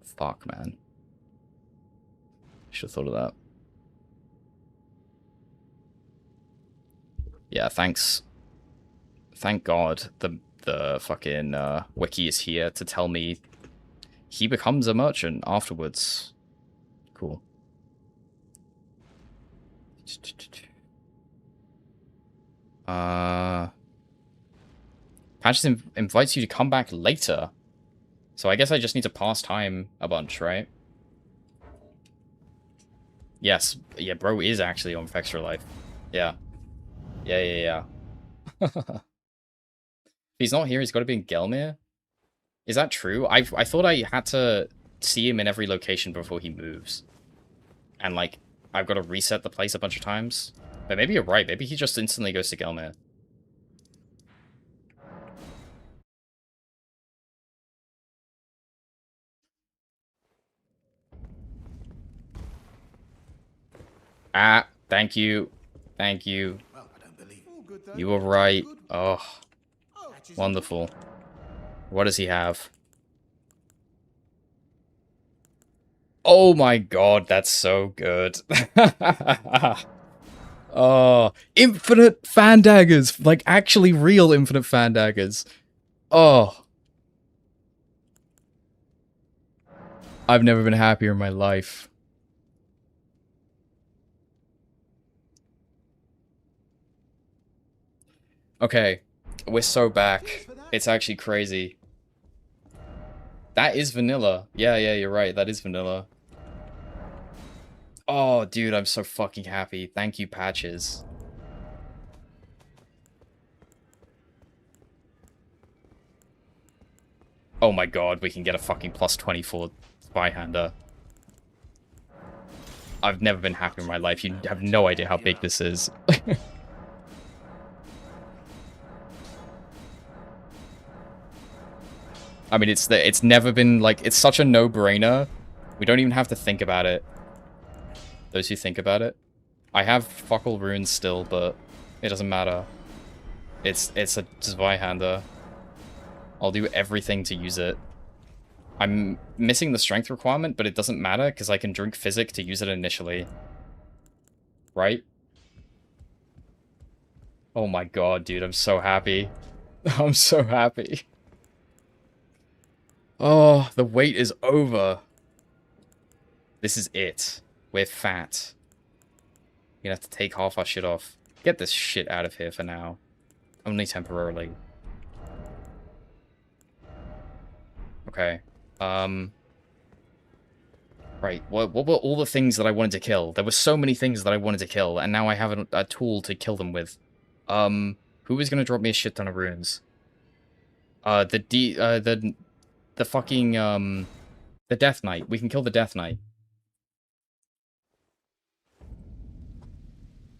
Fuck, man. Should have thought of that. Yeah, thanks. Thank God the fucking wiki is here to tell me he becomes a merchant afterwards. Cool. Patches invites you to come back later. So I guess I just need to pass time a bunch, right? Yes. Yeah, bro is actually on Extra Life. Yeah. Yeah. If he's not here, he's got to be in Gelmir. Is that true? I thought I had to see him in every location before he moves. And, like, I've got to reset the place a bunch of times. But maybe you're right. Maybe he just instantly goes to Gelmir. Ah, thank you. Thank you. Well, I don't believe You were right. Oh, wonderful. What does he have? Oh my god, that's so good. Oh, infinite fan daggers. Like, actually real infinite fan daggers. Oh. I've never been happier in my life. Okay, we're so back. It's actually crazy. That is vanilla. Yeah, you're right. That is vanilla. Oh, dude, I'm so fucking happy. Thank you, Patches. Oh my god, we can get a fucking plus 24 Spyhander. I've never been happier in my life. You have no idea how big this is. I mean, it's never been, like, it's such a no-brainer. We don't even have to think about it. Those who think about it. I have fuck all runes still, but it doesn't matter. It's a Zweihander. I'll do everything to use it. I'm missing the strength requirement, but it doesn't matter, because I can drink Physic to use it initially. Right? Oh my god, dude, I'm so happy. I'm so happy. Oh, the wait is over. This is it. We're fat. We're gonna have to take half our shit off. Get this shit out of here for now. Only temporarily. Okay. Right, what were all the things that I wanted to kill? There were so many things that I wanted to kill, and now I have a tool to kill them with. Who is gonna drop me a shit ton of runes? The fucking, the Death Knight. We can kill the Death Knight.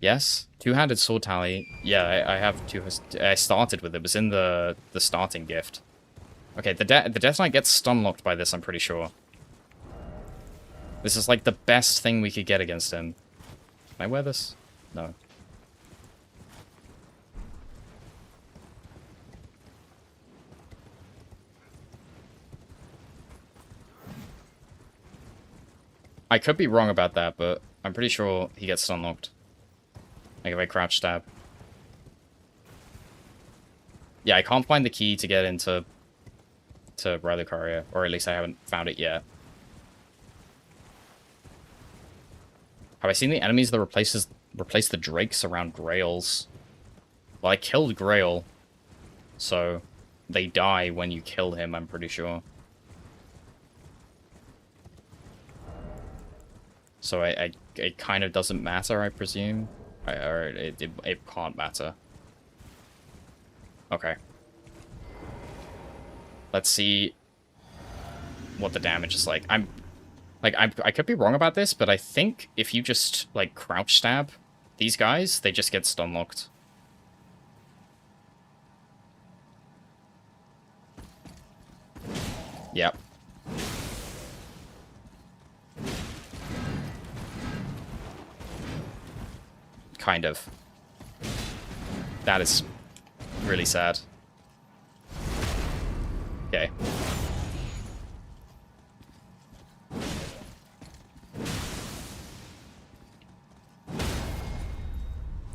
Yes? Two-handed sword tally. Yeah, I have two. I started with it. It was in the starting gift. Okay, the Death Knight gets stun locked by this, I'm pretty sure. This is like the best thing we could get against him. Can I wear this? No. I could be wrong about that, but I'm pretty sure he gets stun locked. Like if I crouch stab. Yeah, I can't find the key to get into Riley Courier, or at least I haven't found it yet. Have I seen the enemies that replace the drakes around Grails? Well, I killed Grail, so they die when you kill him, I'm pretty sure. So it kind of doesn't matter, I presume. Or it can't matter. Okay. Let's see what the damage is like. I could be wrong about this, but I think if you just, like, crouch stab these guys, they just get stun locked. Yep. Kind of. That is really sad. Okay.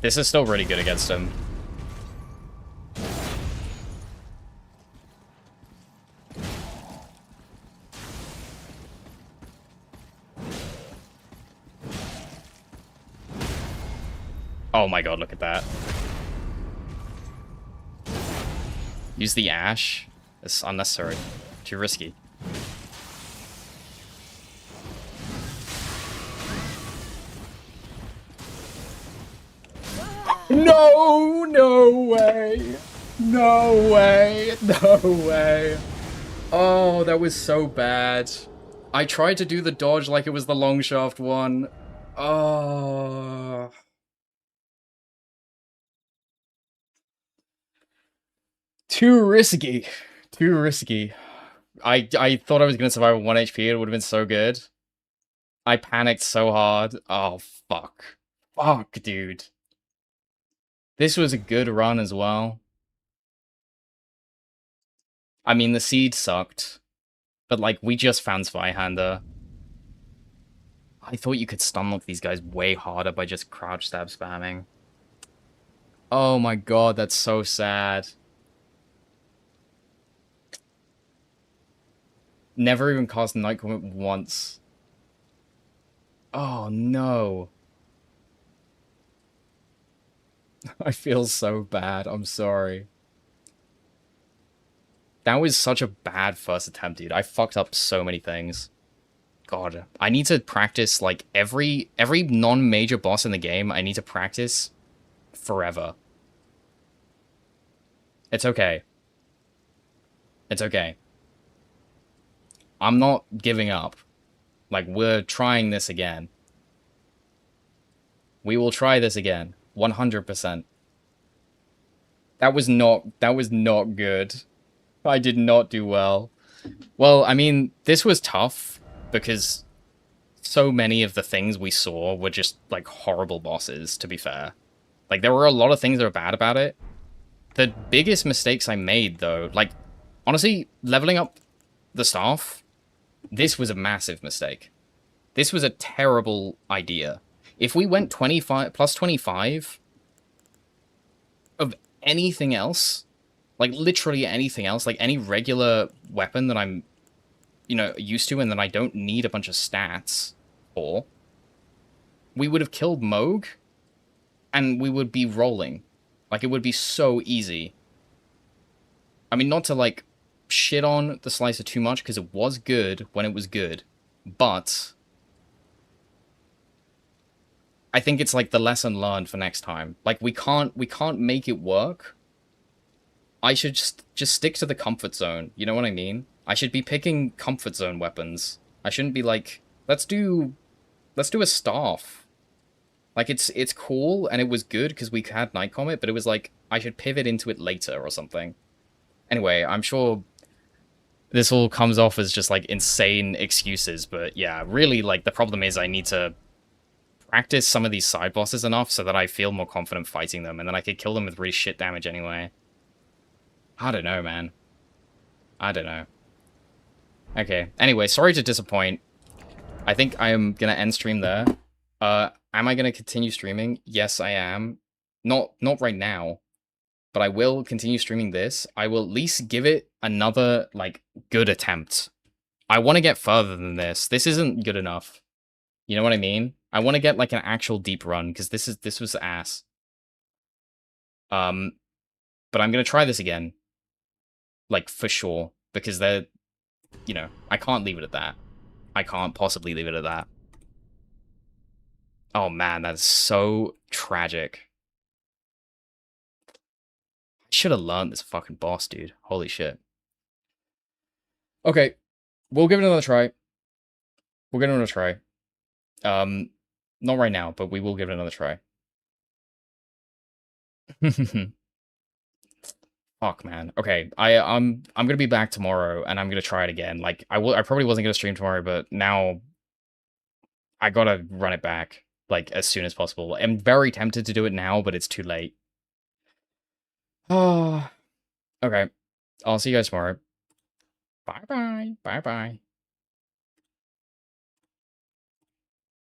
This is still really good against him. Oh my god, look at that. Use the ash. It's unnecessary. Too risky. No! No way! No way! No way! Oh, that was so bad. I tried to do the dodge like it was the long shaft one. Oh. Too risky. Too risky. I thought I was gonna survive with 1 HP. It would have been so good. I panicked so hard. Oh, fuck. Fuck, dude. This was a good run as well. I mean, the seed sucked. But, like, we just found Zweihander. I thought you could stun lock these guys way harder by just crouch stab spamming. Oh my god, that's so sad. Never even cast Night Comet once. Oh no. I feel so bad. I'm sorry. That was such a bad first attempt, dude. I fucked up so many things. God, I need to practice, like, every non-major boss in the game, I need to practice forever. It's okay. It's okay. I'm not giving up. Like, we're trying this again. We will try this again. 100%. That was not good. I did not do well. Well, I mean, this was tough because so many of the things we saw were just, like, horrible bosses, to be fair. Like, there were a lot of things that were bad about it. The biggest mistakes I made, though, like, honestly, leveling up the staff, this was a massive mistake. This was a terrible idea. If we went 25 plus 25 of anything else, like literally anything else, like any regular weapon that I'm, you know, used to and that I don't need a bunch of stats for, we would have killed Moog and we would be rolling. Like, it would be so easy. I mean, not to, like, shit on the Slicer too much, because it was good when it was good, but I think it's, like, the lesson learned for next time. Like, we can't make it work. I should just stick to the comfort zone, you know what I mean? I should be picking comfort zone weapons. I shouldn't be like, let's do a staff. Like, it's cool, and it was good because we had Night Comet, but it was like, I should pivot into it later or something. Anyway, I'm sure this all comes off as just, like, insane excuses, but yeah, really, like, the problem is I need to practice some of these side bosses enough so that I feel more confident fighting them, and then I could kill them with really shit damage anyway. I don't know, man. I don't know. Okay, anyway, sorry to disappoint. I think I am gonna end stream there. Am I gonna continue streaming? Yes, I am. Not right now, but I will continue streaming this. I will at least give it another, like, good attempt. I want to get further than this. This isn't good enough. You know what I mean? I want to get, like, an actual deep run, because this was ass. But I'm gonna try this again. Like, for sure. Because they're, you know, I can't leave it at that. I can't possibly leave it at that. Oh man, that's so tragic. I should have learned this fucking boss, dude. Holy shit. Okay, we'll give it another try. We'll give it another try. Not right now, but we will give it another try. Fuck, man. Okay, I'm gonna be back tomorrow, and I'm gonna try it again. Like, I probably wasn't gonna stream tomorrow, but now I gotta run it back, like, as soon as possible. I'm very tempted to do it now, but it's too late. Oh, okay. I'll see you guys tomorrow. Bye-bye. Bye-bye.